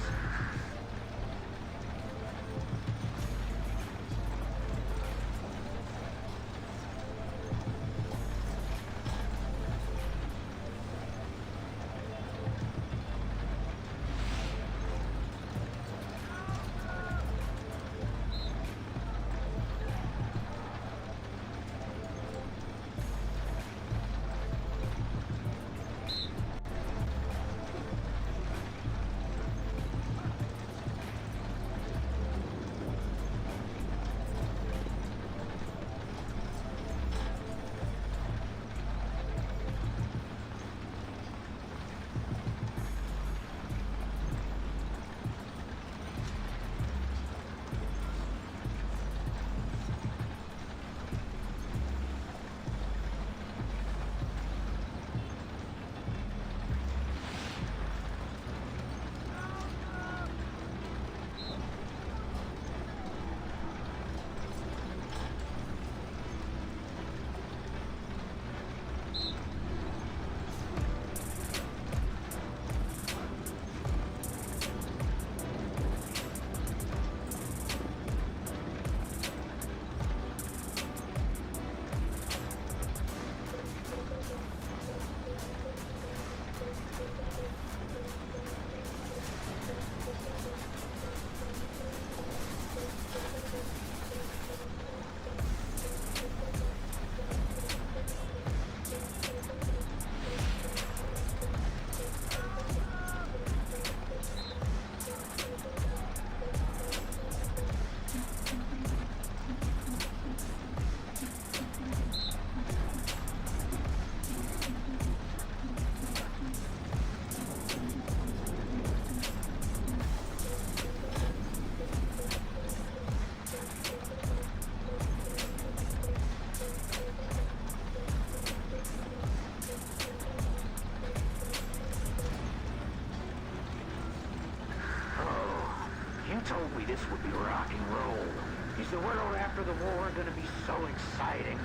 Told me this would be rock and roll. Is the world after the war gonna be so exciting?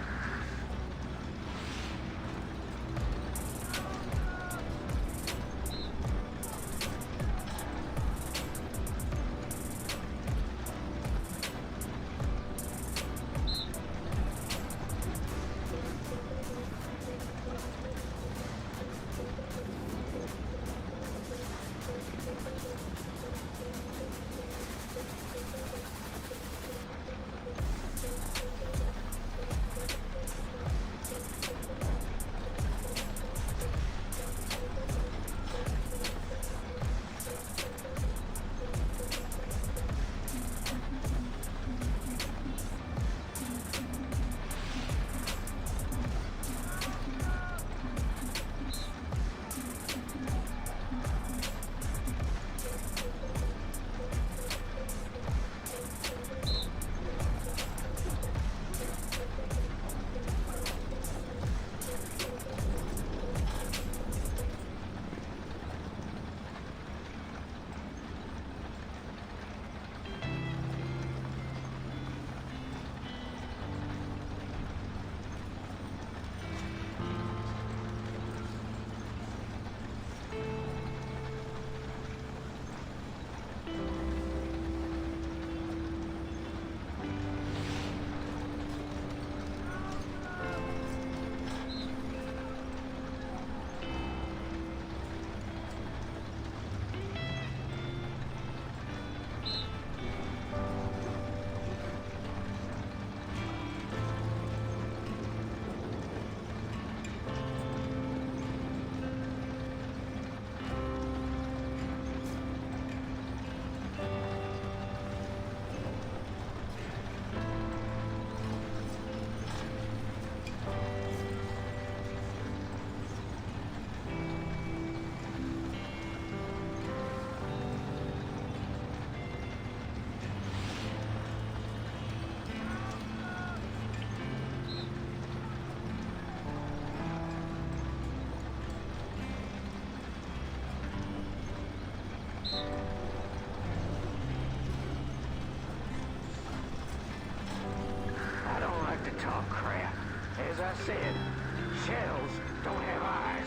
As I said, shells don't have eyes.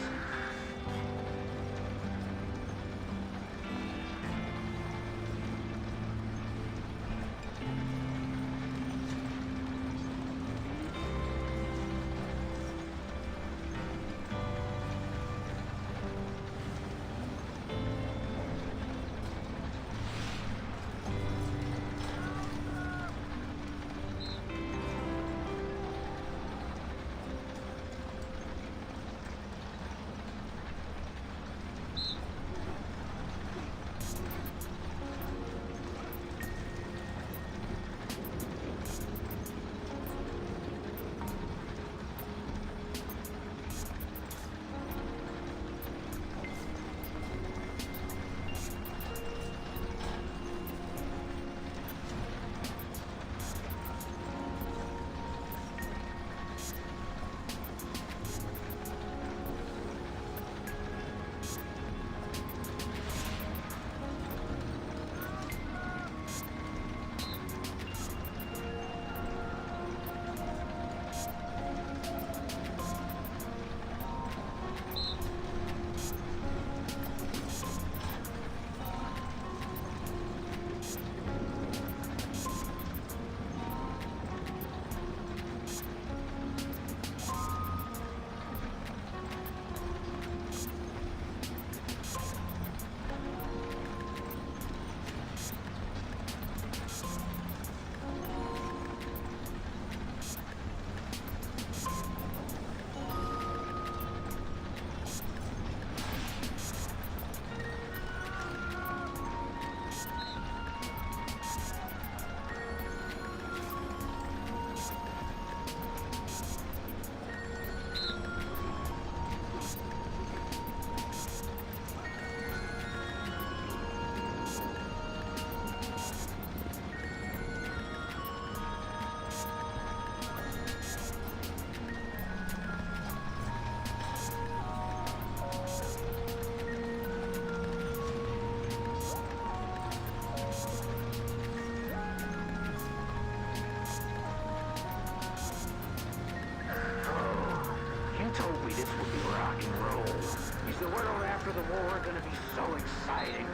told me this would be rock and roll. Is the world after the war gonna be so exciting?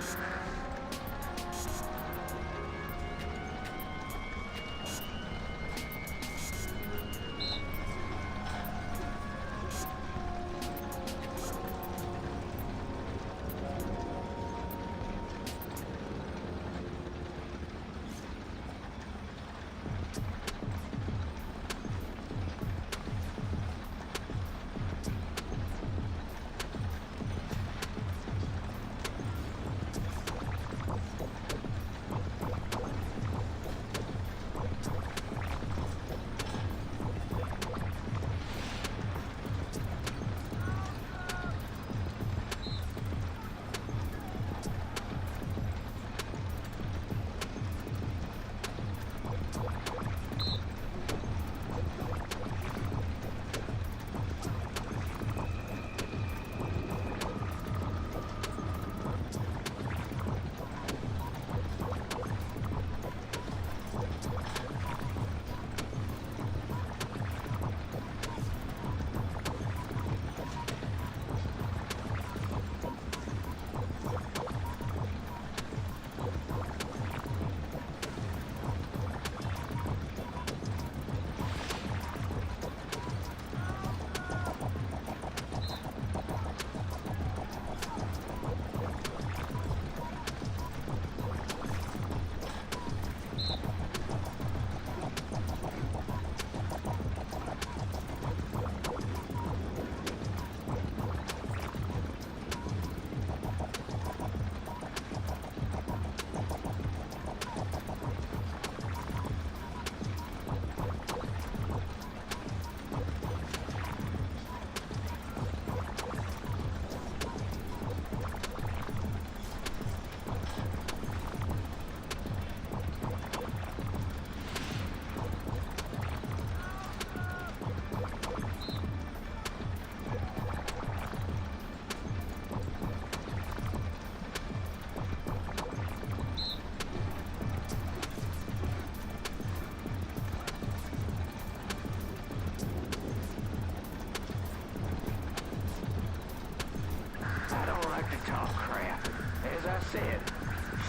said,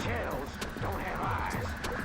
shells don't have eyes.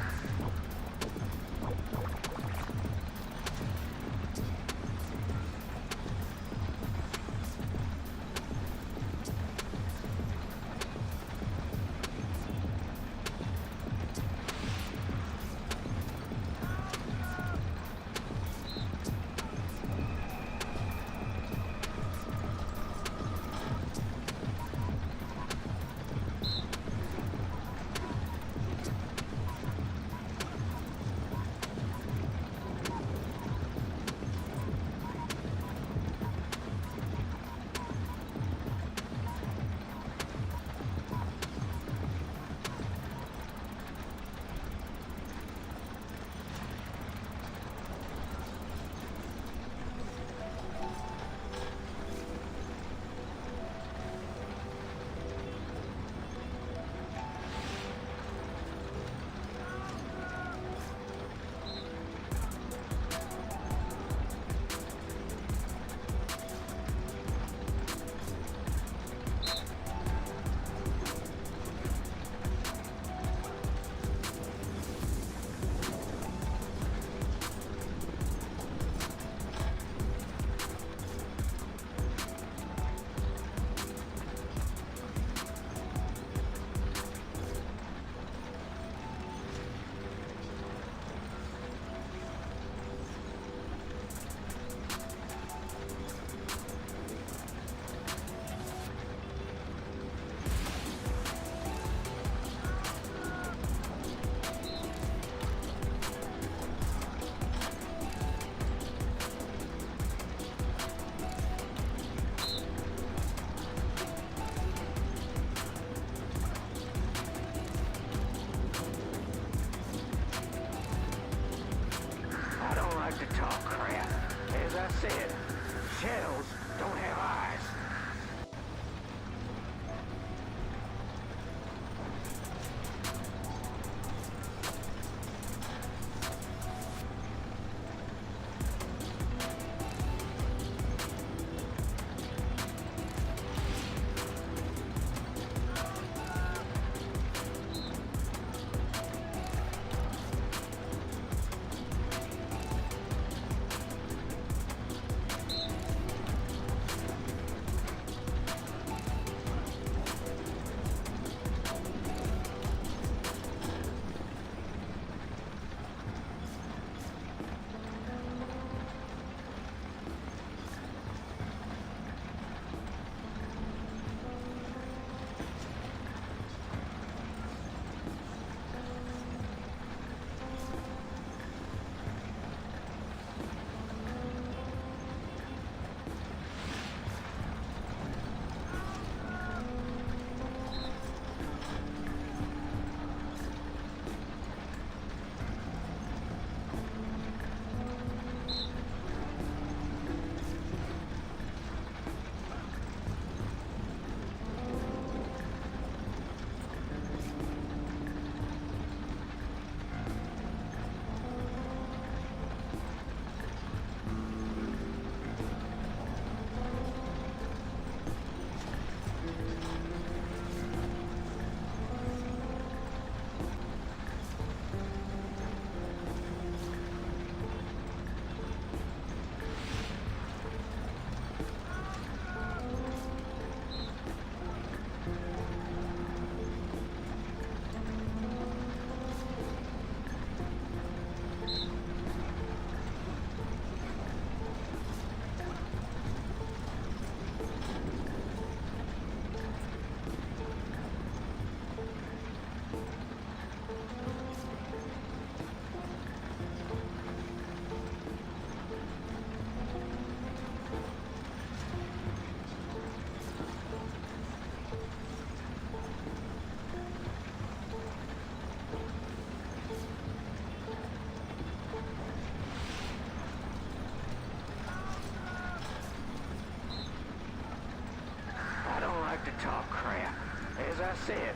said,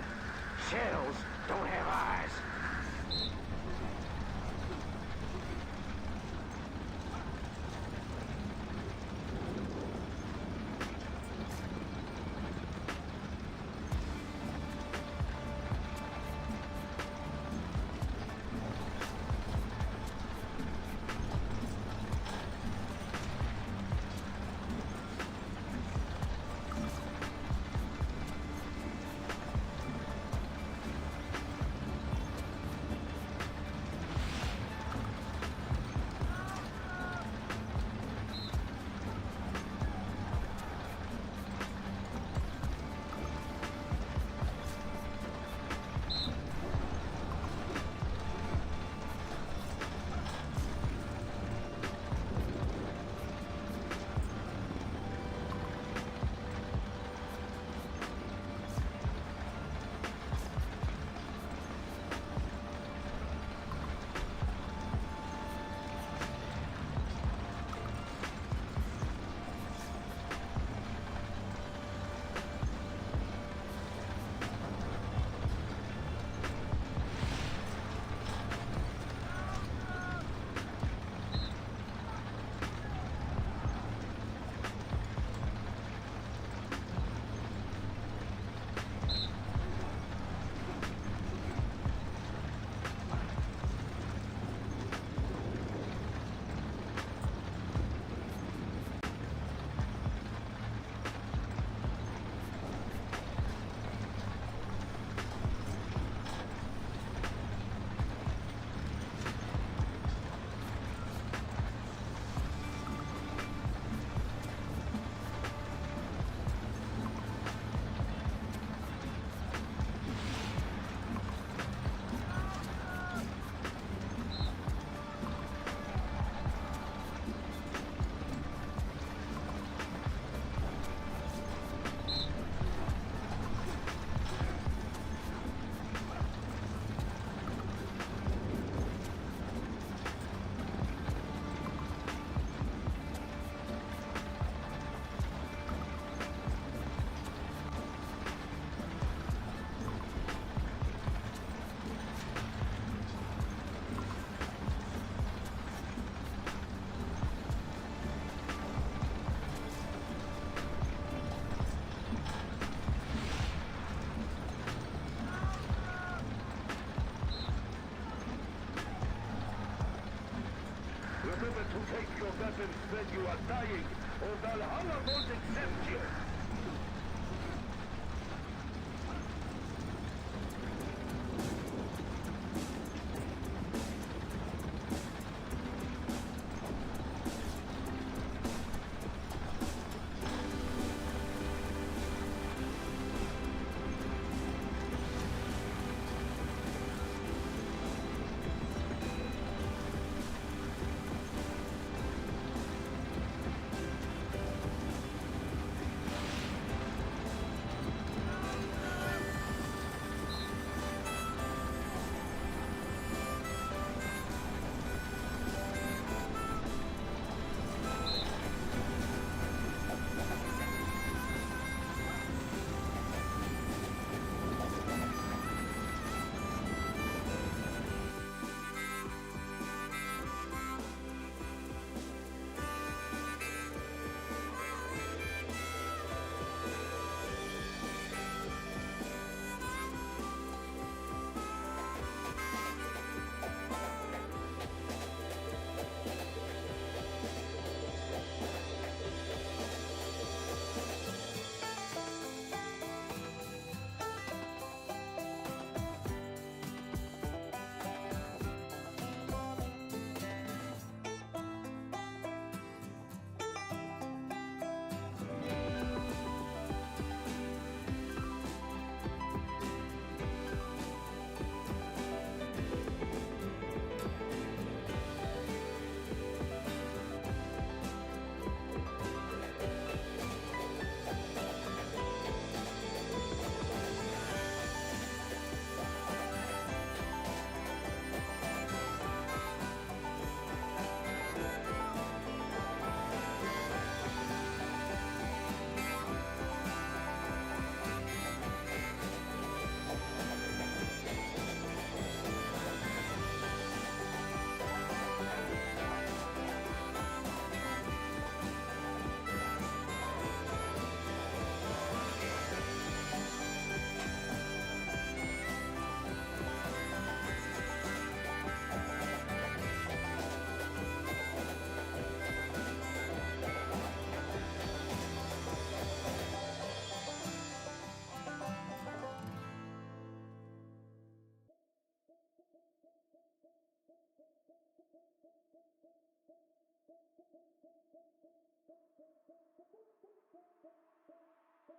shells don't have eyes. Remember to take your weapons when you are dying, or Valhalla won't accept you. So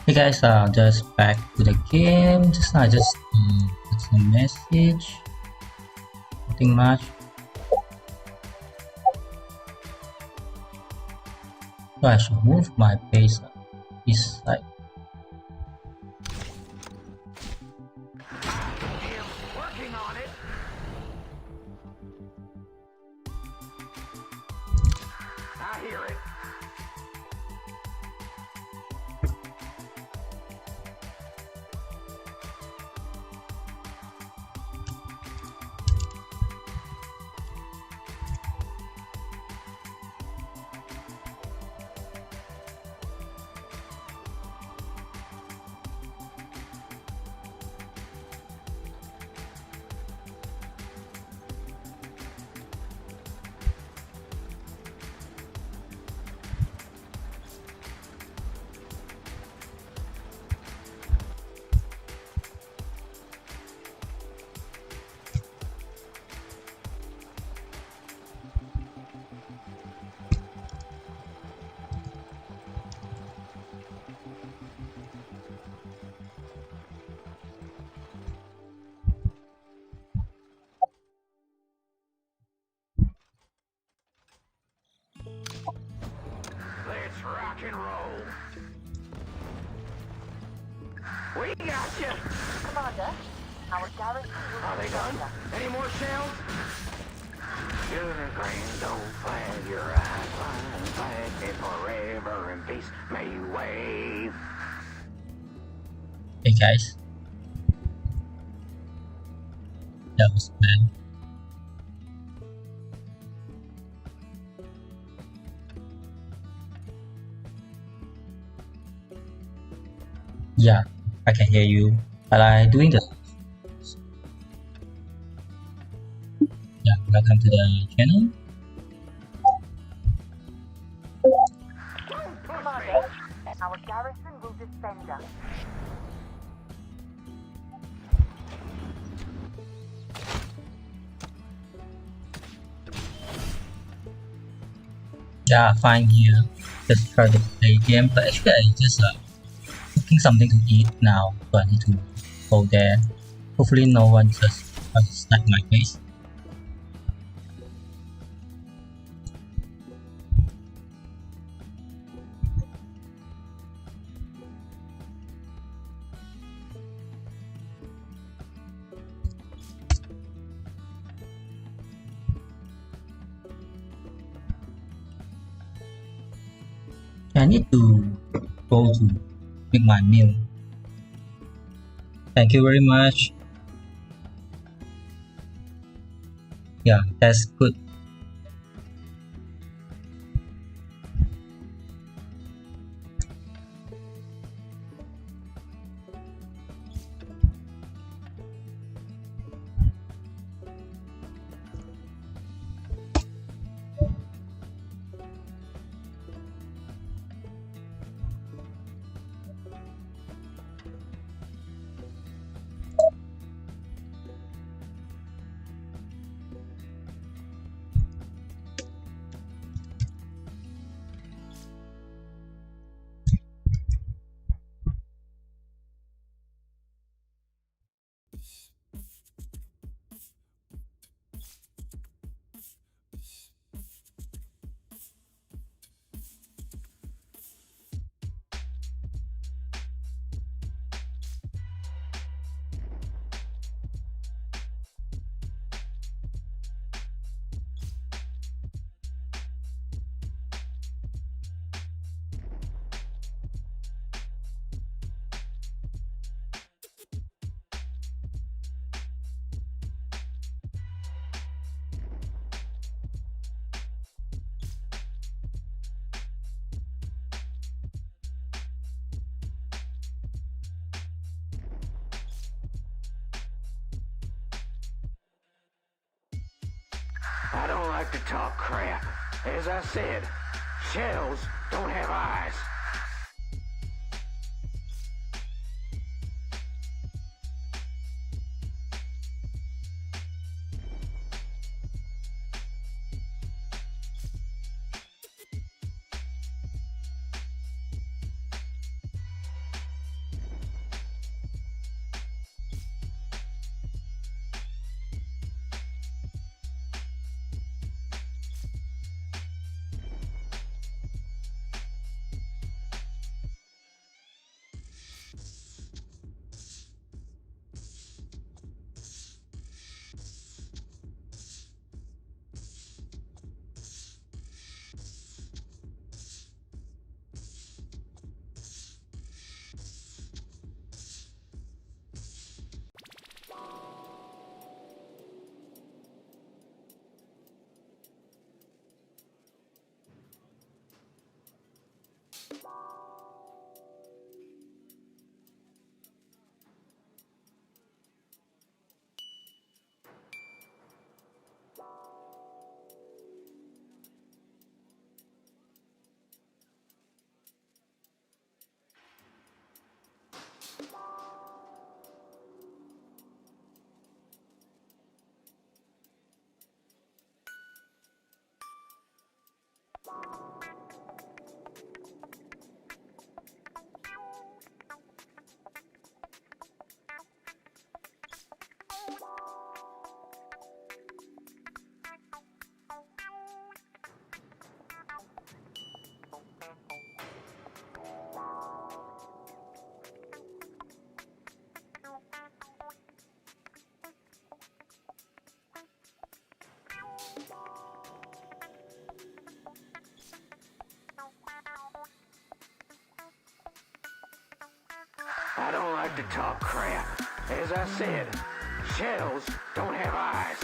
Hey guys, just back to the game. Just now I just put some message. Nothing much. So I should move my base this side. Working on it. I hear it. Let's rock and roll. We got you. Commander, our garrison will Are they done? Any more shells? Sugar grains, don't flag your eyes. Flying flag is forever and peace may wave. Hey guys. That was bad. Yeah, I can hear you. But I'm doing the. Yeah, welcome to the channel. Commander, our garrison will defend us. Yeah, fine here. Just try to play game, but actually I just cooking something to eat now, so I need to go there. Hopefully no one just snipe my face. I need to go to make my meal. Thank you very much. Yeah, that's good. I don't like to talk crap. As I said, shells don't have eyes. like to talk crap. As I said, shells don't have eyes.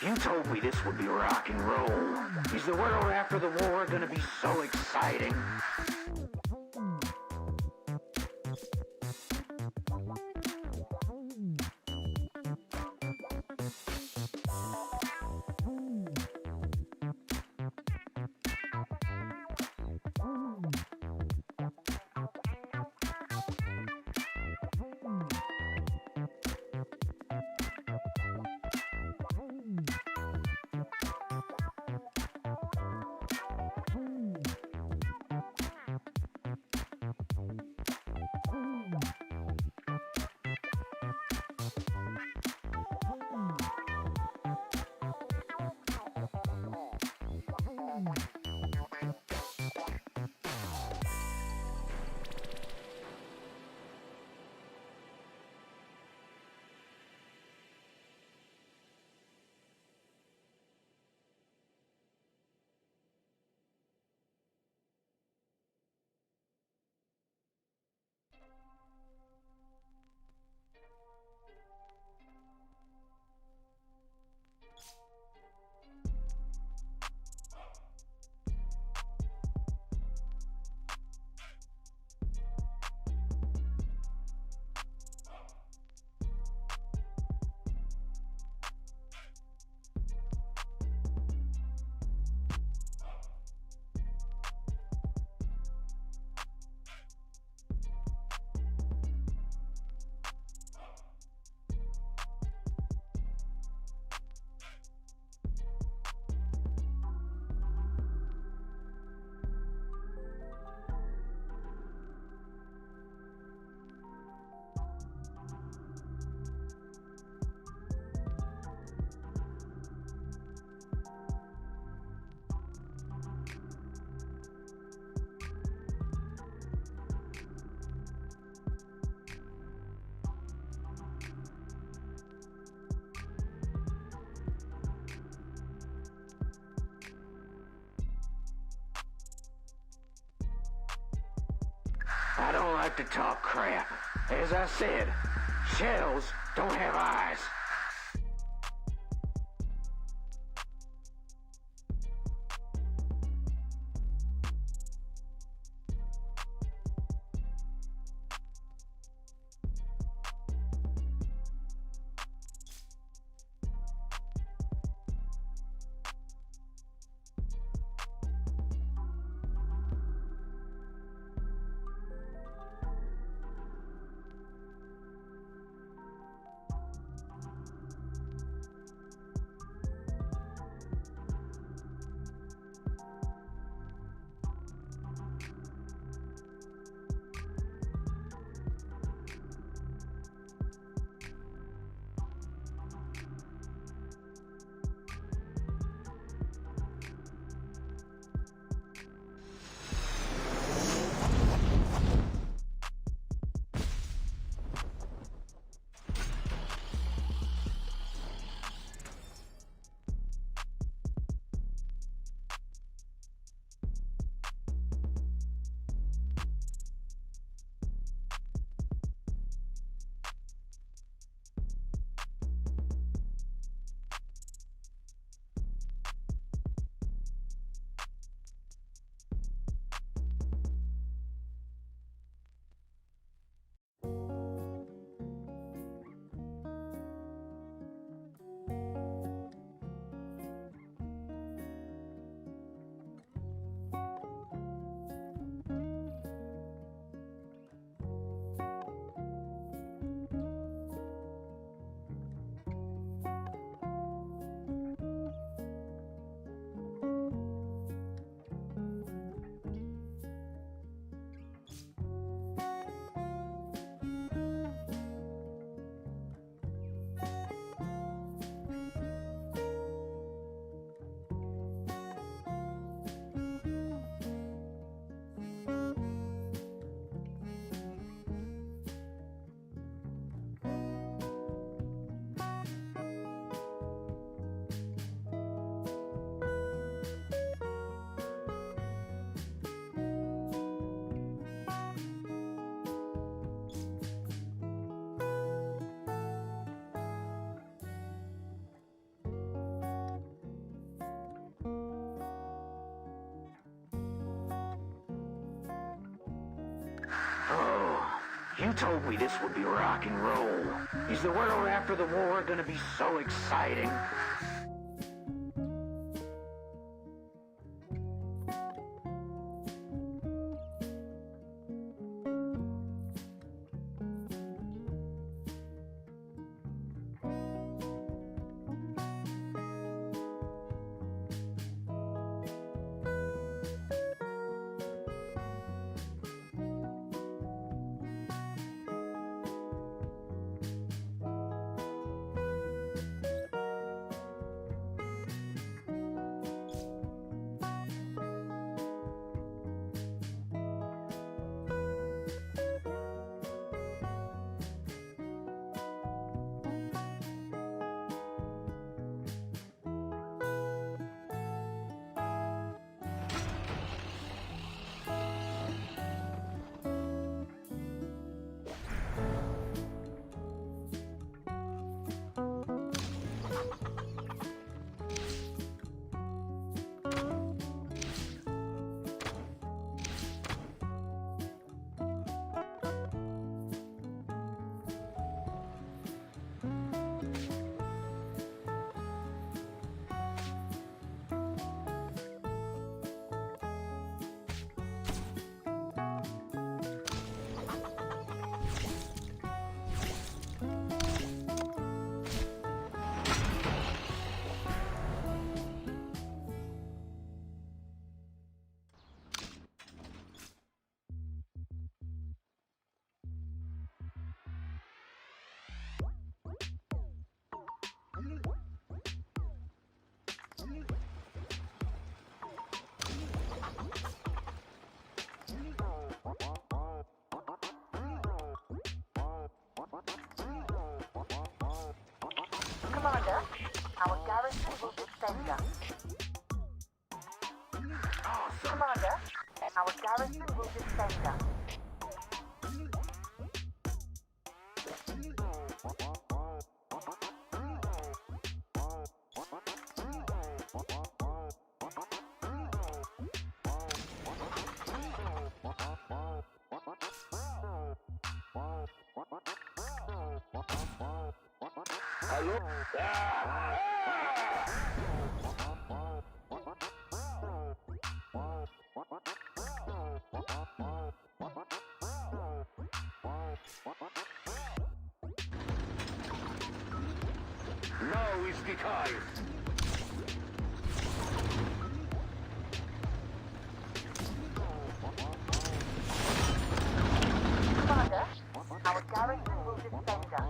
You told me this would be rock and roll. Is the world after the war gonna be so exciting? I don't like to talk crap. As I said, shells don't have eyes. You told me this would be rock and roll. Is the world after the war gonna be so exciting? Commander, our garrison will defend us. Commander, our garrison will defend us. Now is the time. Commander, our garrison will defend us.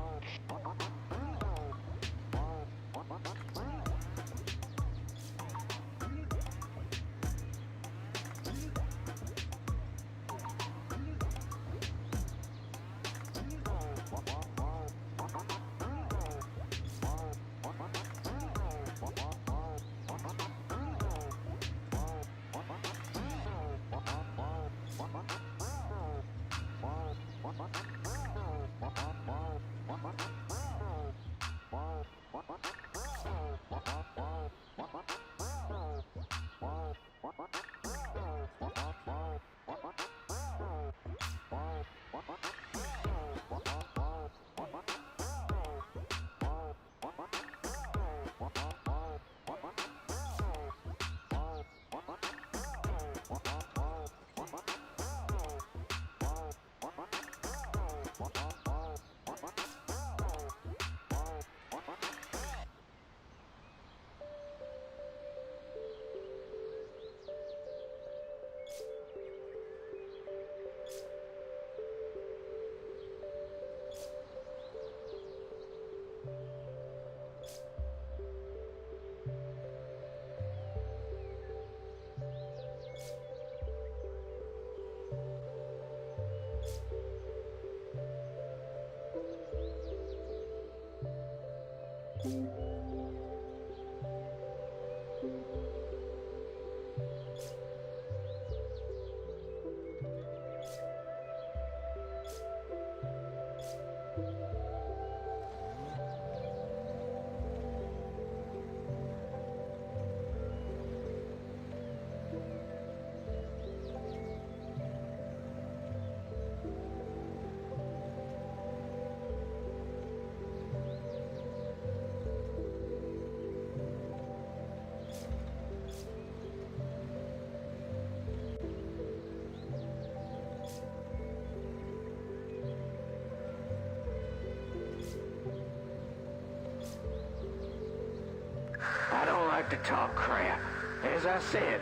like to talk crap. As I said,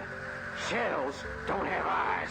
shells don't have eyes.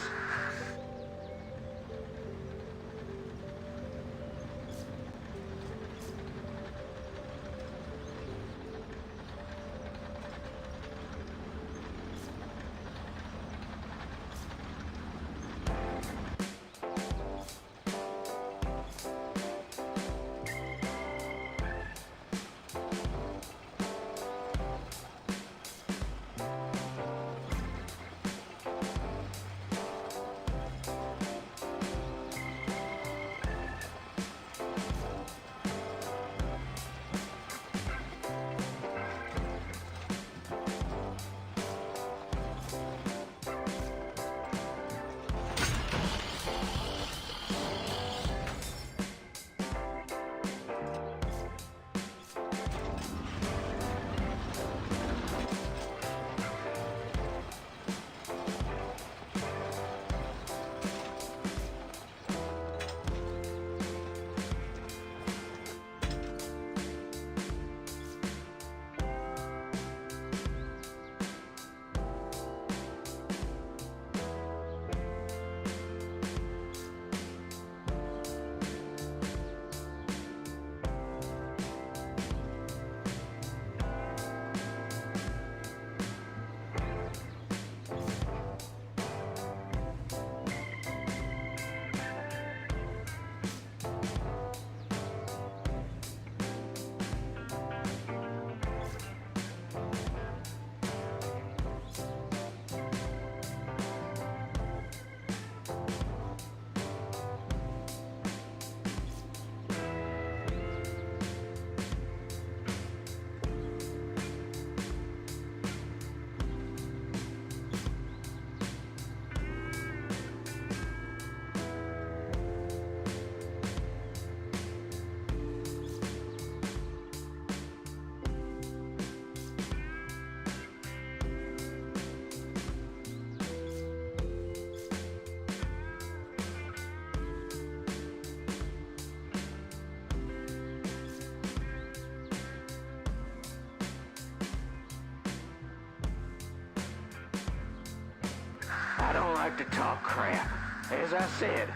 I don't like to talk crap. As I said,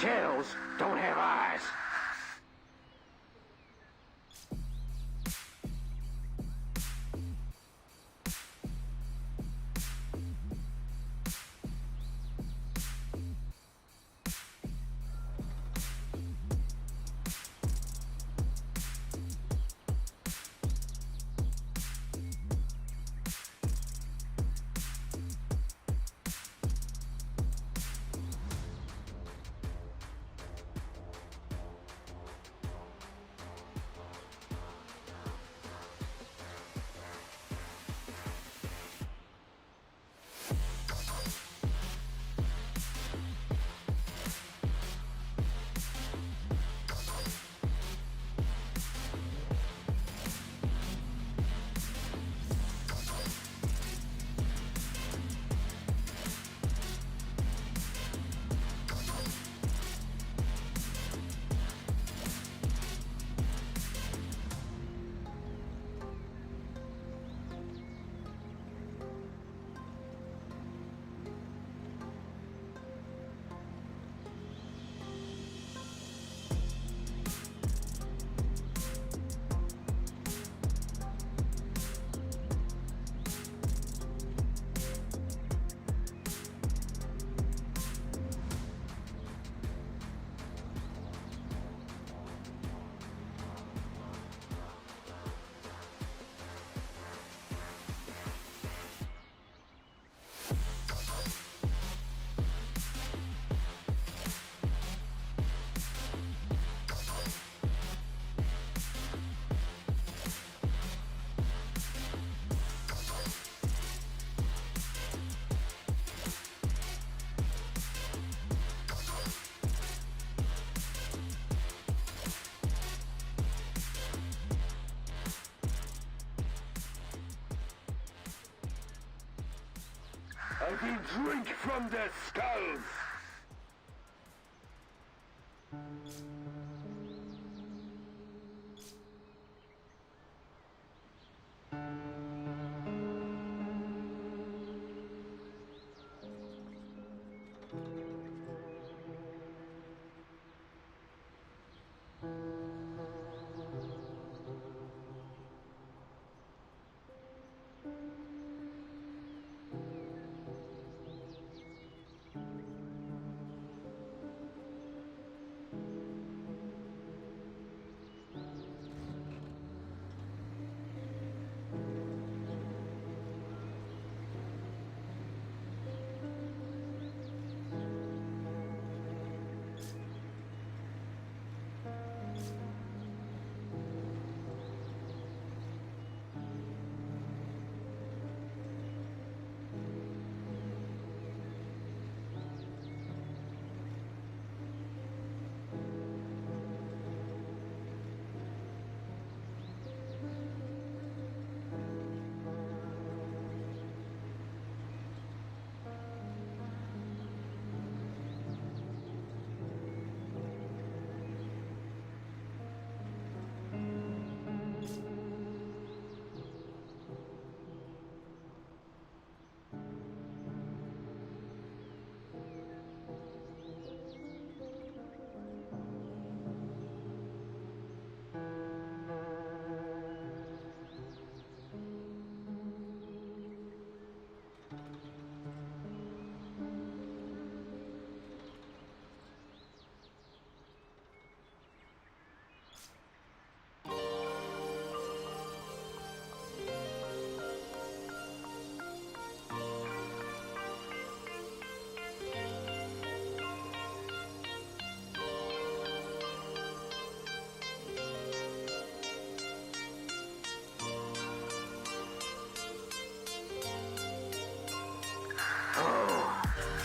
shells don't have eyes. I will drink from their skulls!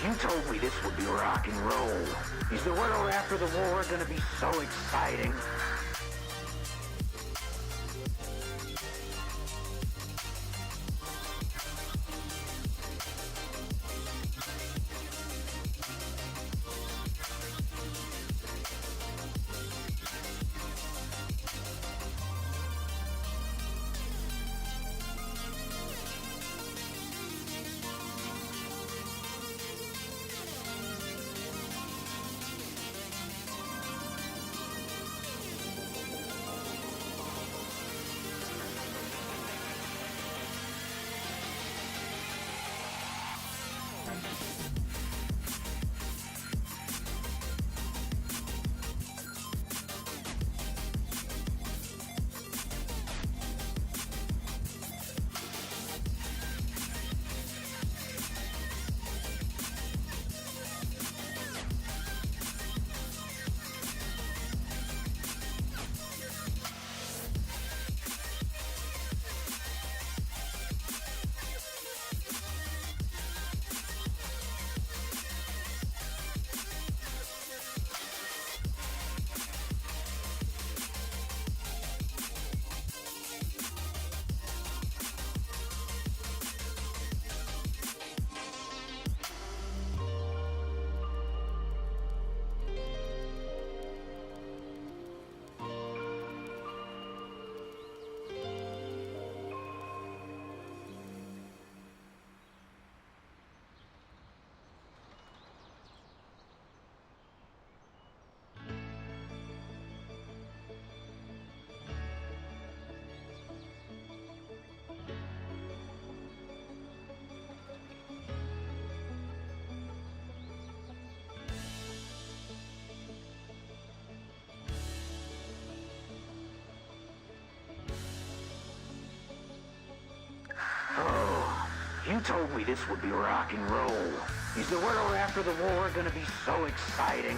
You told me this would be rock and roll. Is the world after the war gonna be so exciting? You told me this would be rock and roll. Is the world after the war gonna be so exciting?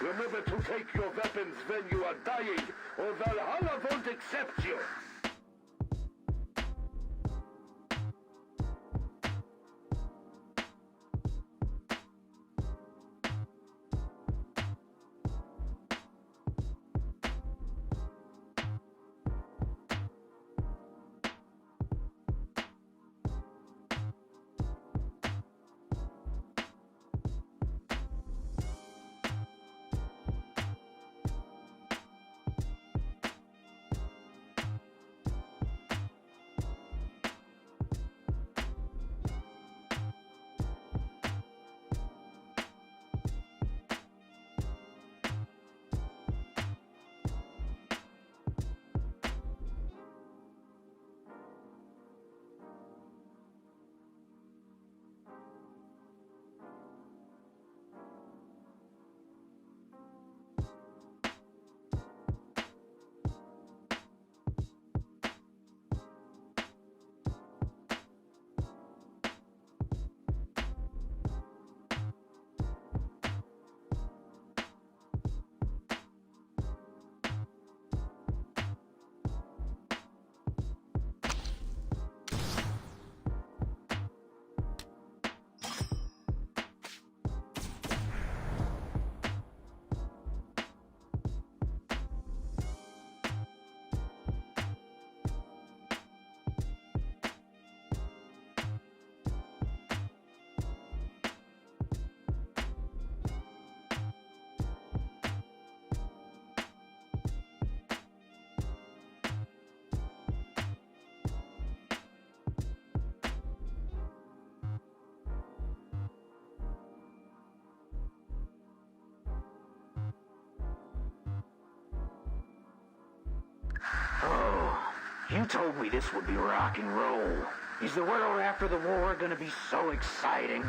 Remember to take your weapons when you are dying, or Valhalla won't accept you. You told me this would be rock and roll. Is the world after the war gonna be so exciting?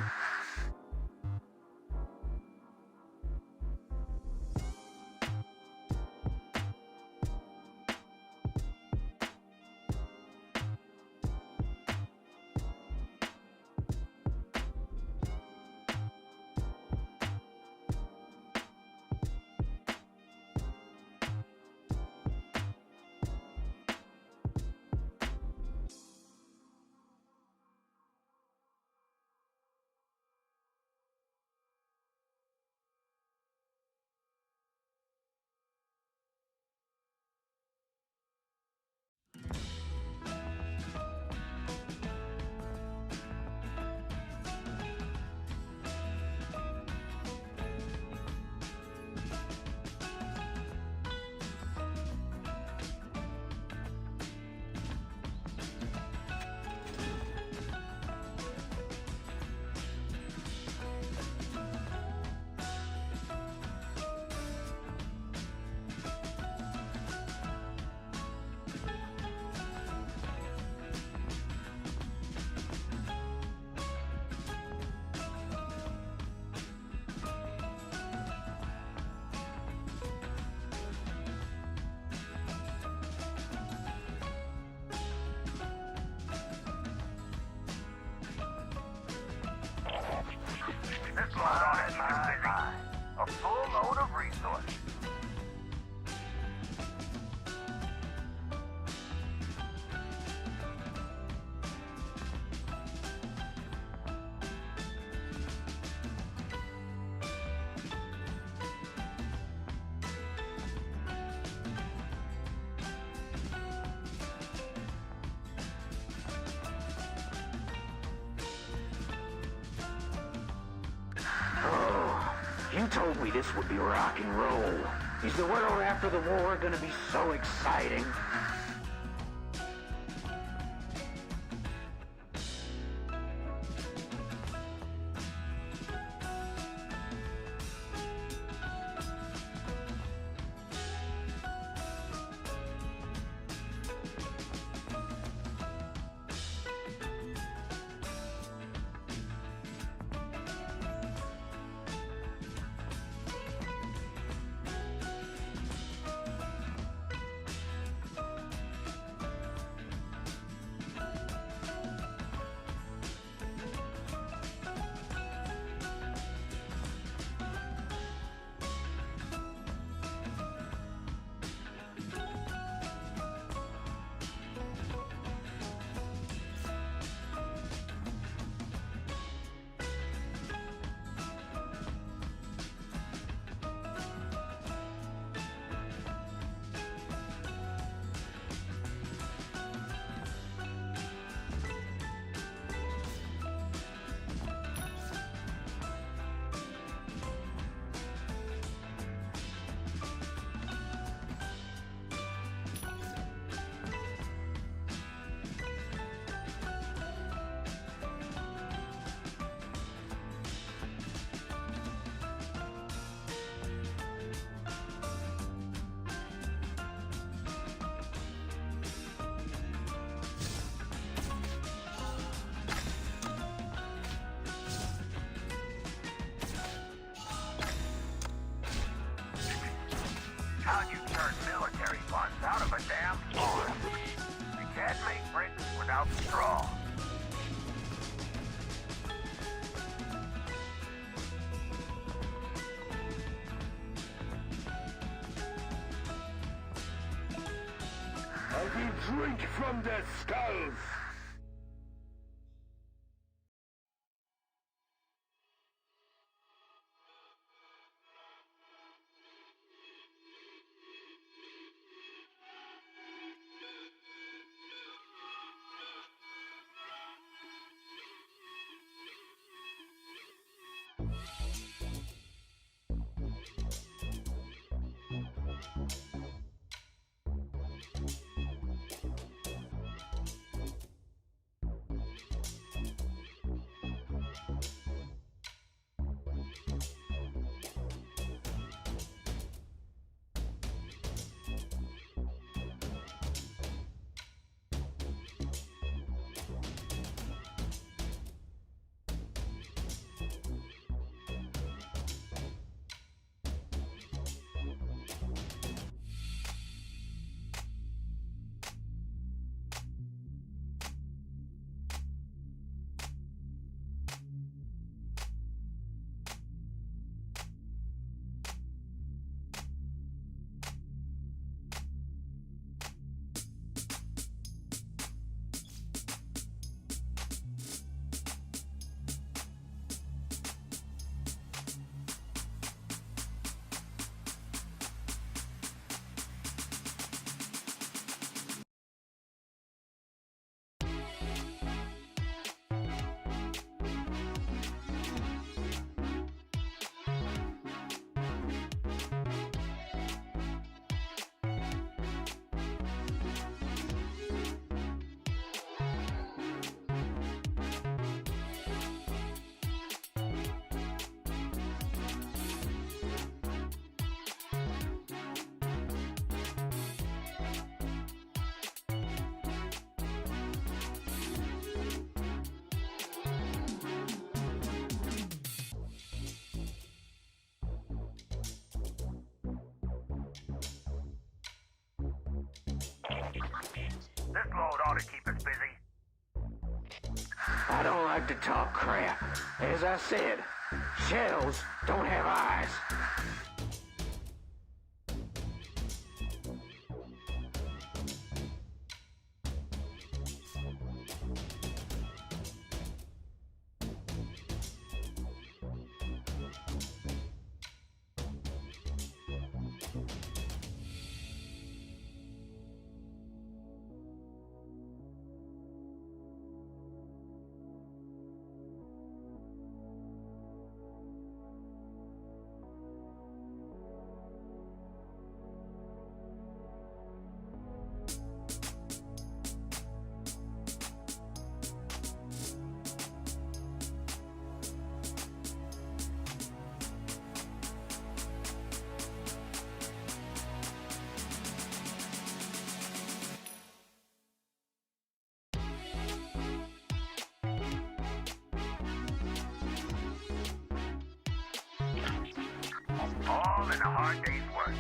This load on it, a full load of resources. You told me this would be rock and roll. Is the world after the war gonna be so exciting? How you turn military funds out of a damn farm? You can't make bricks without straw. I will drink from their skulls. ought to keep us busy. I don't like to talk crap. As I said, shells don't have eyes. All in a hard day's work.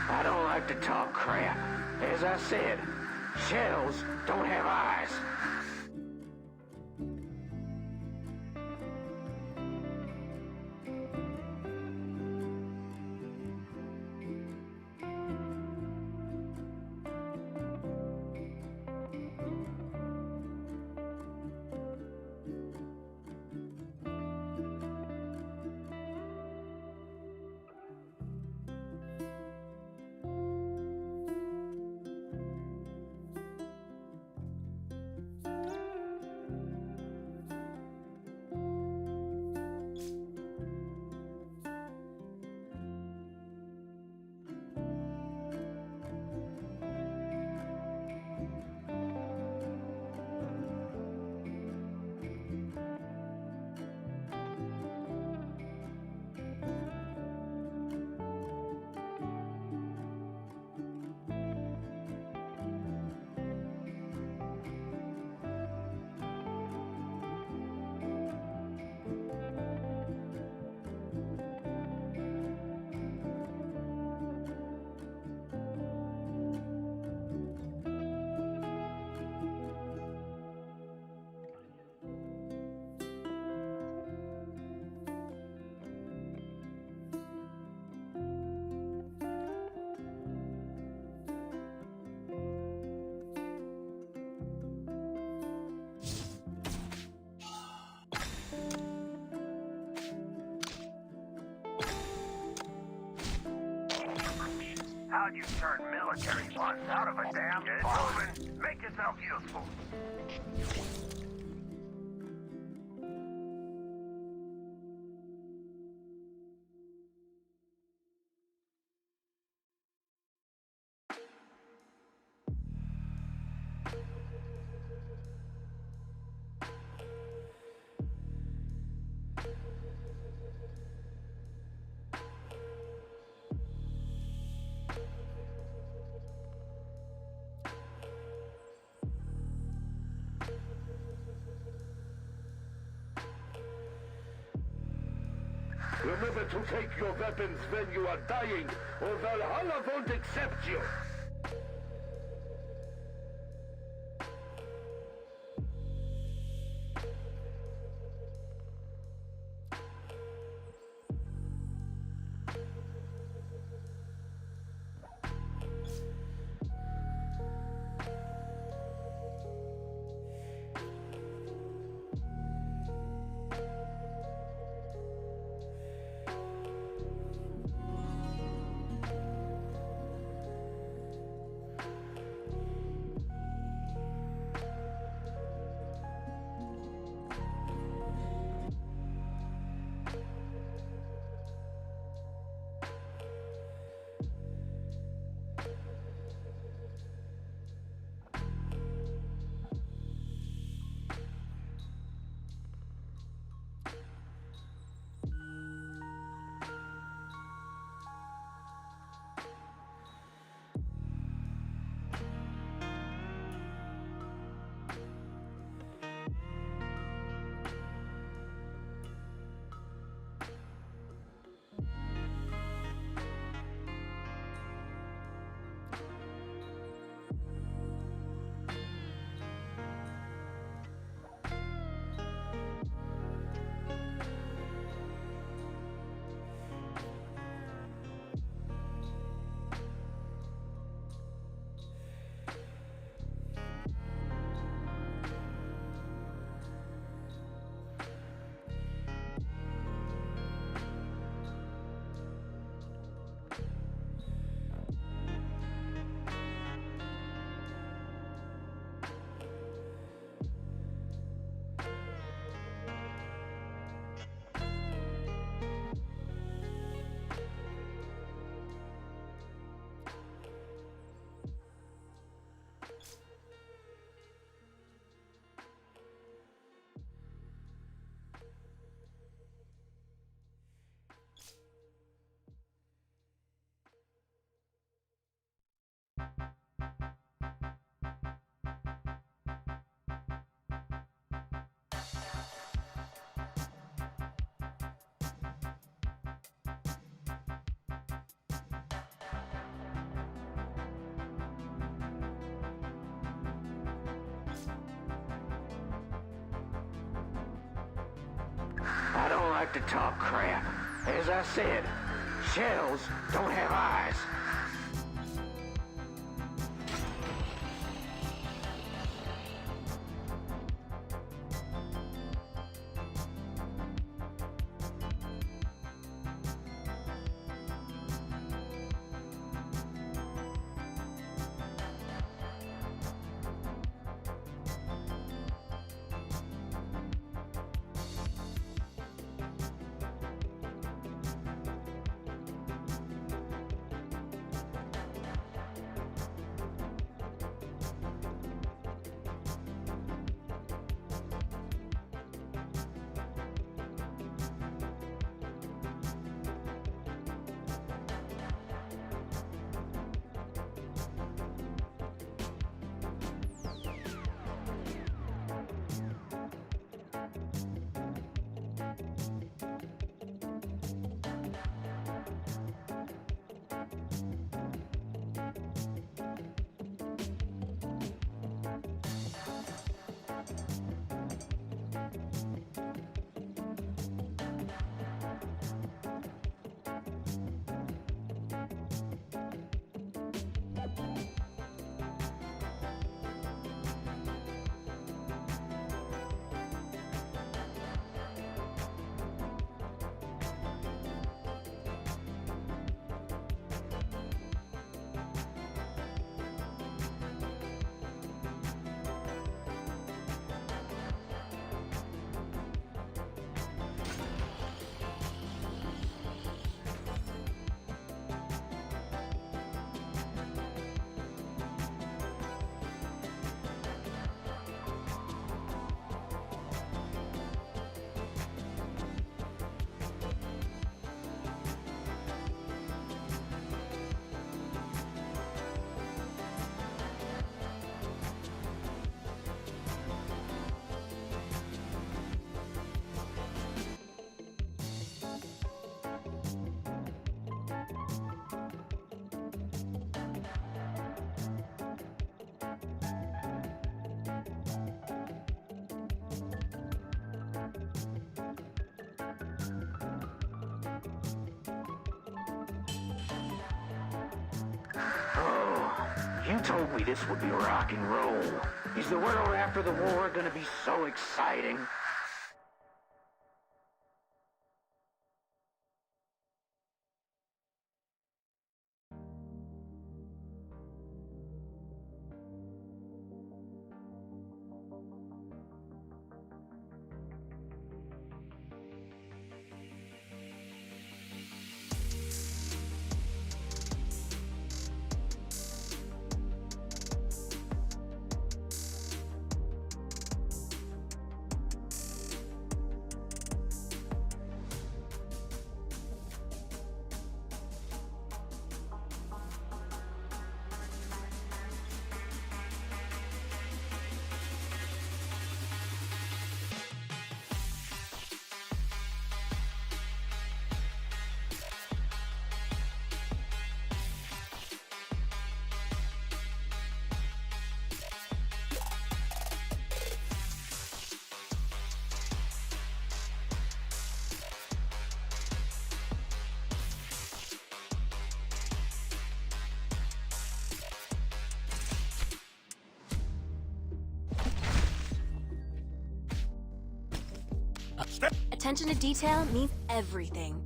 I don't like to talk crap. As I said, shells don't have eyes. How'd you turn military funds out of a damn farm? Make yourself useful. Remember to take your weapons when you are dying, or Valhalla won't accept you. I don't like to talk crap. As I said, shells don't have eyes. You told me this would be rock and roll. Is the world after the war gonna be so exciting? Attention to detail means everything.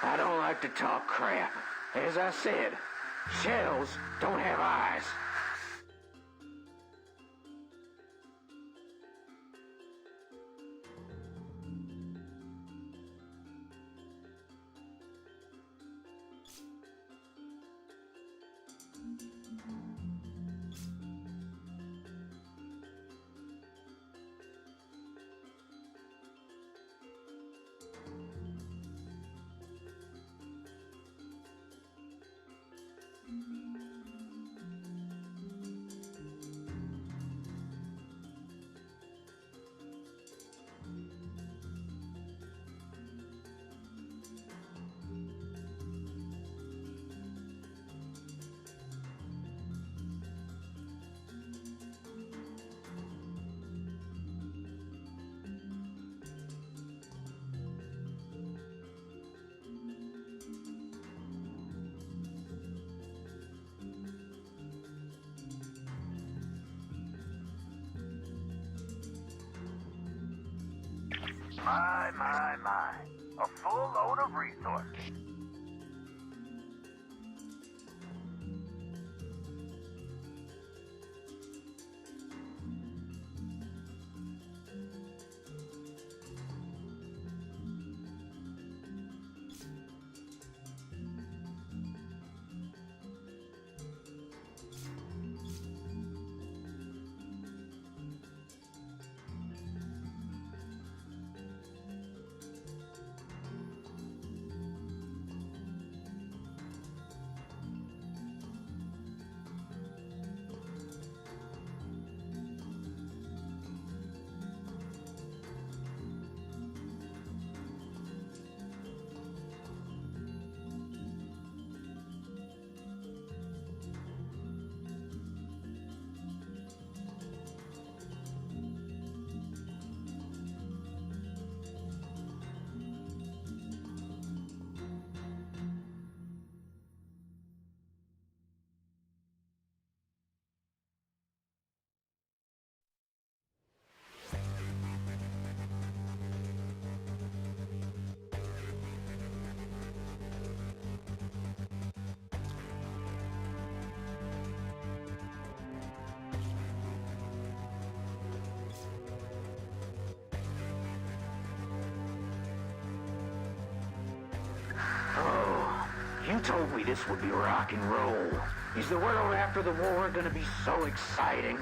I don't like to talk crap. As I said, shells don't have eyes. My. A full load of resources. You told me this would be rock and roll. Is the world after the war gonna be so exciting?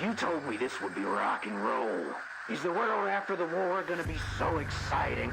You told me this would be rock and roll. Is the world after the war gonna be so exciting?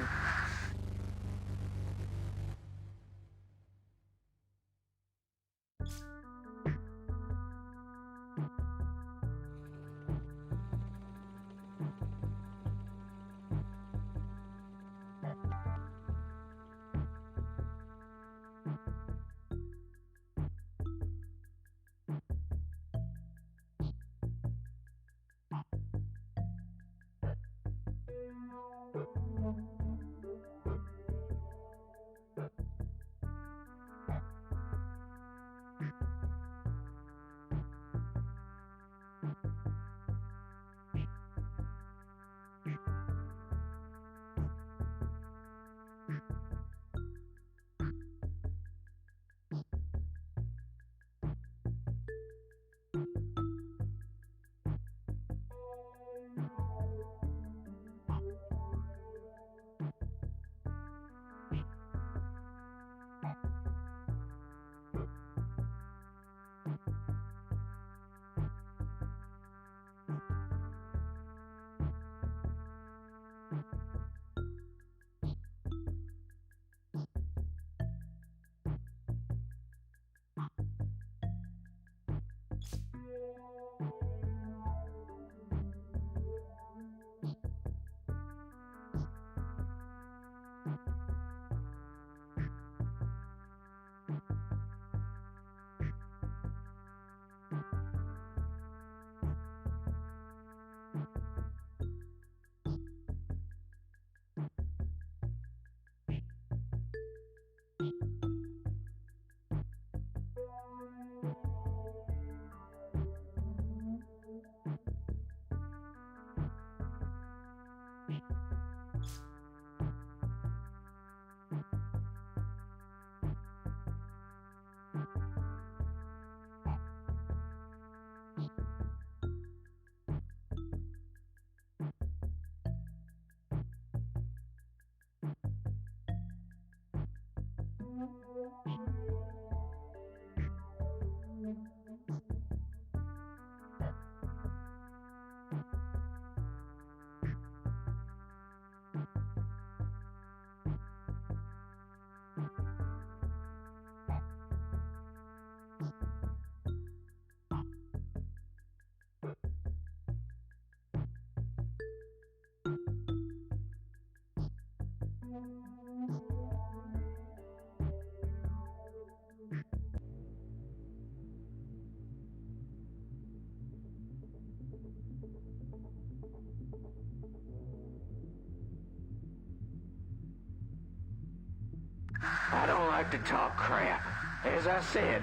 to talk crap. As I said,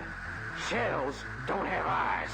shells don't have eyes.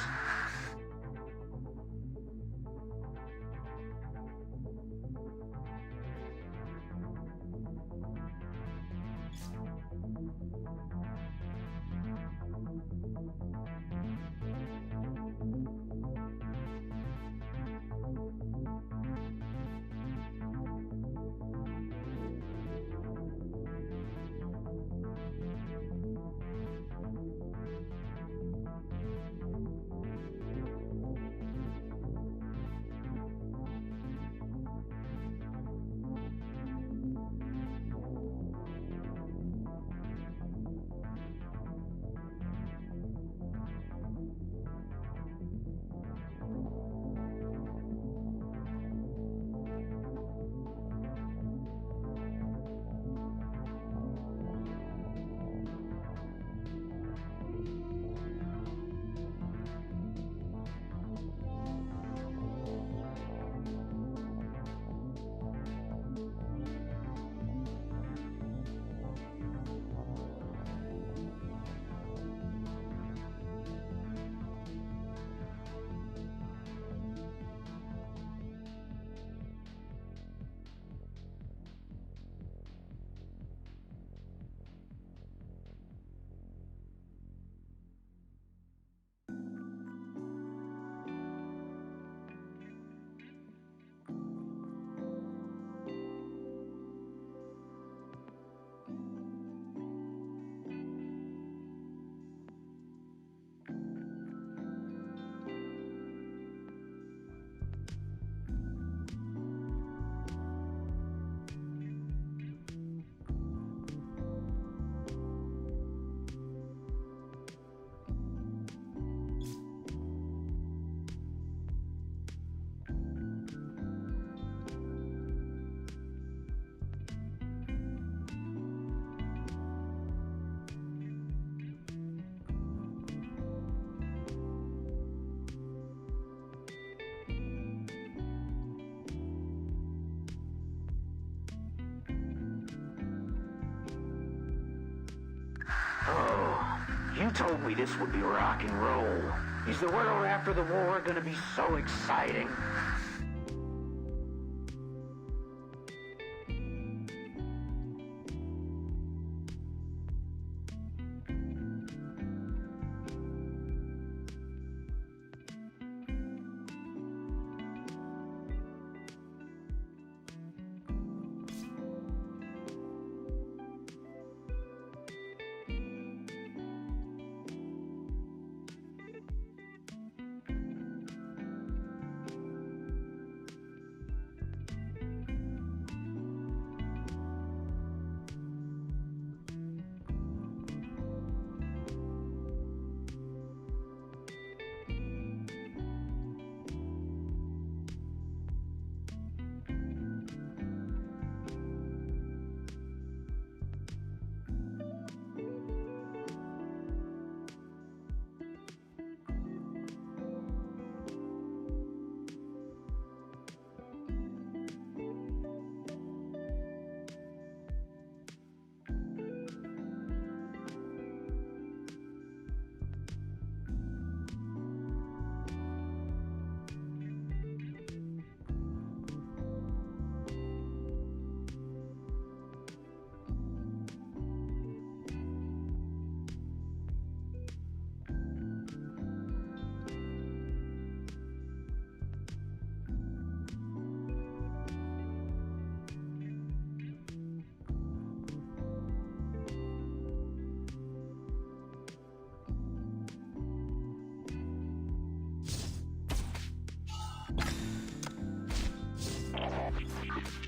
You told me this would be rock and roll. Is the world after the war gonna be so exciting?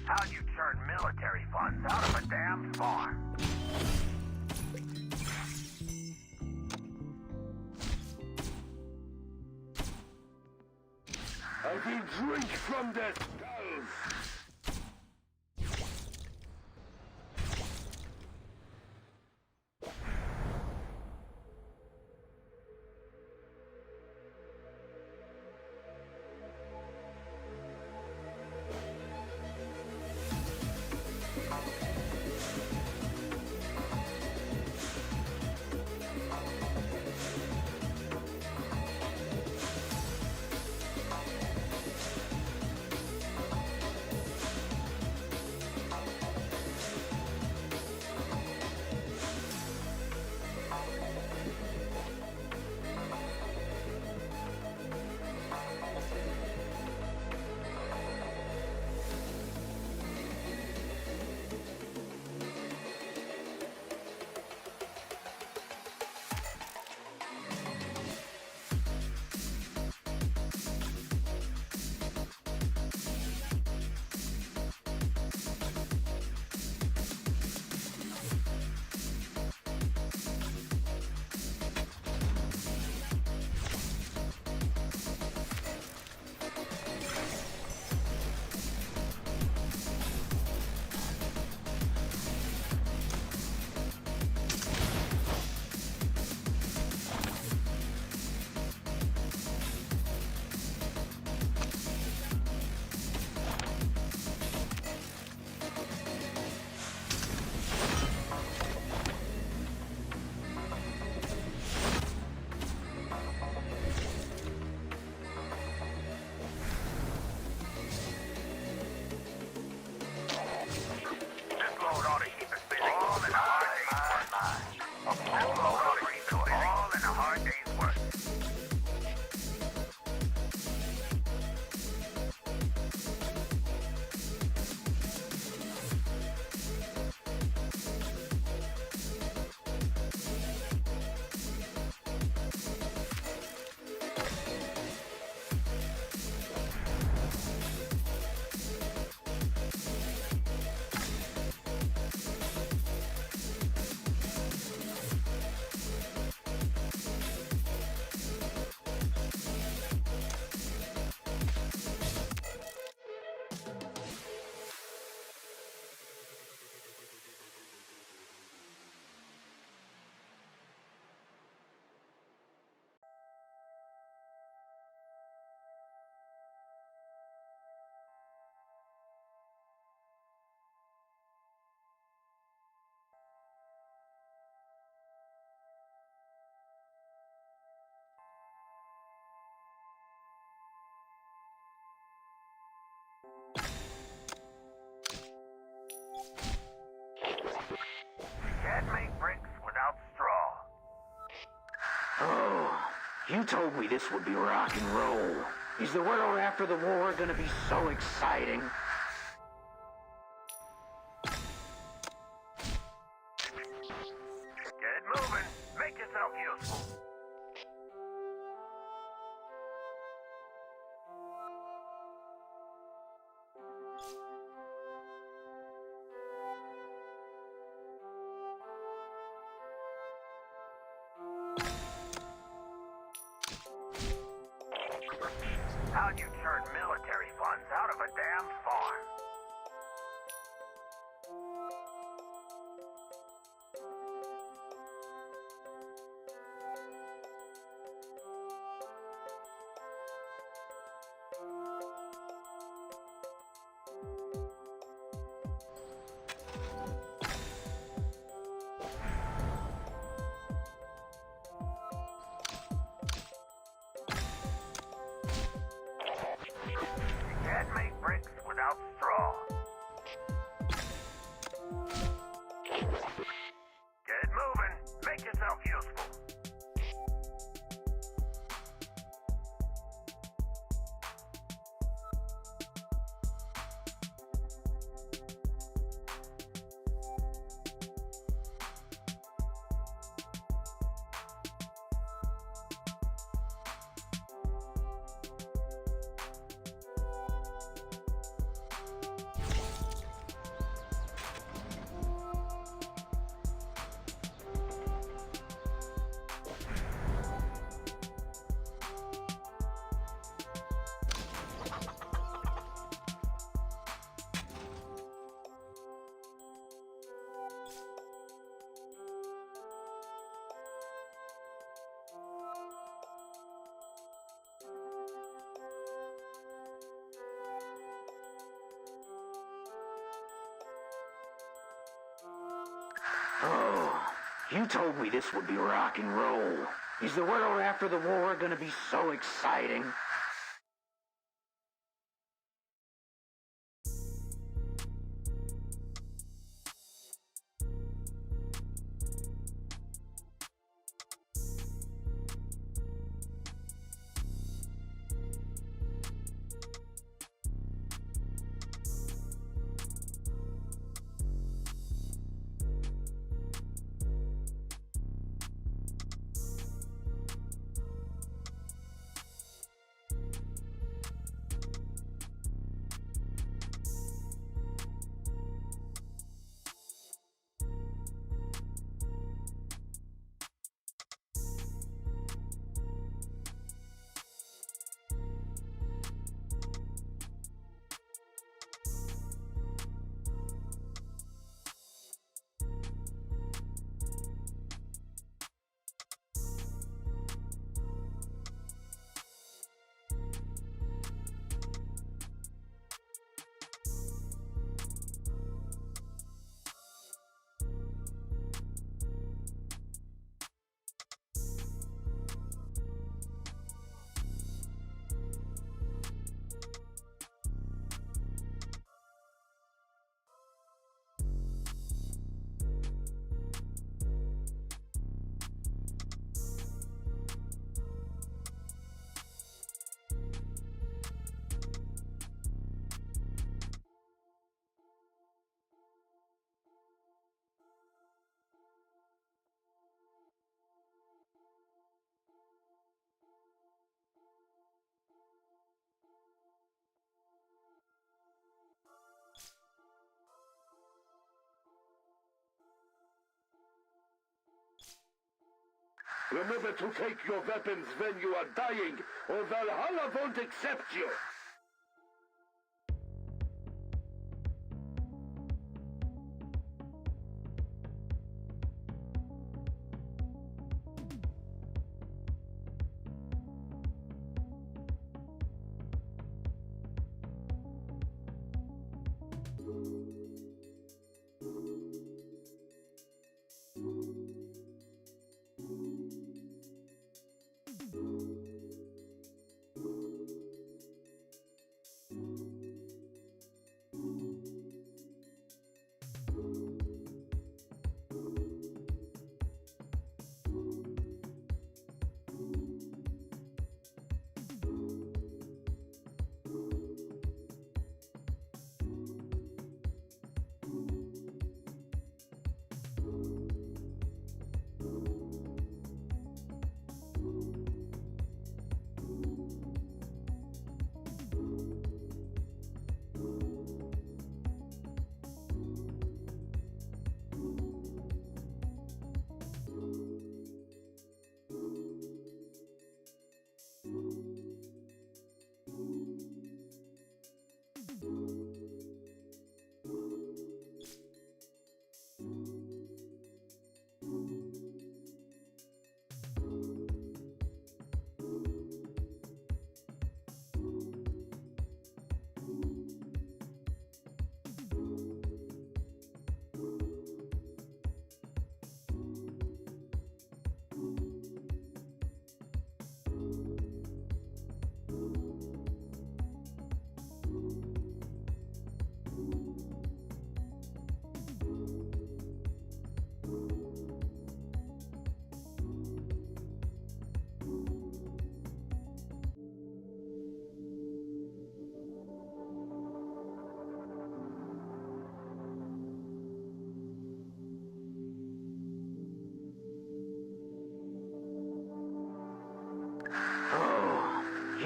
How'd you turn military funds out of a damn farm? I will drink from the skulls. You told me this would be rock and roll. Is the world after the war gonna be so exciting? Get moving. Make yourself useful. How'd you turn military funds out of a damn farm? Can't make bricks without straw. Get moving. Make yourself useful. Oh, you told me this would be rock and roll. Is the world after the war gonna be so exciting? Remember to take your weapons when you are dying, or Valhalla won't accept you.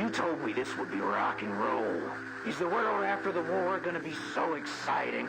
You told me this would be rock and roll. Is the world after the war gonna be so exciting?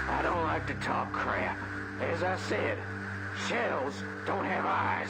I don't like to talk crap. As I said, shells don't have eyes.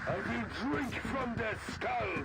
I will drink from their skulls!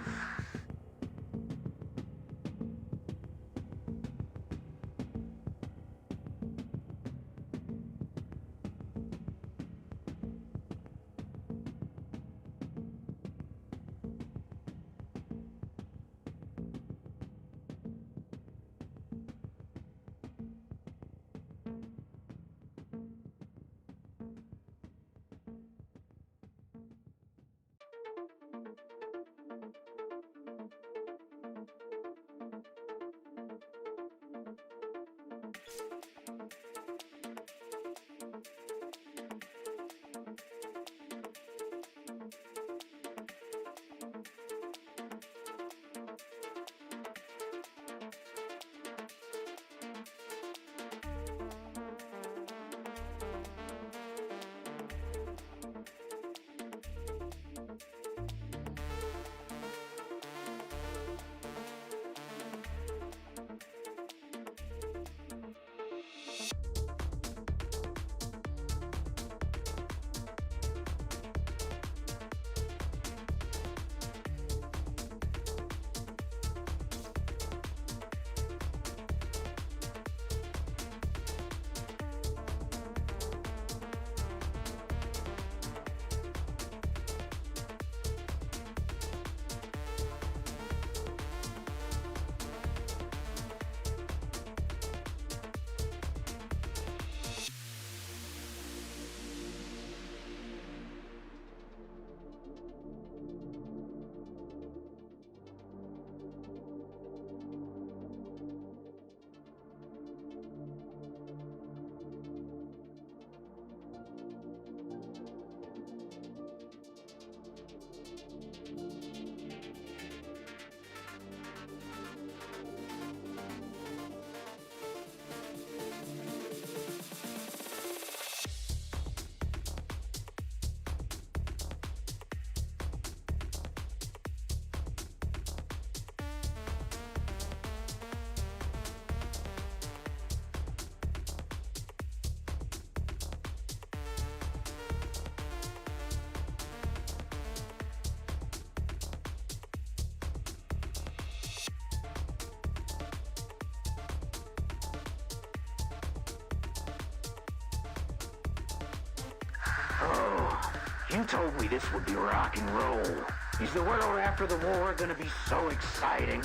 You told me this would be rock and roll. Is the world after the war gonna be so exciting?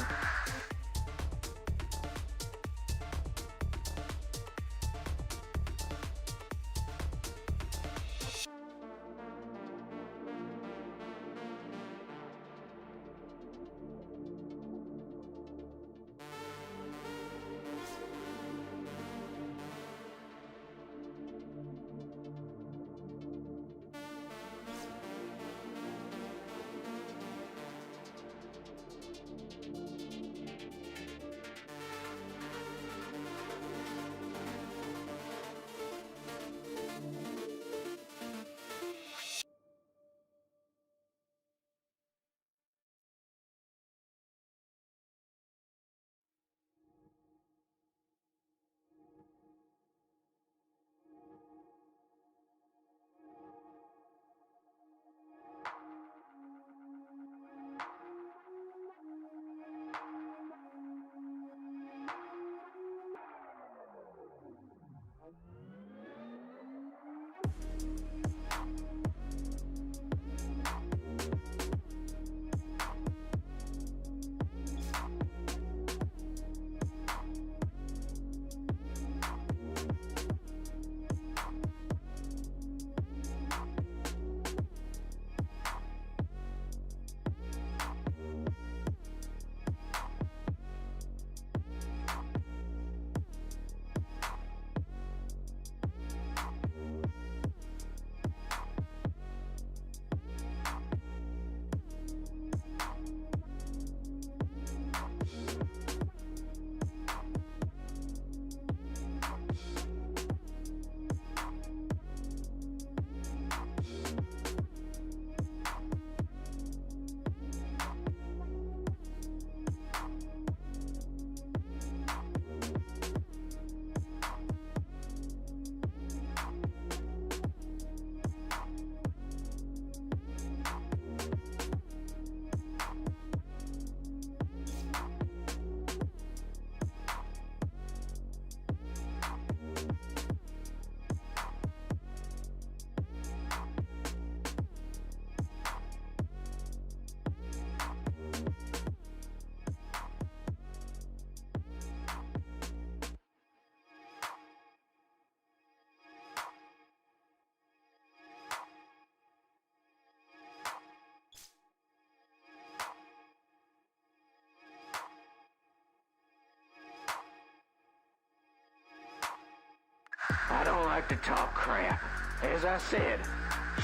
I don't like to talk crap. As I said,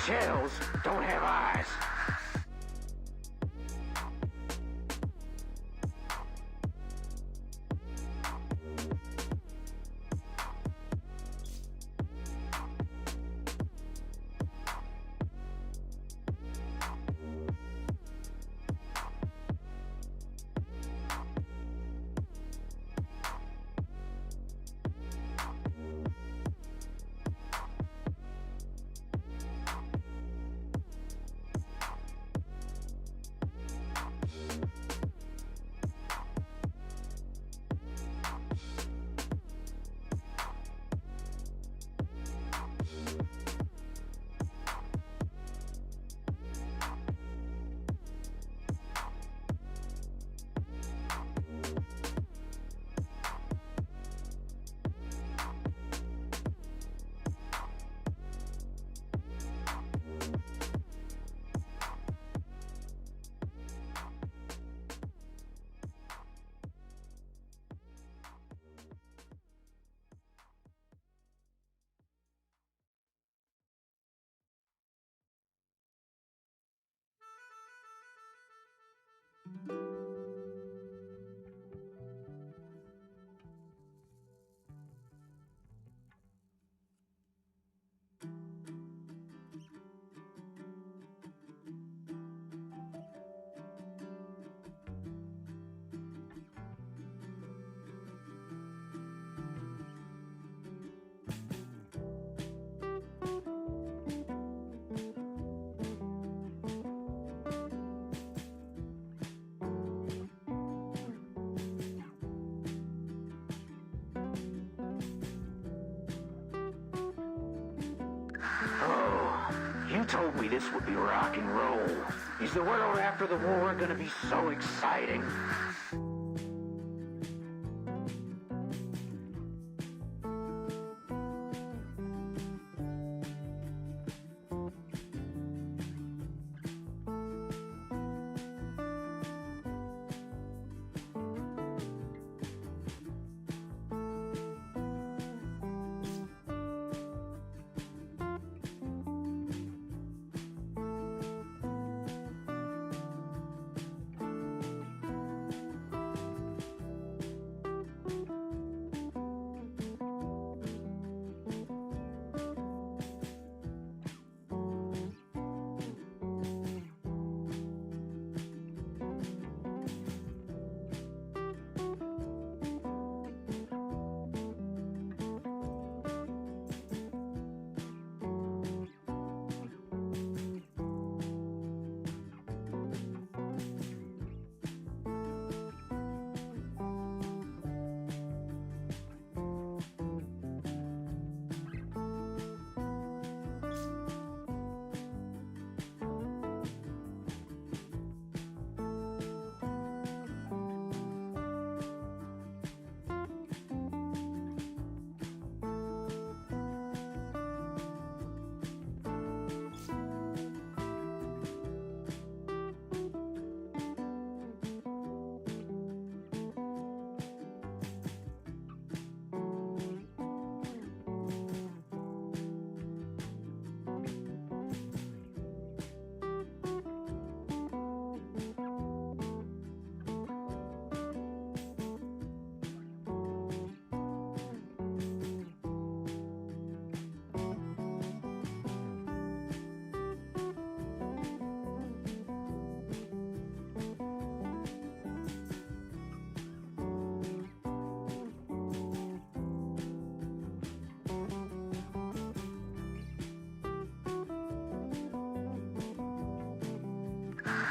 shells don't have eyes. you told me this would be rock and roll. Is the world after the war gonna be so exciting?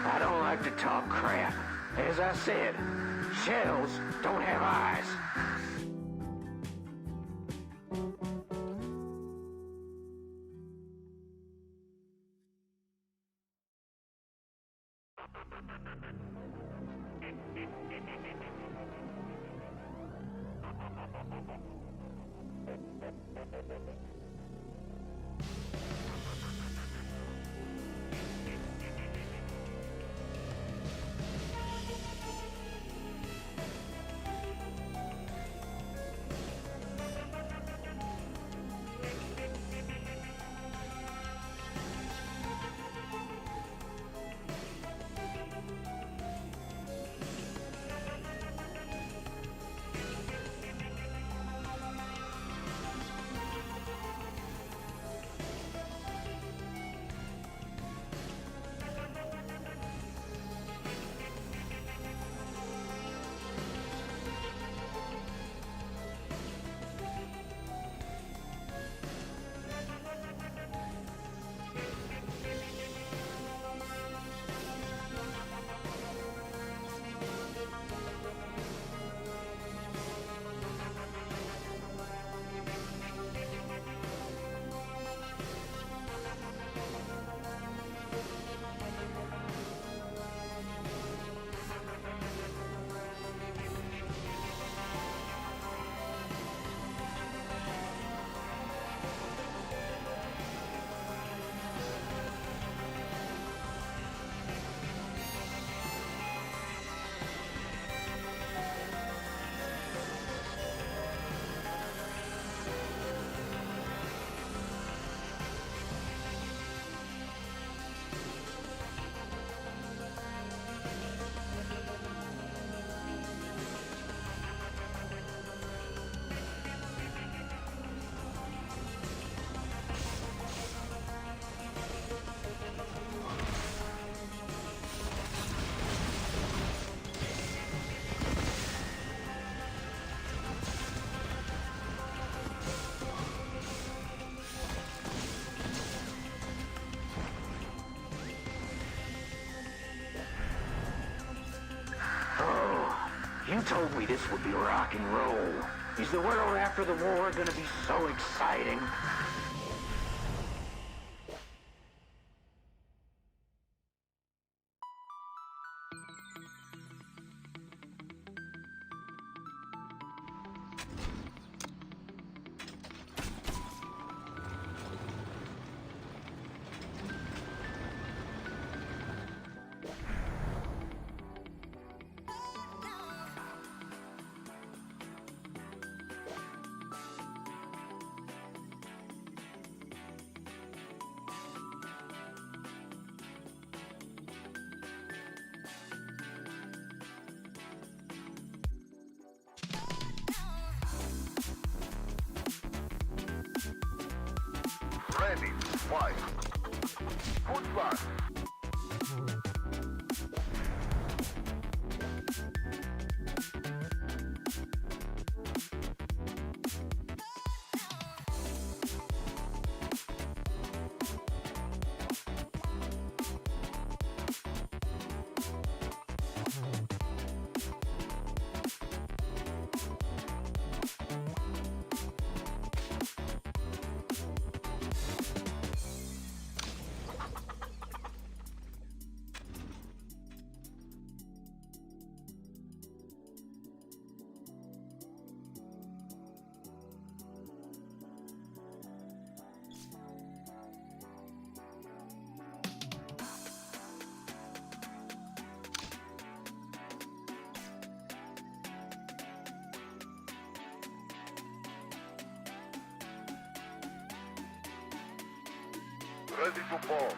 I don't like to talk crap. As I said, shells don't have eyes. You told me this would be rock and roll. Is the world after the war gonna be so exciting? Why? Food slot. Ready to bomb.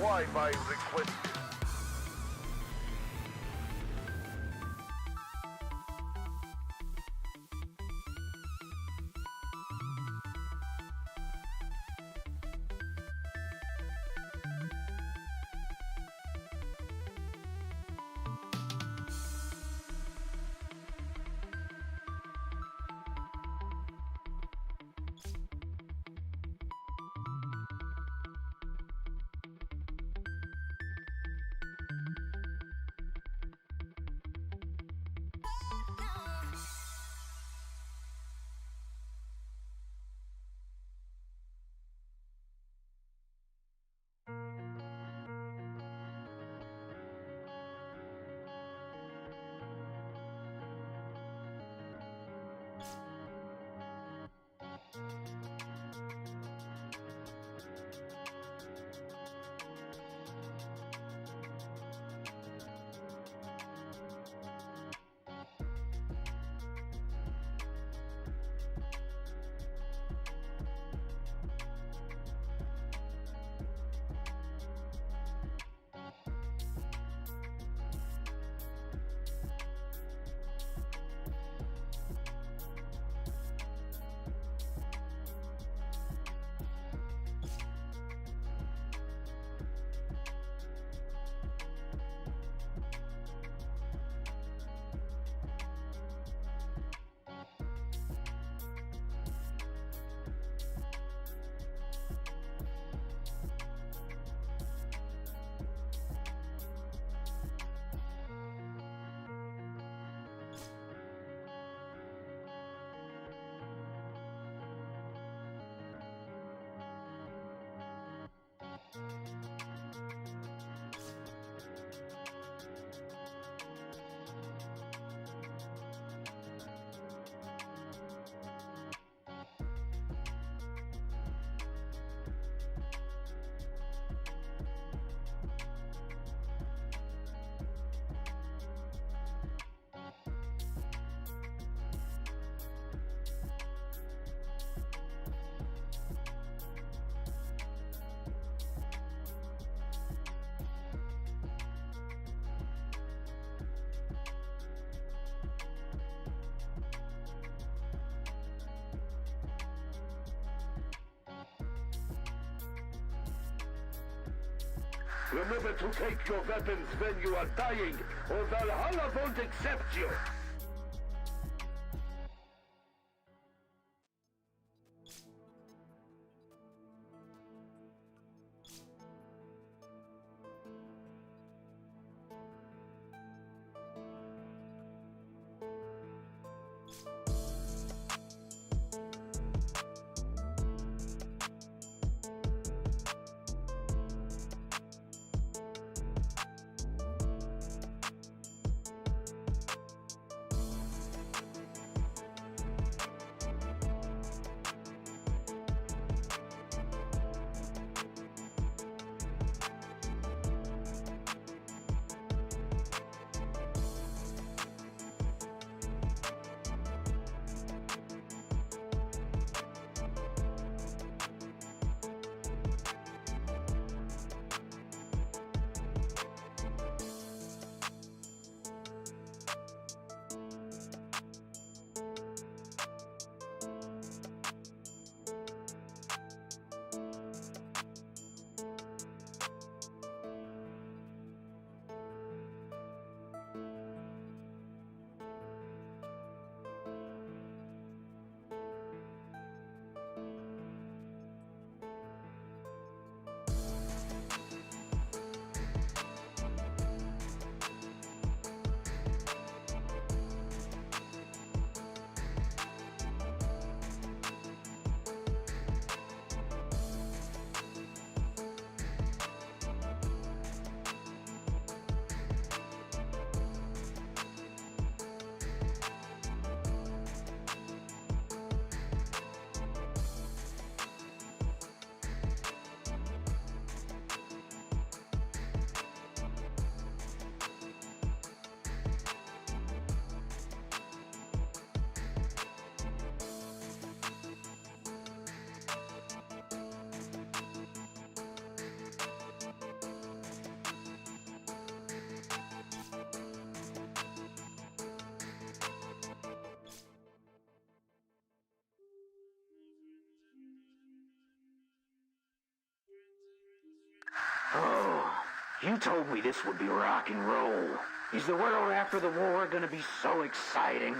Wi-Fi requested. Remember to take your weapons when you are dying, or Valhalla won't accept you. Oh, you told me this would be rock and roll. Is the world after the war gonna be so exciting?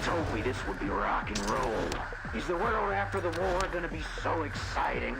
told me this would be rock and roll. Is the world after the war gonna be so exciting?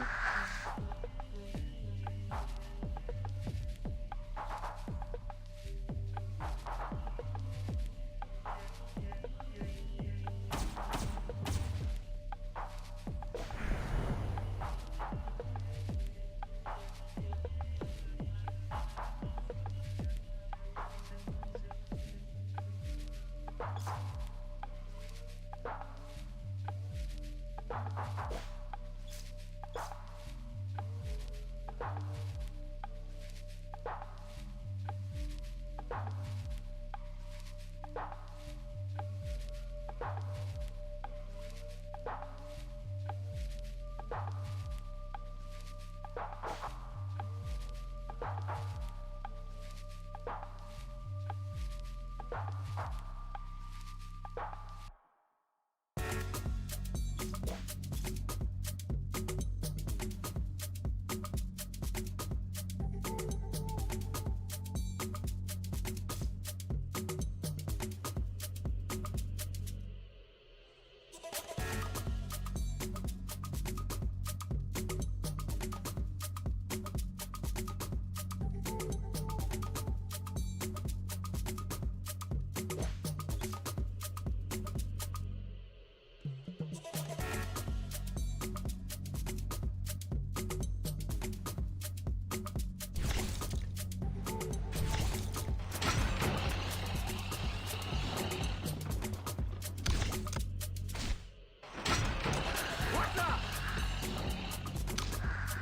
What's up?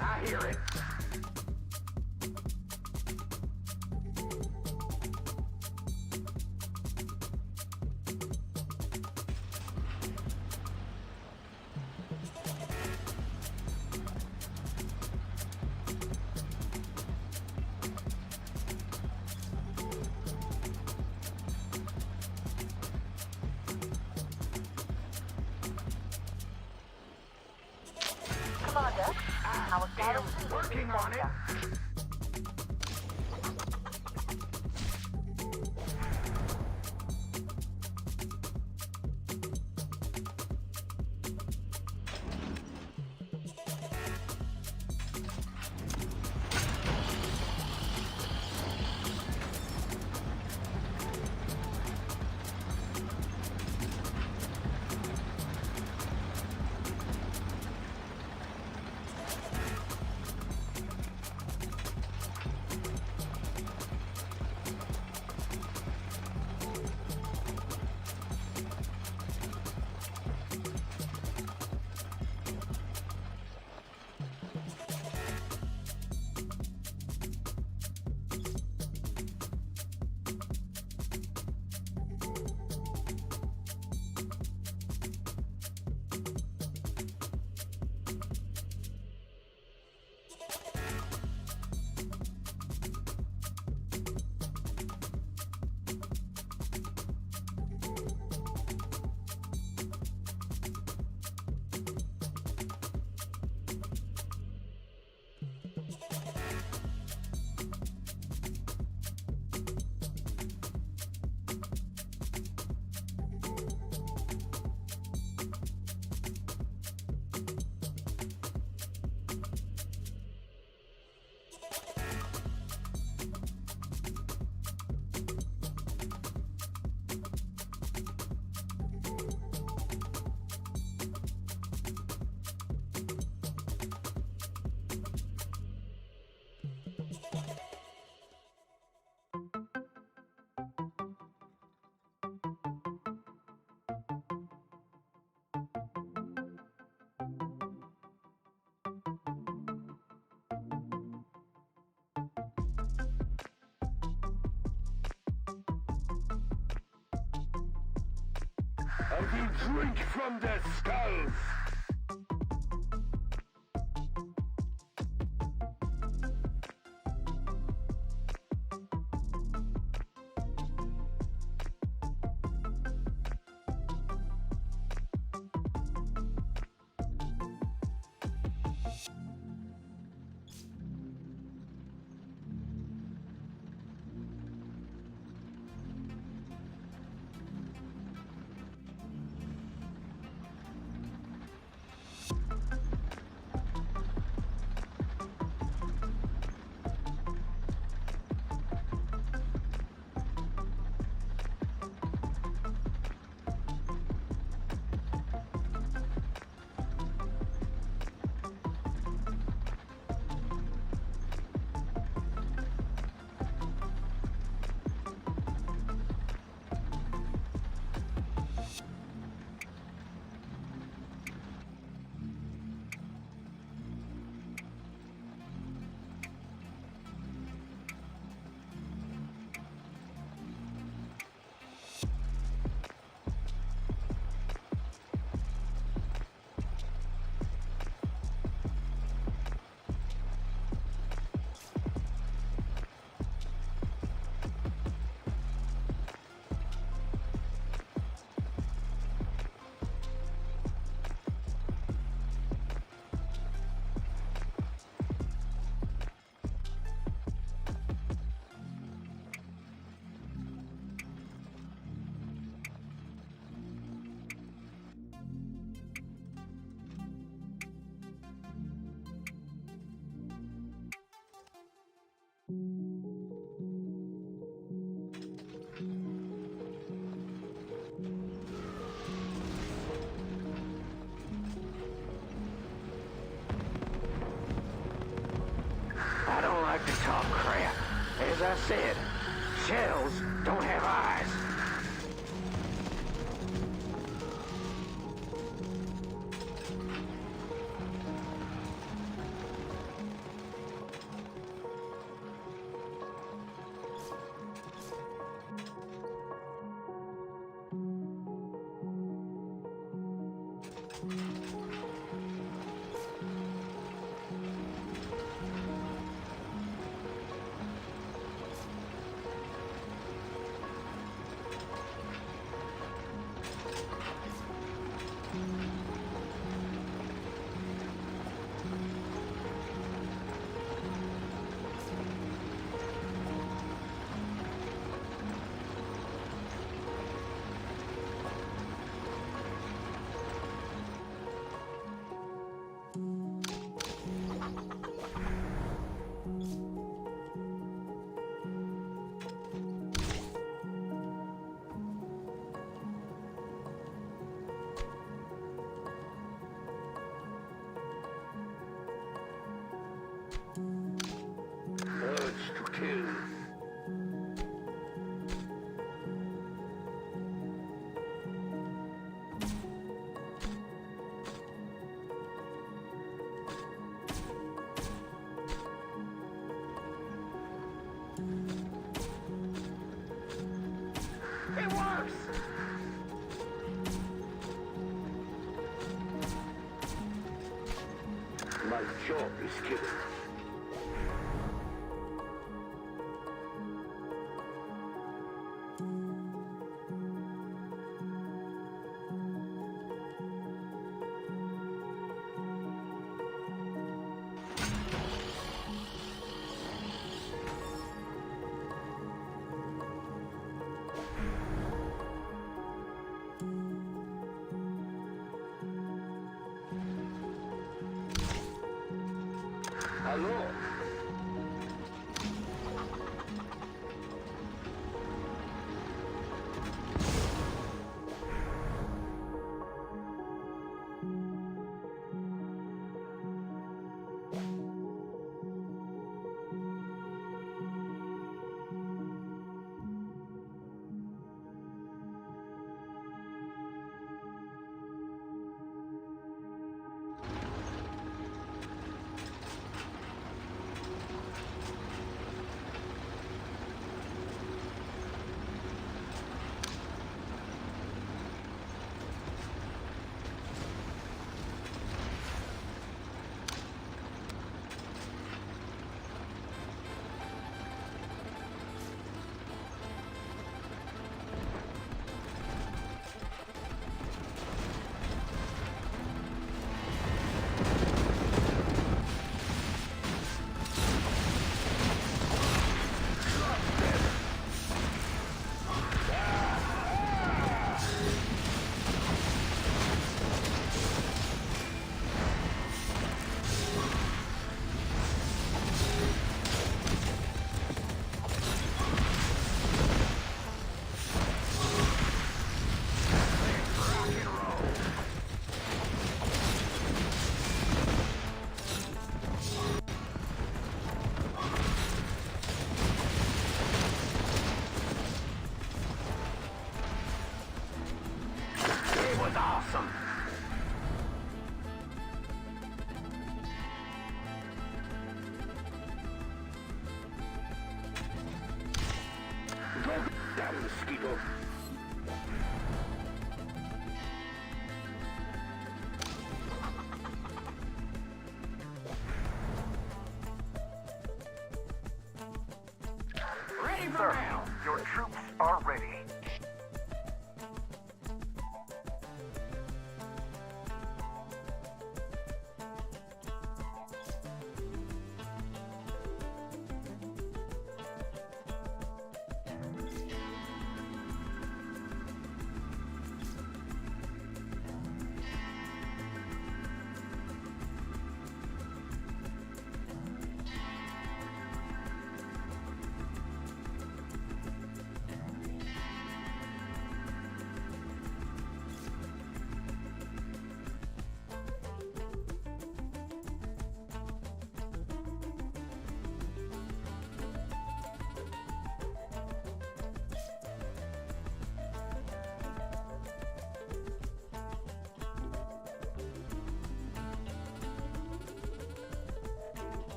I hear it. Commander, our Am garrison will working on it. defend us. I will drink from their skulls! I said, shells don't have eyes. Urge to kill. It works! My job is killing. Hello? Awesome. Go down, mosquito. Ready for Sir, round. your troops are ready.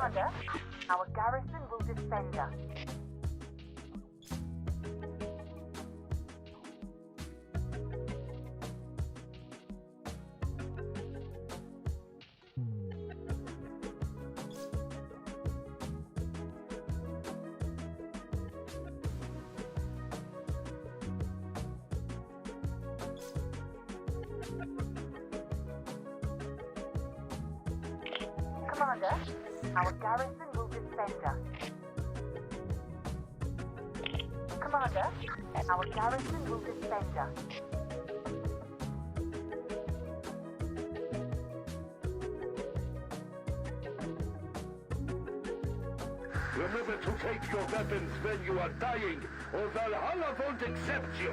Commander, our garrison will defend us. Commander, our garrison will defend us. Commander, our garrison will defend us. Remember to take your weapons when you are dying, or Valhalla won't accept you.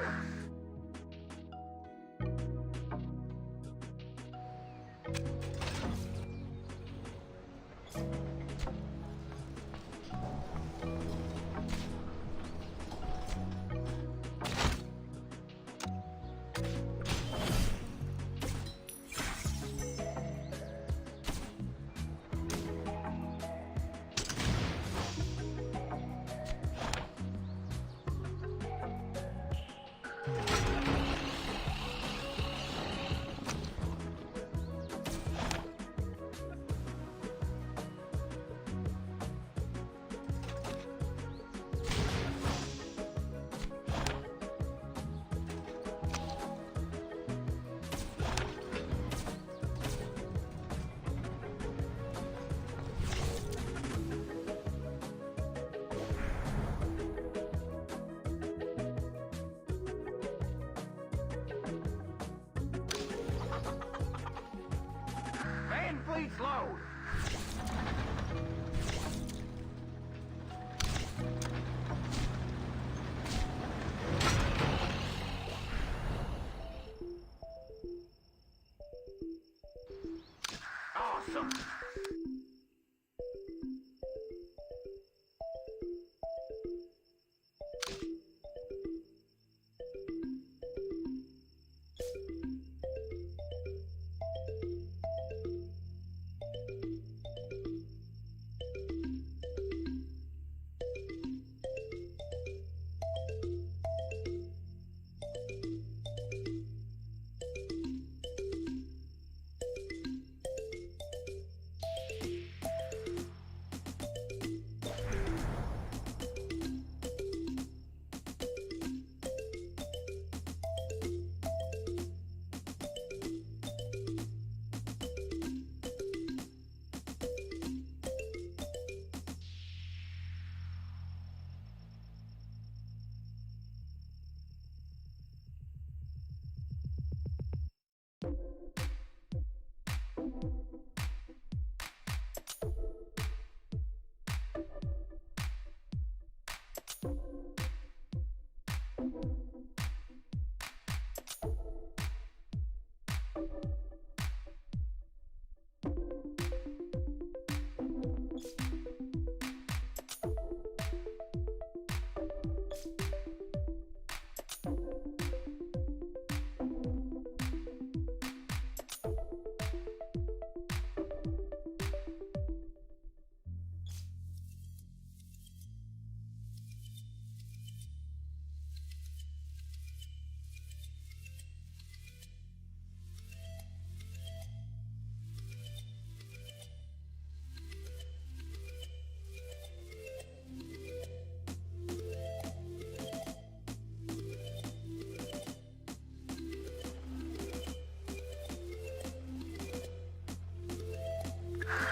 Man fleets load. Awesome.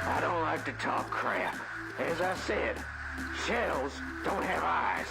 I don't like to talk crap. As I said, shells don't have eyes.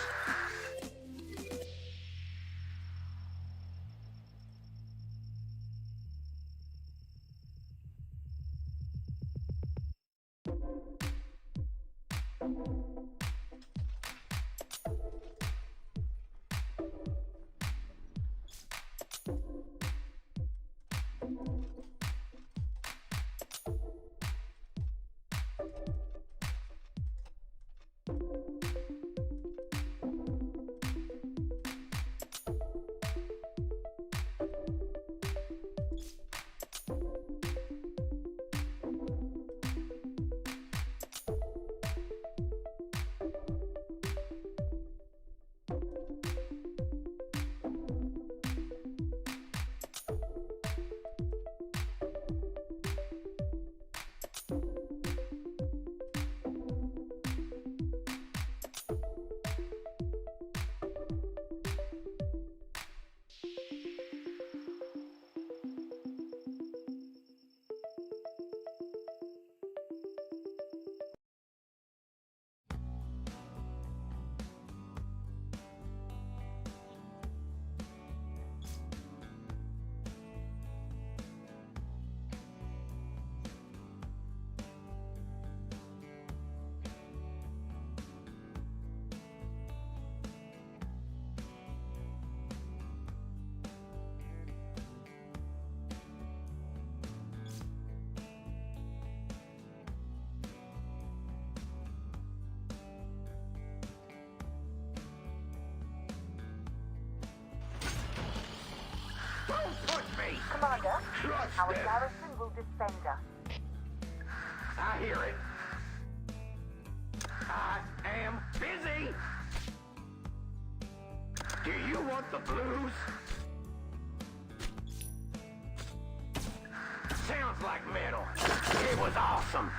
me. Commander, Trust our them. garrison will defend us. I hear it. I am busy. Do you want the blues? Sounds like metal. It was awesome.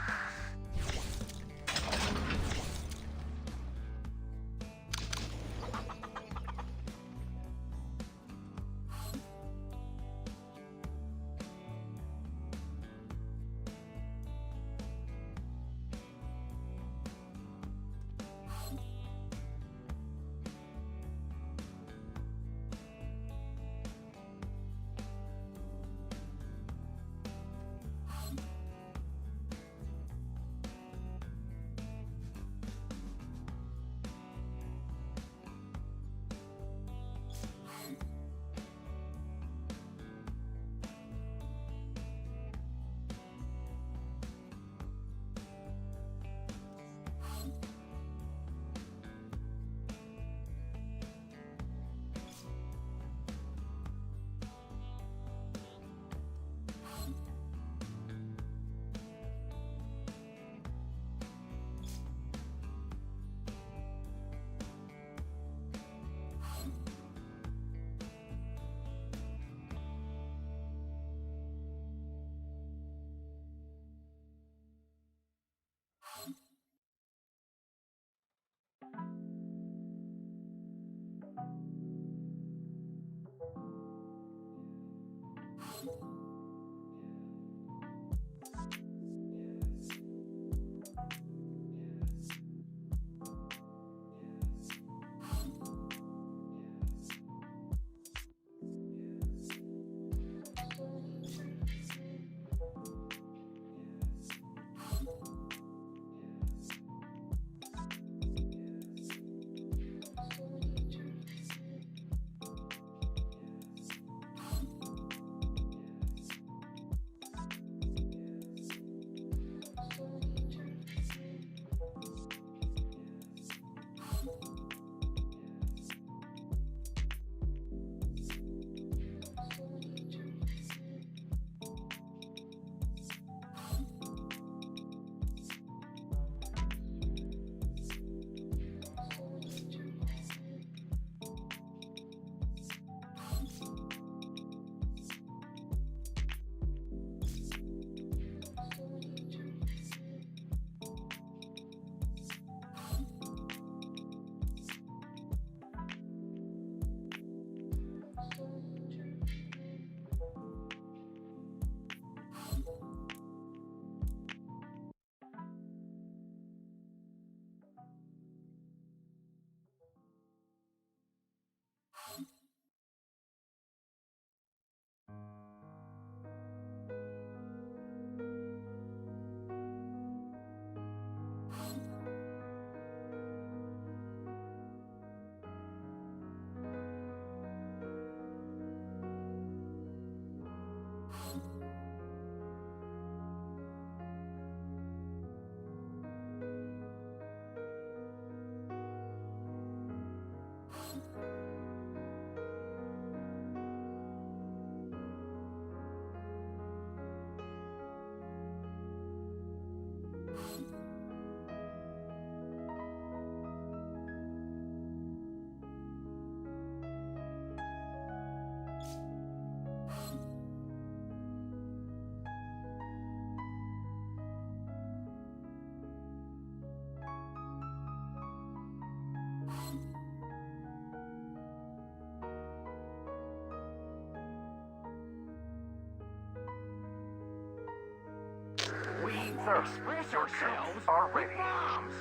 Sir, your troops are ready. Bombs.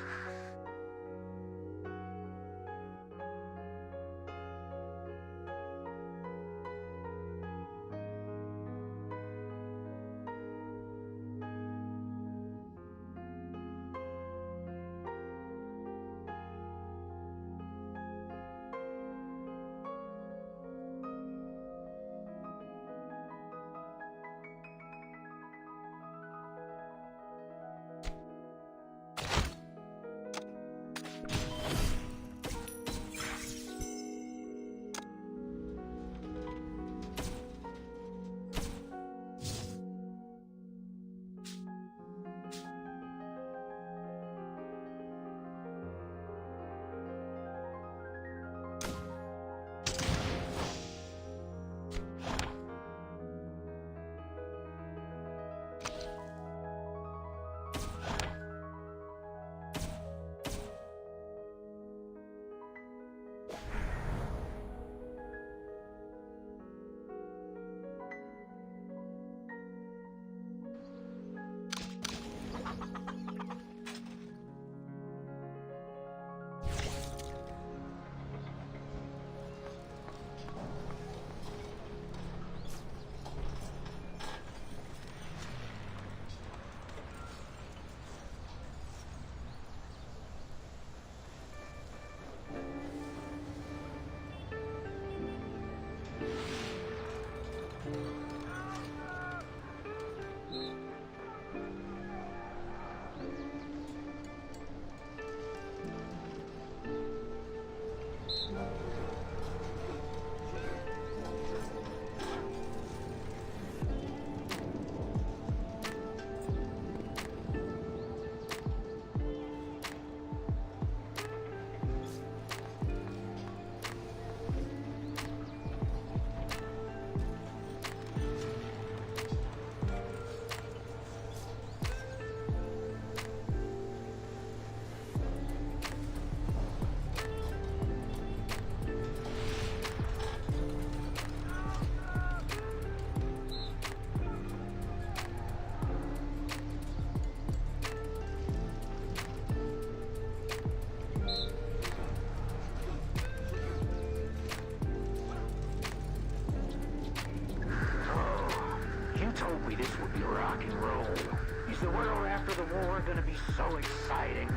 war gonna be so exciting?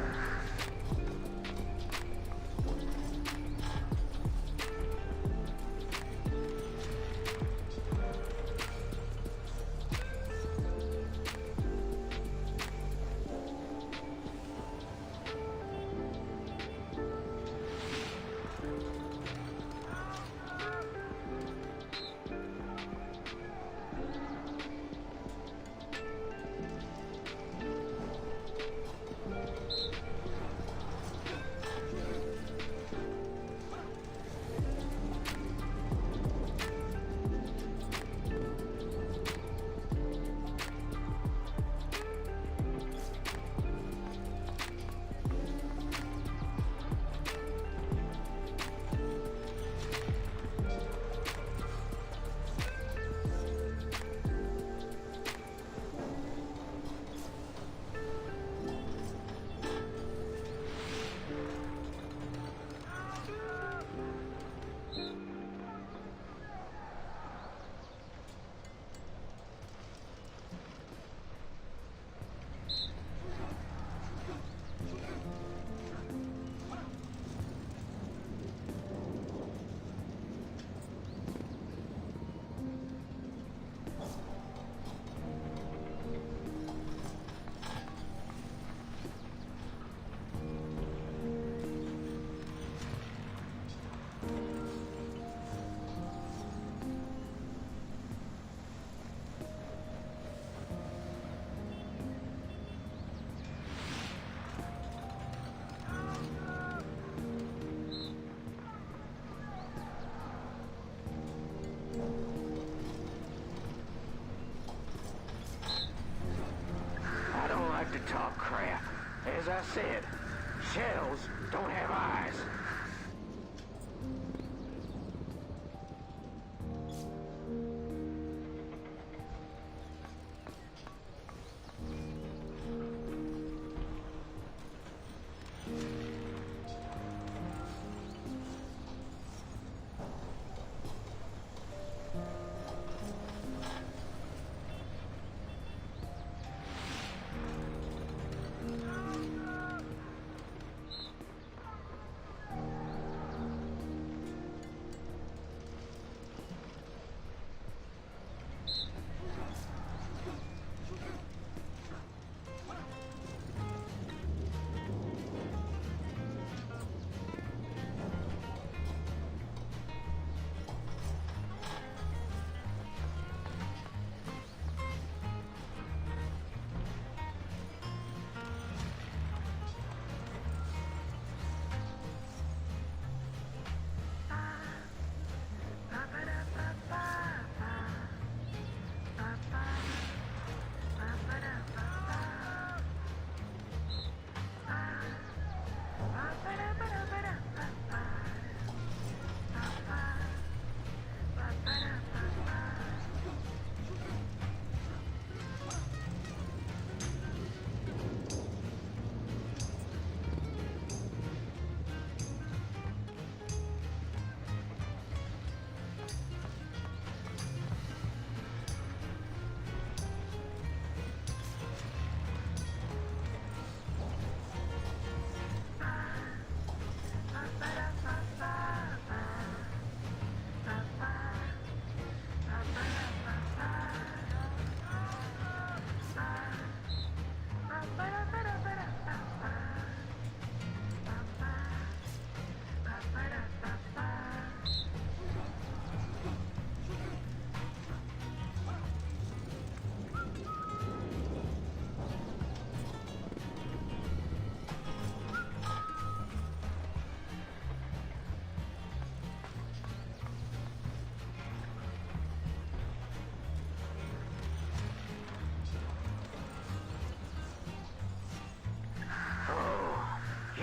To talk crap. As I said, shells don't have eyes.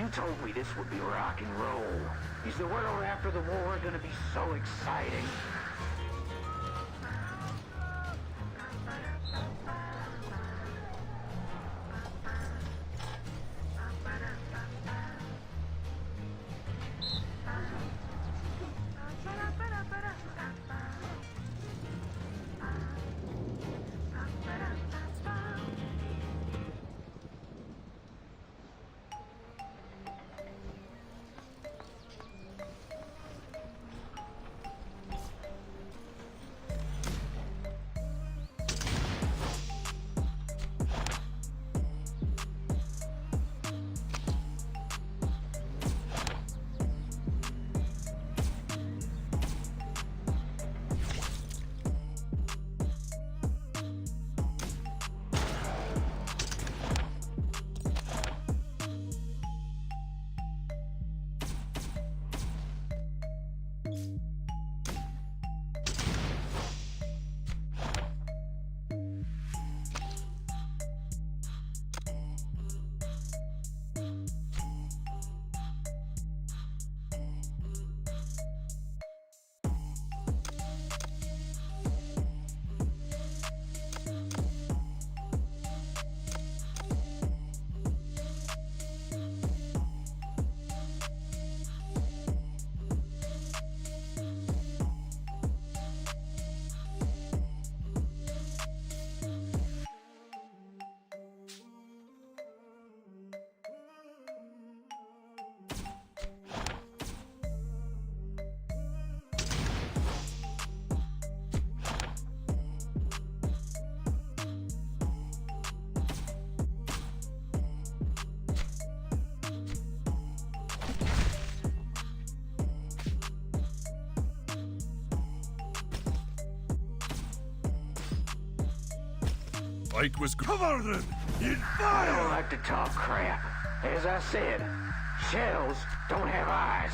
You told me this would be rock and roll. Is the world after the war gonna be so exciting? fight was covered in I fire. don't like to talk crap. As I said, shells don't have eyes.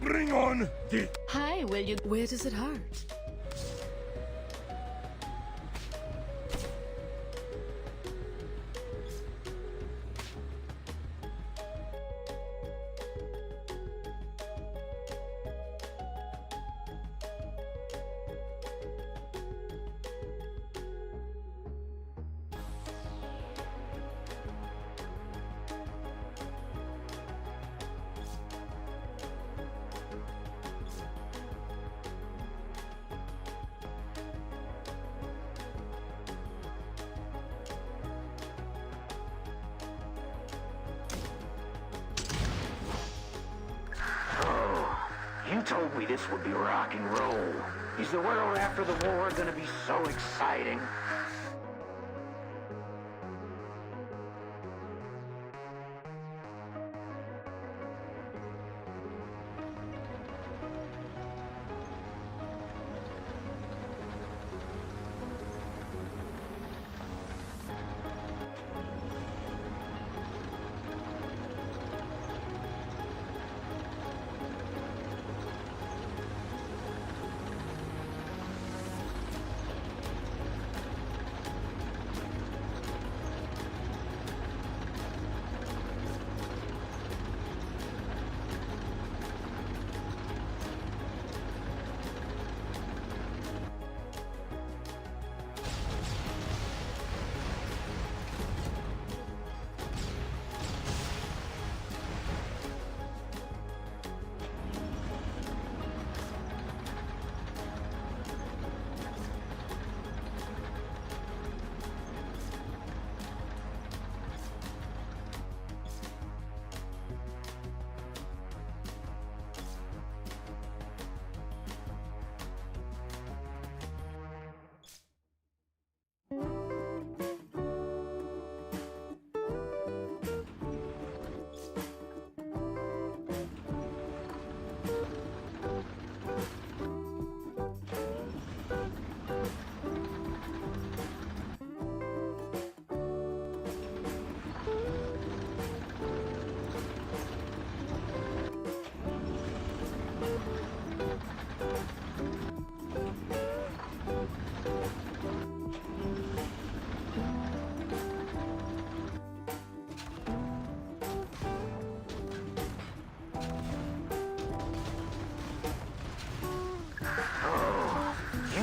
Bring on the Hi, will you? Where does it hurt? You told me this would be rock and roll. Is the world after the war gonna be so exciting?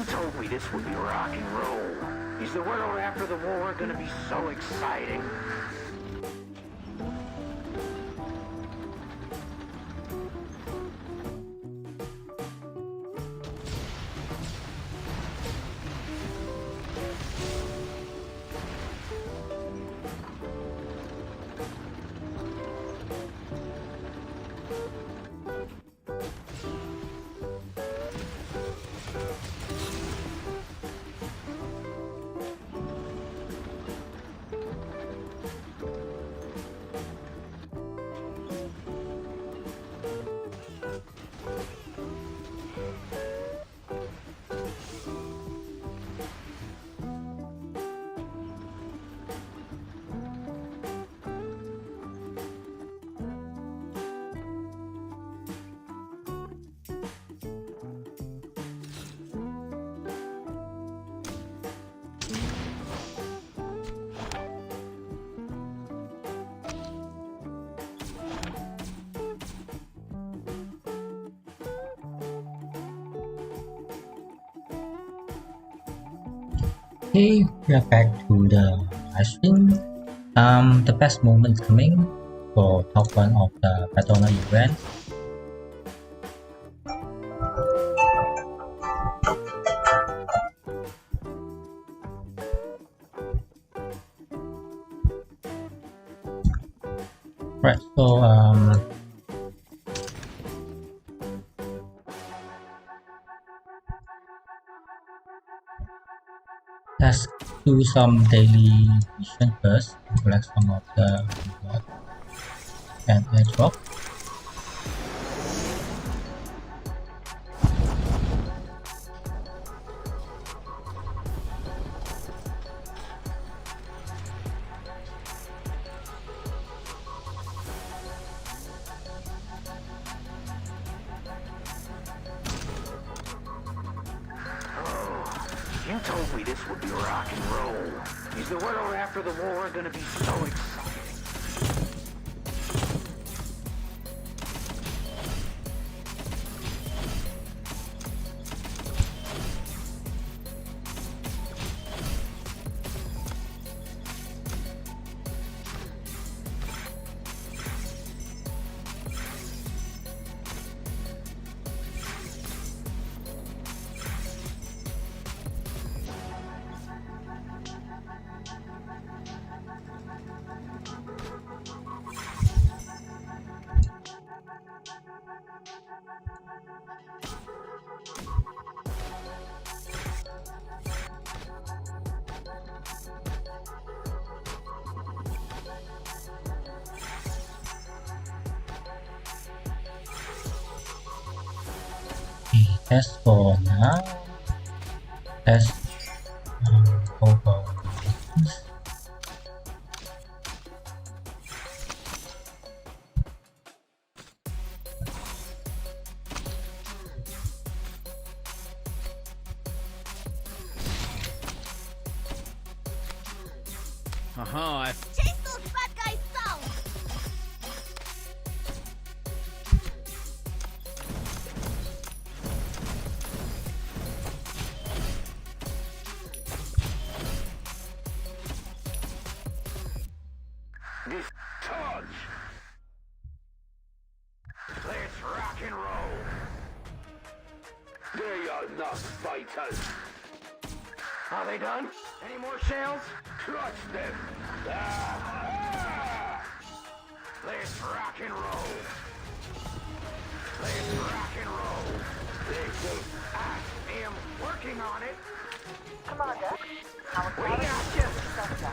Told me this would be rock and roll. Is the world after the war gonna be so exciting? Okay, we are back to the live stream. The best moment coming for top 1 of the battleground event. Right, so let's do some daily mission first, collect some of the reward and airdrop. You told me this would be rock and roll. Is the world after the war gonna be so exciting? Okay, that's for now. Let's go for this. Chase those bad guys down! This touch. Let's rock and roll. They are not fighters. Are they done? Any more shells? Crush them. Let's rock and roll. Let's rock and roll. I am working on it. Commander, our We garrison got you. center.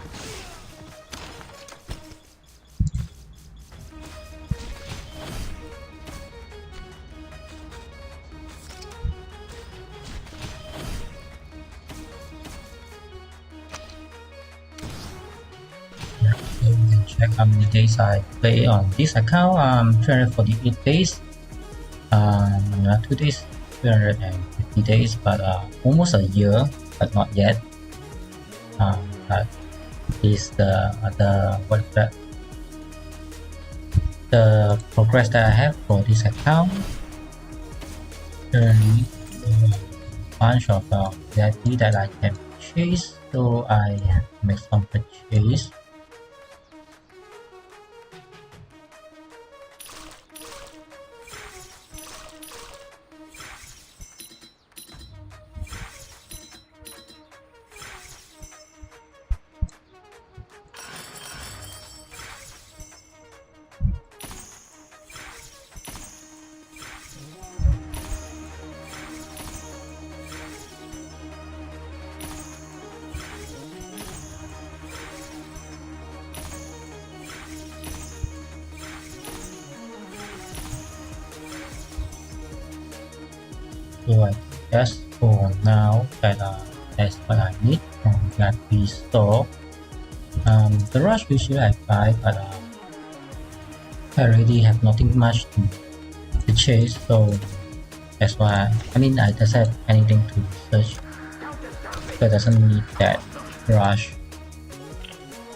So we can check how many days I play on this account. 348 days. 2 days, 350 days, but almost a year, but not yet. But is the the progress that I have for this account. Currently, a bunch of VIP that I can purchase, so I make some purchase. So I guess for now that that's what I need from that store. The rush usually I buy, but I already have nothing much to purchase, so that's why I just have anything to search, so it doesn't need that rush.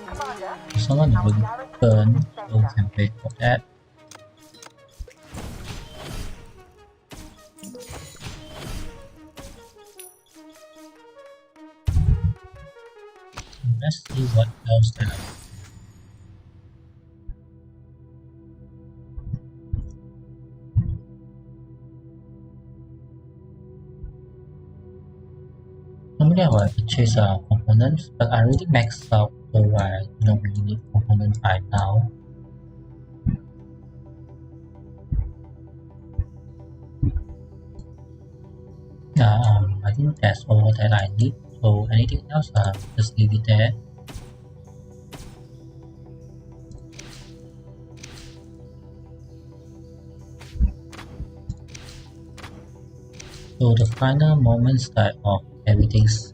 Commander, Someone will burn, so we can wait for that. let's see what else there are. Normally I will purchase components, but I already maxed out, so I don't really need component right now. I think that's all that I need, so anything else, just leave it there. So the final moments that of everything's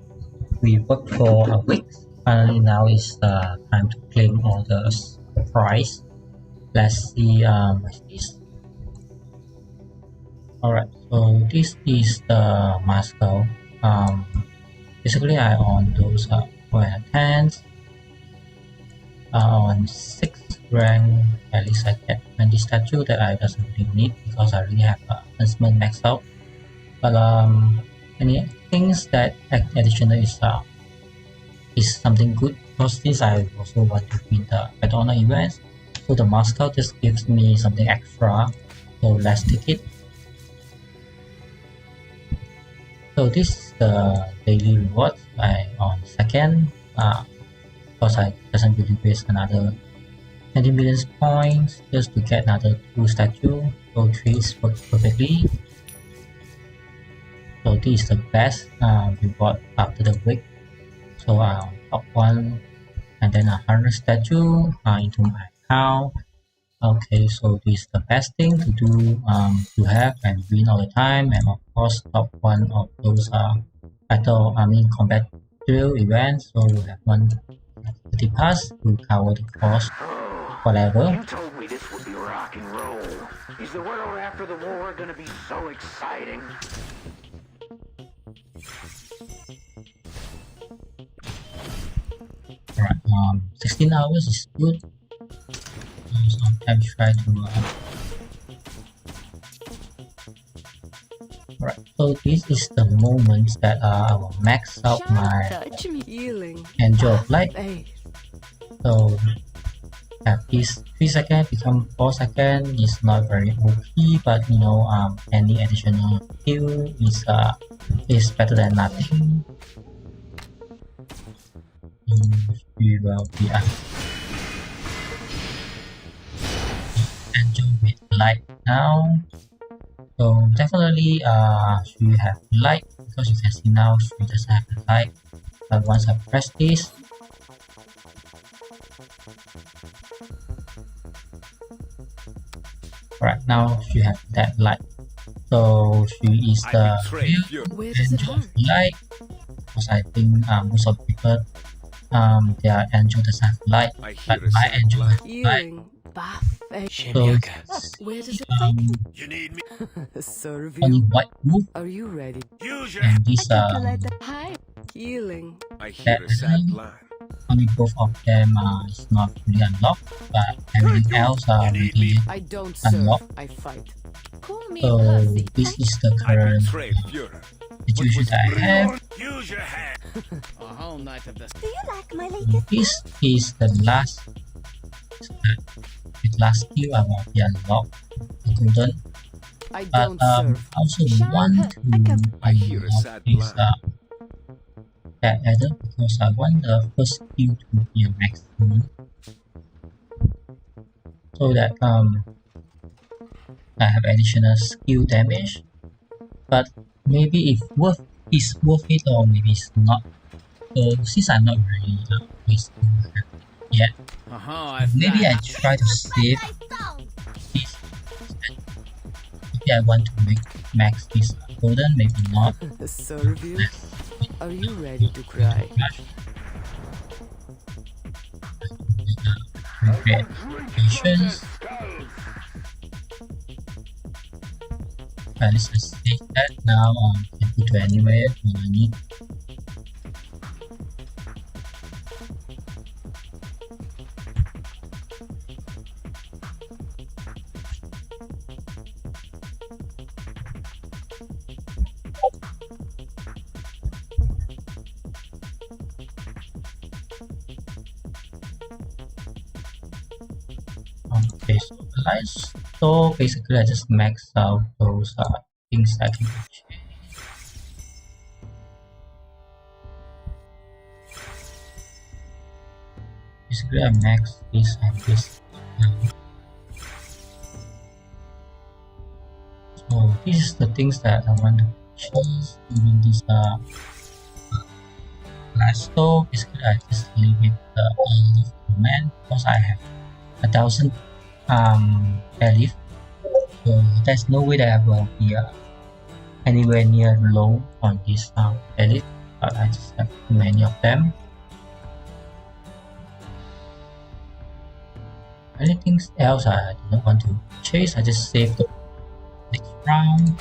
we worked for a week. Finally now is time to claim all the prize. Let's see what's this. Alright, so this is the Moscow. Basically I own those 10s on 6th rank. At least I get 20 statue that I doesn't really need because I already have huntsman maxed out. But any things that additional is something good, because this I also want to win the battle honor events. So the Moscow just gives me something extra, so let's take it. So this is the daily reward. I on second, because I doesn't really waste another 20 million points just to get another 2 statue. So 3 works perfectly. So this is the best reward after the week. So top 1 and then 100 statue into my account. Okay, so this is the best thing to do, to have and win all the time, and of course top 1 of those combat drill events, so you have 130 pass to cover the cost, whatever. You told me this would be rock and roll. Is the world after the war gonna be so exciting? Alright, 16 hours is good. Sometimes try to Alright, so this is the moment that I will max out my Angel of Light. So at this 3 seconds become 4 seconds is not very OP, but you know, any additional skill is better than nothing. We will be Angel with light now. So definitely she have light, because you can see now she doesn't have light. But once I press this, right now she has that light. So she is the real Angel of Light, because I think most of the people their angel doesn't have light, but my angel has light. So Where does it You need me? serve only you? white wolf, Are you ready? Use your and this Hi. Healing. I hear a sad plan. only both of them is not fully unlocked, but everything else are already I don't serve, unlocked. I fight. Call me So Percy. this is the I current betrayed Führer. situation that I have. Use your hand. Do you like my latest? This is the last skill I will be unlocked, the golden. I But don't I serve. also want to I hear a sad this that added, because I want the first skill to be a maximum, so that I have additional skill damage. But maybe if it's worth it, or maybe it's not. So since I'm not really wasting yet, maybe I try to save this. Maybe I want to max this golden, maybe not. Serve you? Are you ready to cry? Regret patience. At least I save that now. I can put to anywhere when I need. Okay, so basically I just max out those things I can change. Basically I max this and this. So this is the things that I want to change in this last. So basically I just leave it leave command because I have 1000 lilith. So there's no way that I will be anywhere near low on this lilith, but I just have many of them. Anything else I do not want to chase, I just save the next round.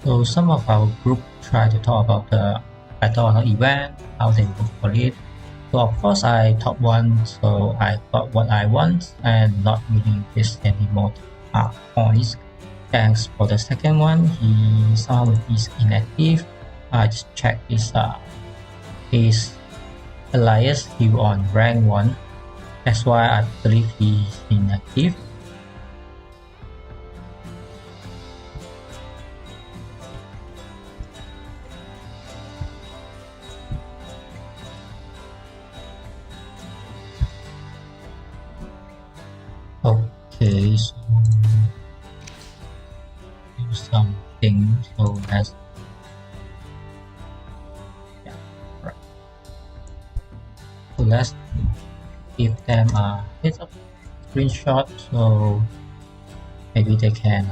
So some of our group try to talk about the battleground event, how they work for it. So of course I top 1, so I got what I want and not really invest any more points. Thanks for the second one, he somehow is inactive. I just check his alliance, he on rank 1. That's why I believe he is inactive. Okay, so do something. So let's right. So let's give them a bit of screenshot, so maybe they can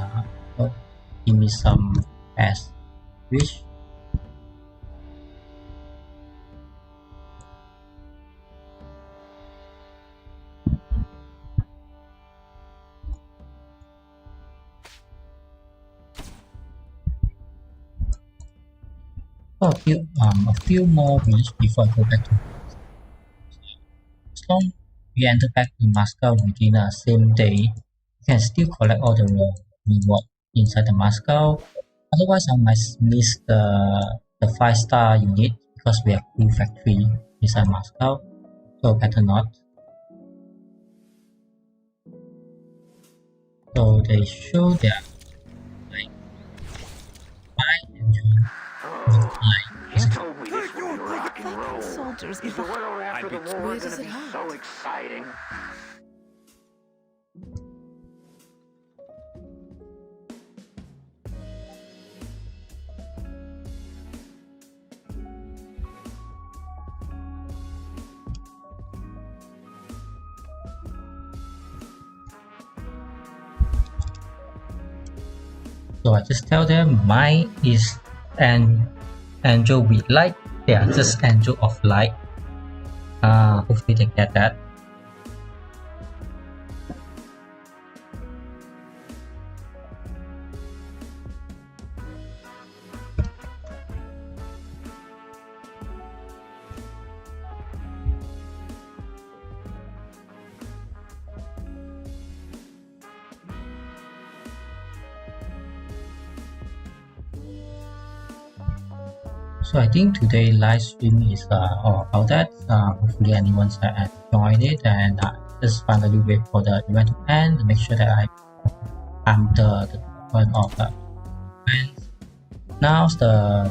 give me some best wish. A few more minutes before I go back to. As long as we enter back to Moscow within the same day, we can still collect all the reward inside the Moscow. Otherwise, I might miss the 5-star unit because we have 2 factories inside Moscow, so better not. So they show their like 5 and You told me this was rock and roll. Soldiers Is the world after the war Where gonna does it be hurt? so exciting? So I just tell them mine is an angel with light. They are just angel of light. Hopefully they get that. So I think today live stream is all about that. Hopefully anyone's enjoyed it, and just finally wait for the event to end. Make sure that I'm the one of the event. Now's the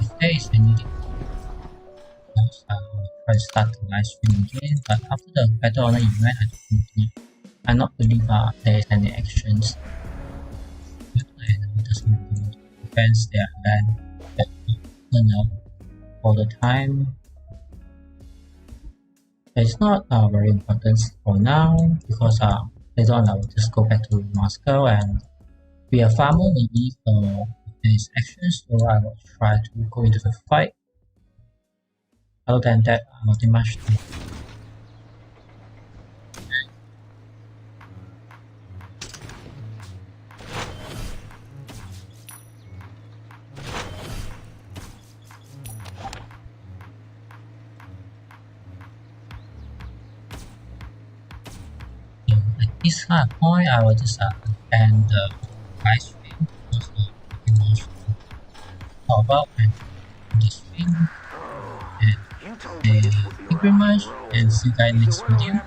if there is anything else, try to start the live stream again, but after the battleground event, I not believe there is any actions. Defense their land that turn out all the time. It's not very important for now because later on I will just go back to Moscow and be a farmer maybe for his actions, so I will try to go into the fight. Other than that, nothing much. At this point, I will just end the live stream. Also, pretty much talk about and the stream. And thank you very much, and see you guys next video.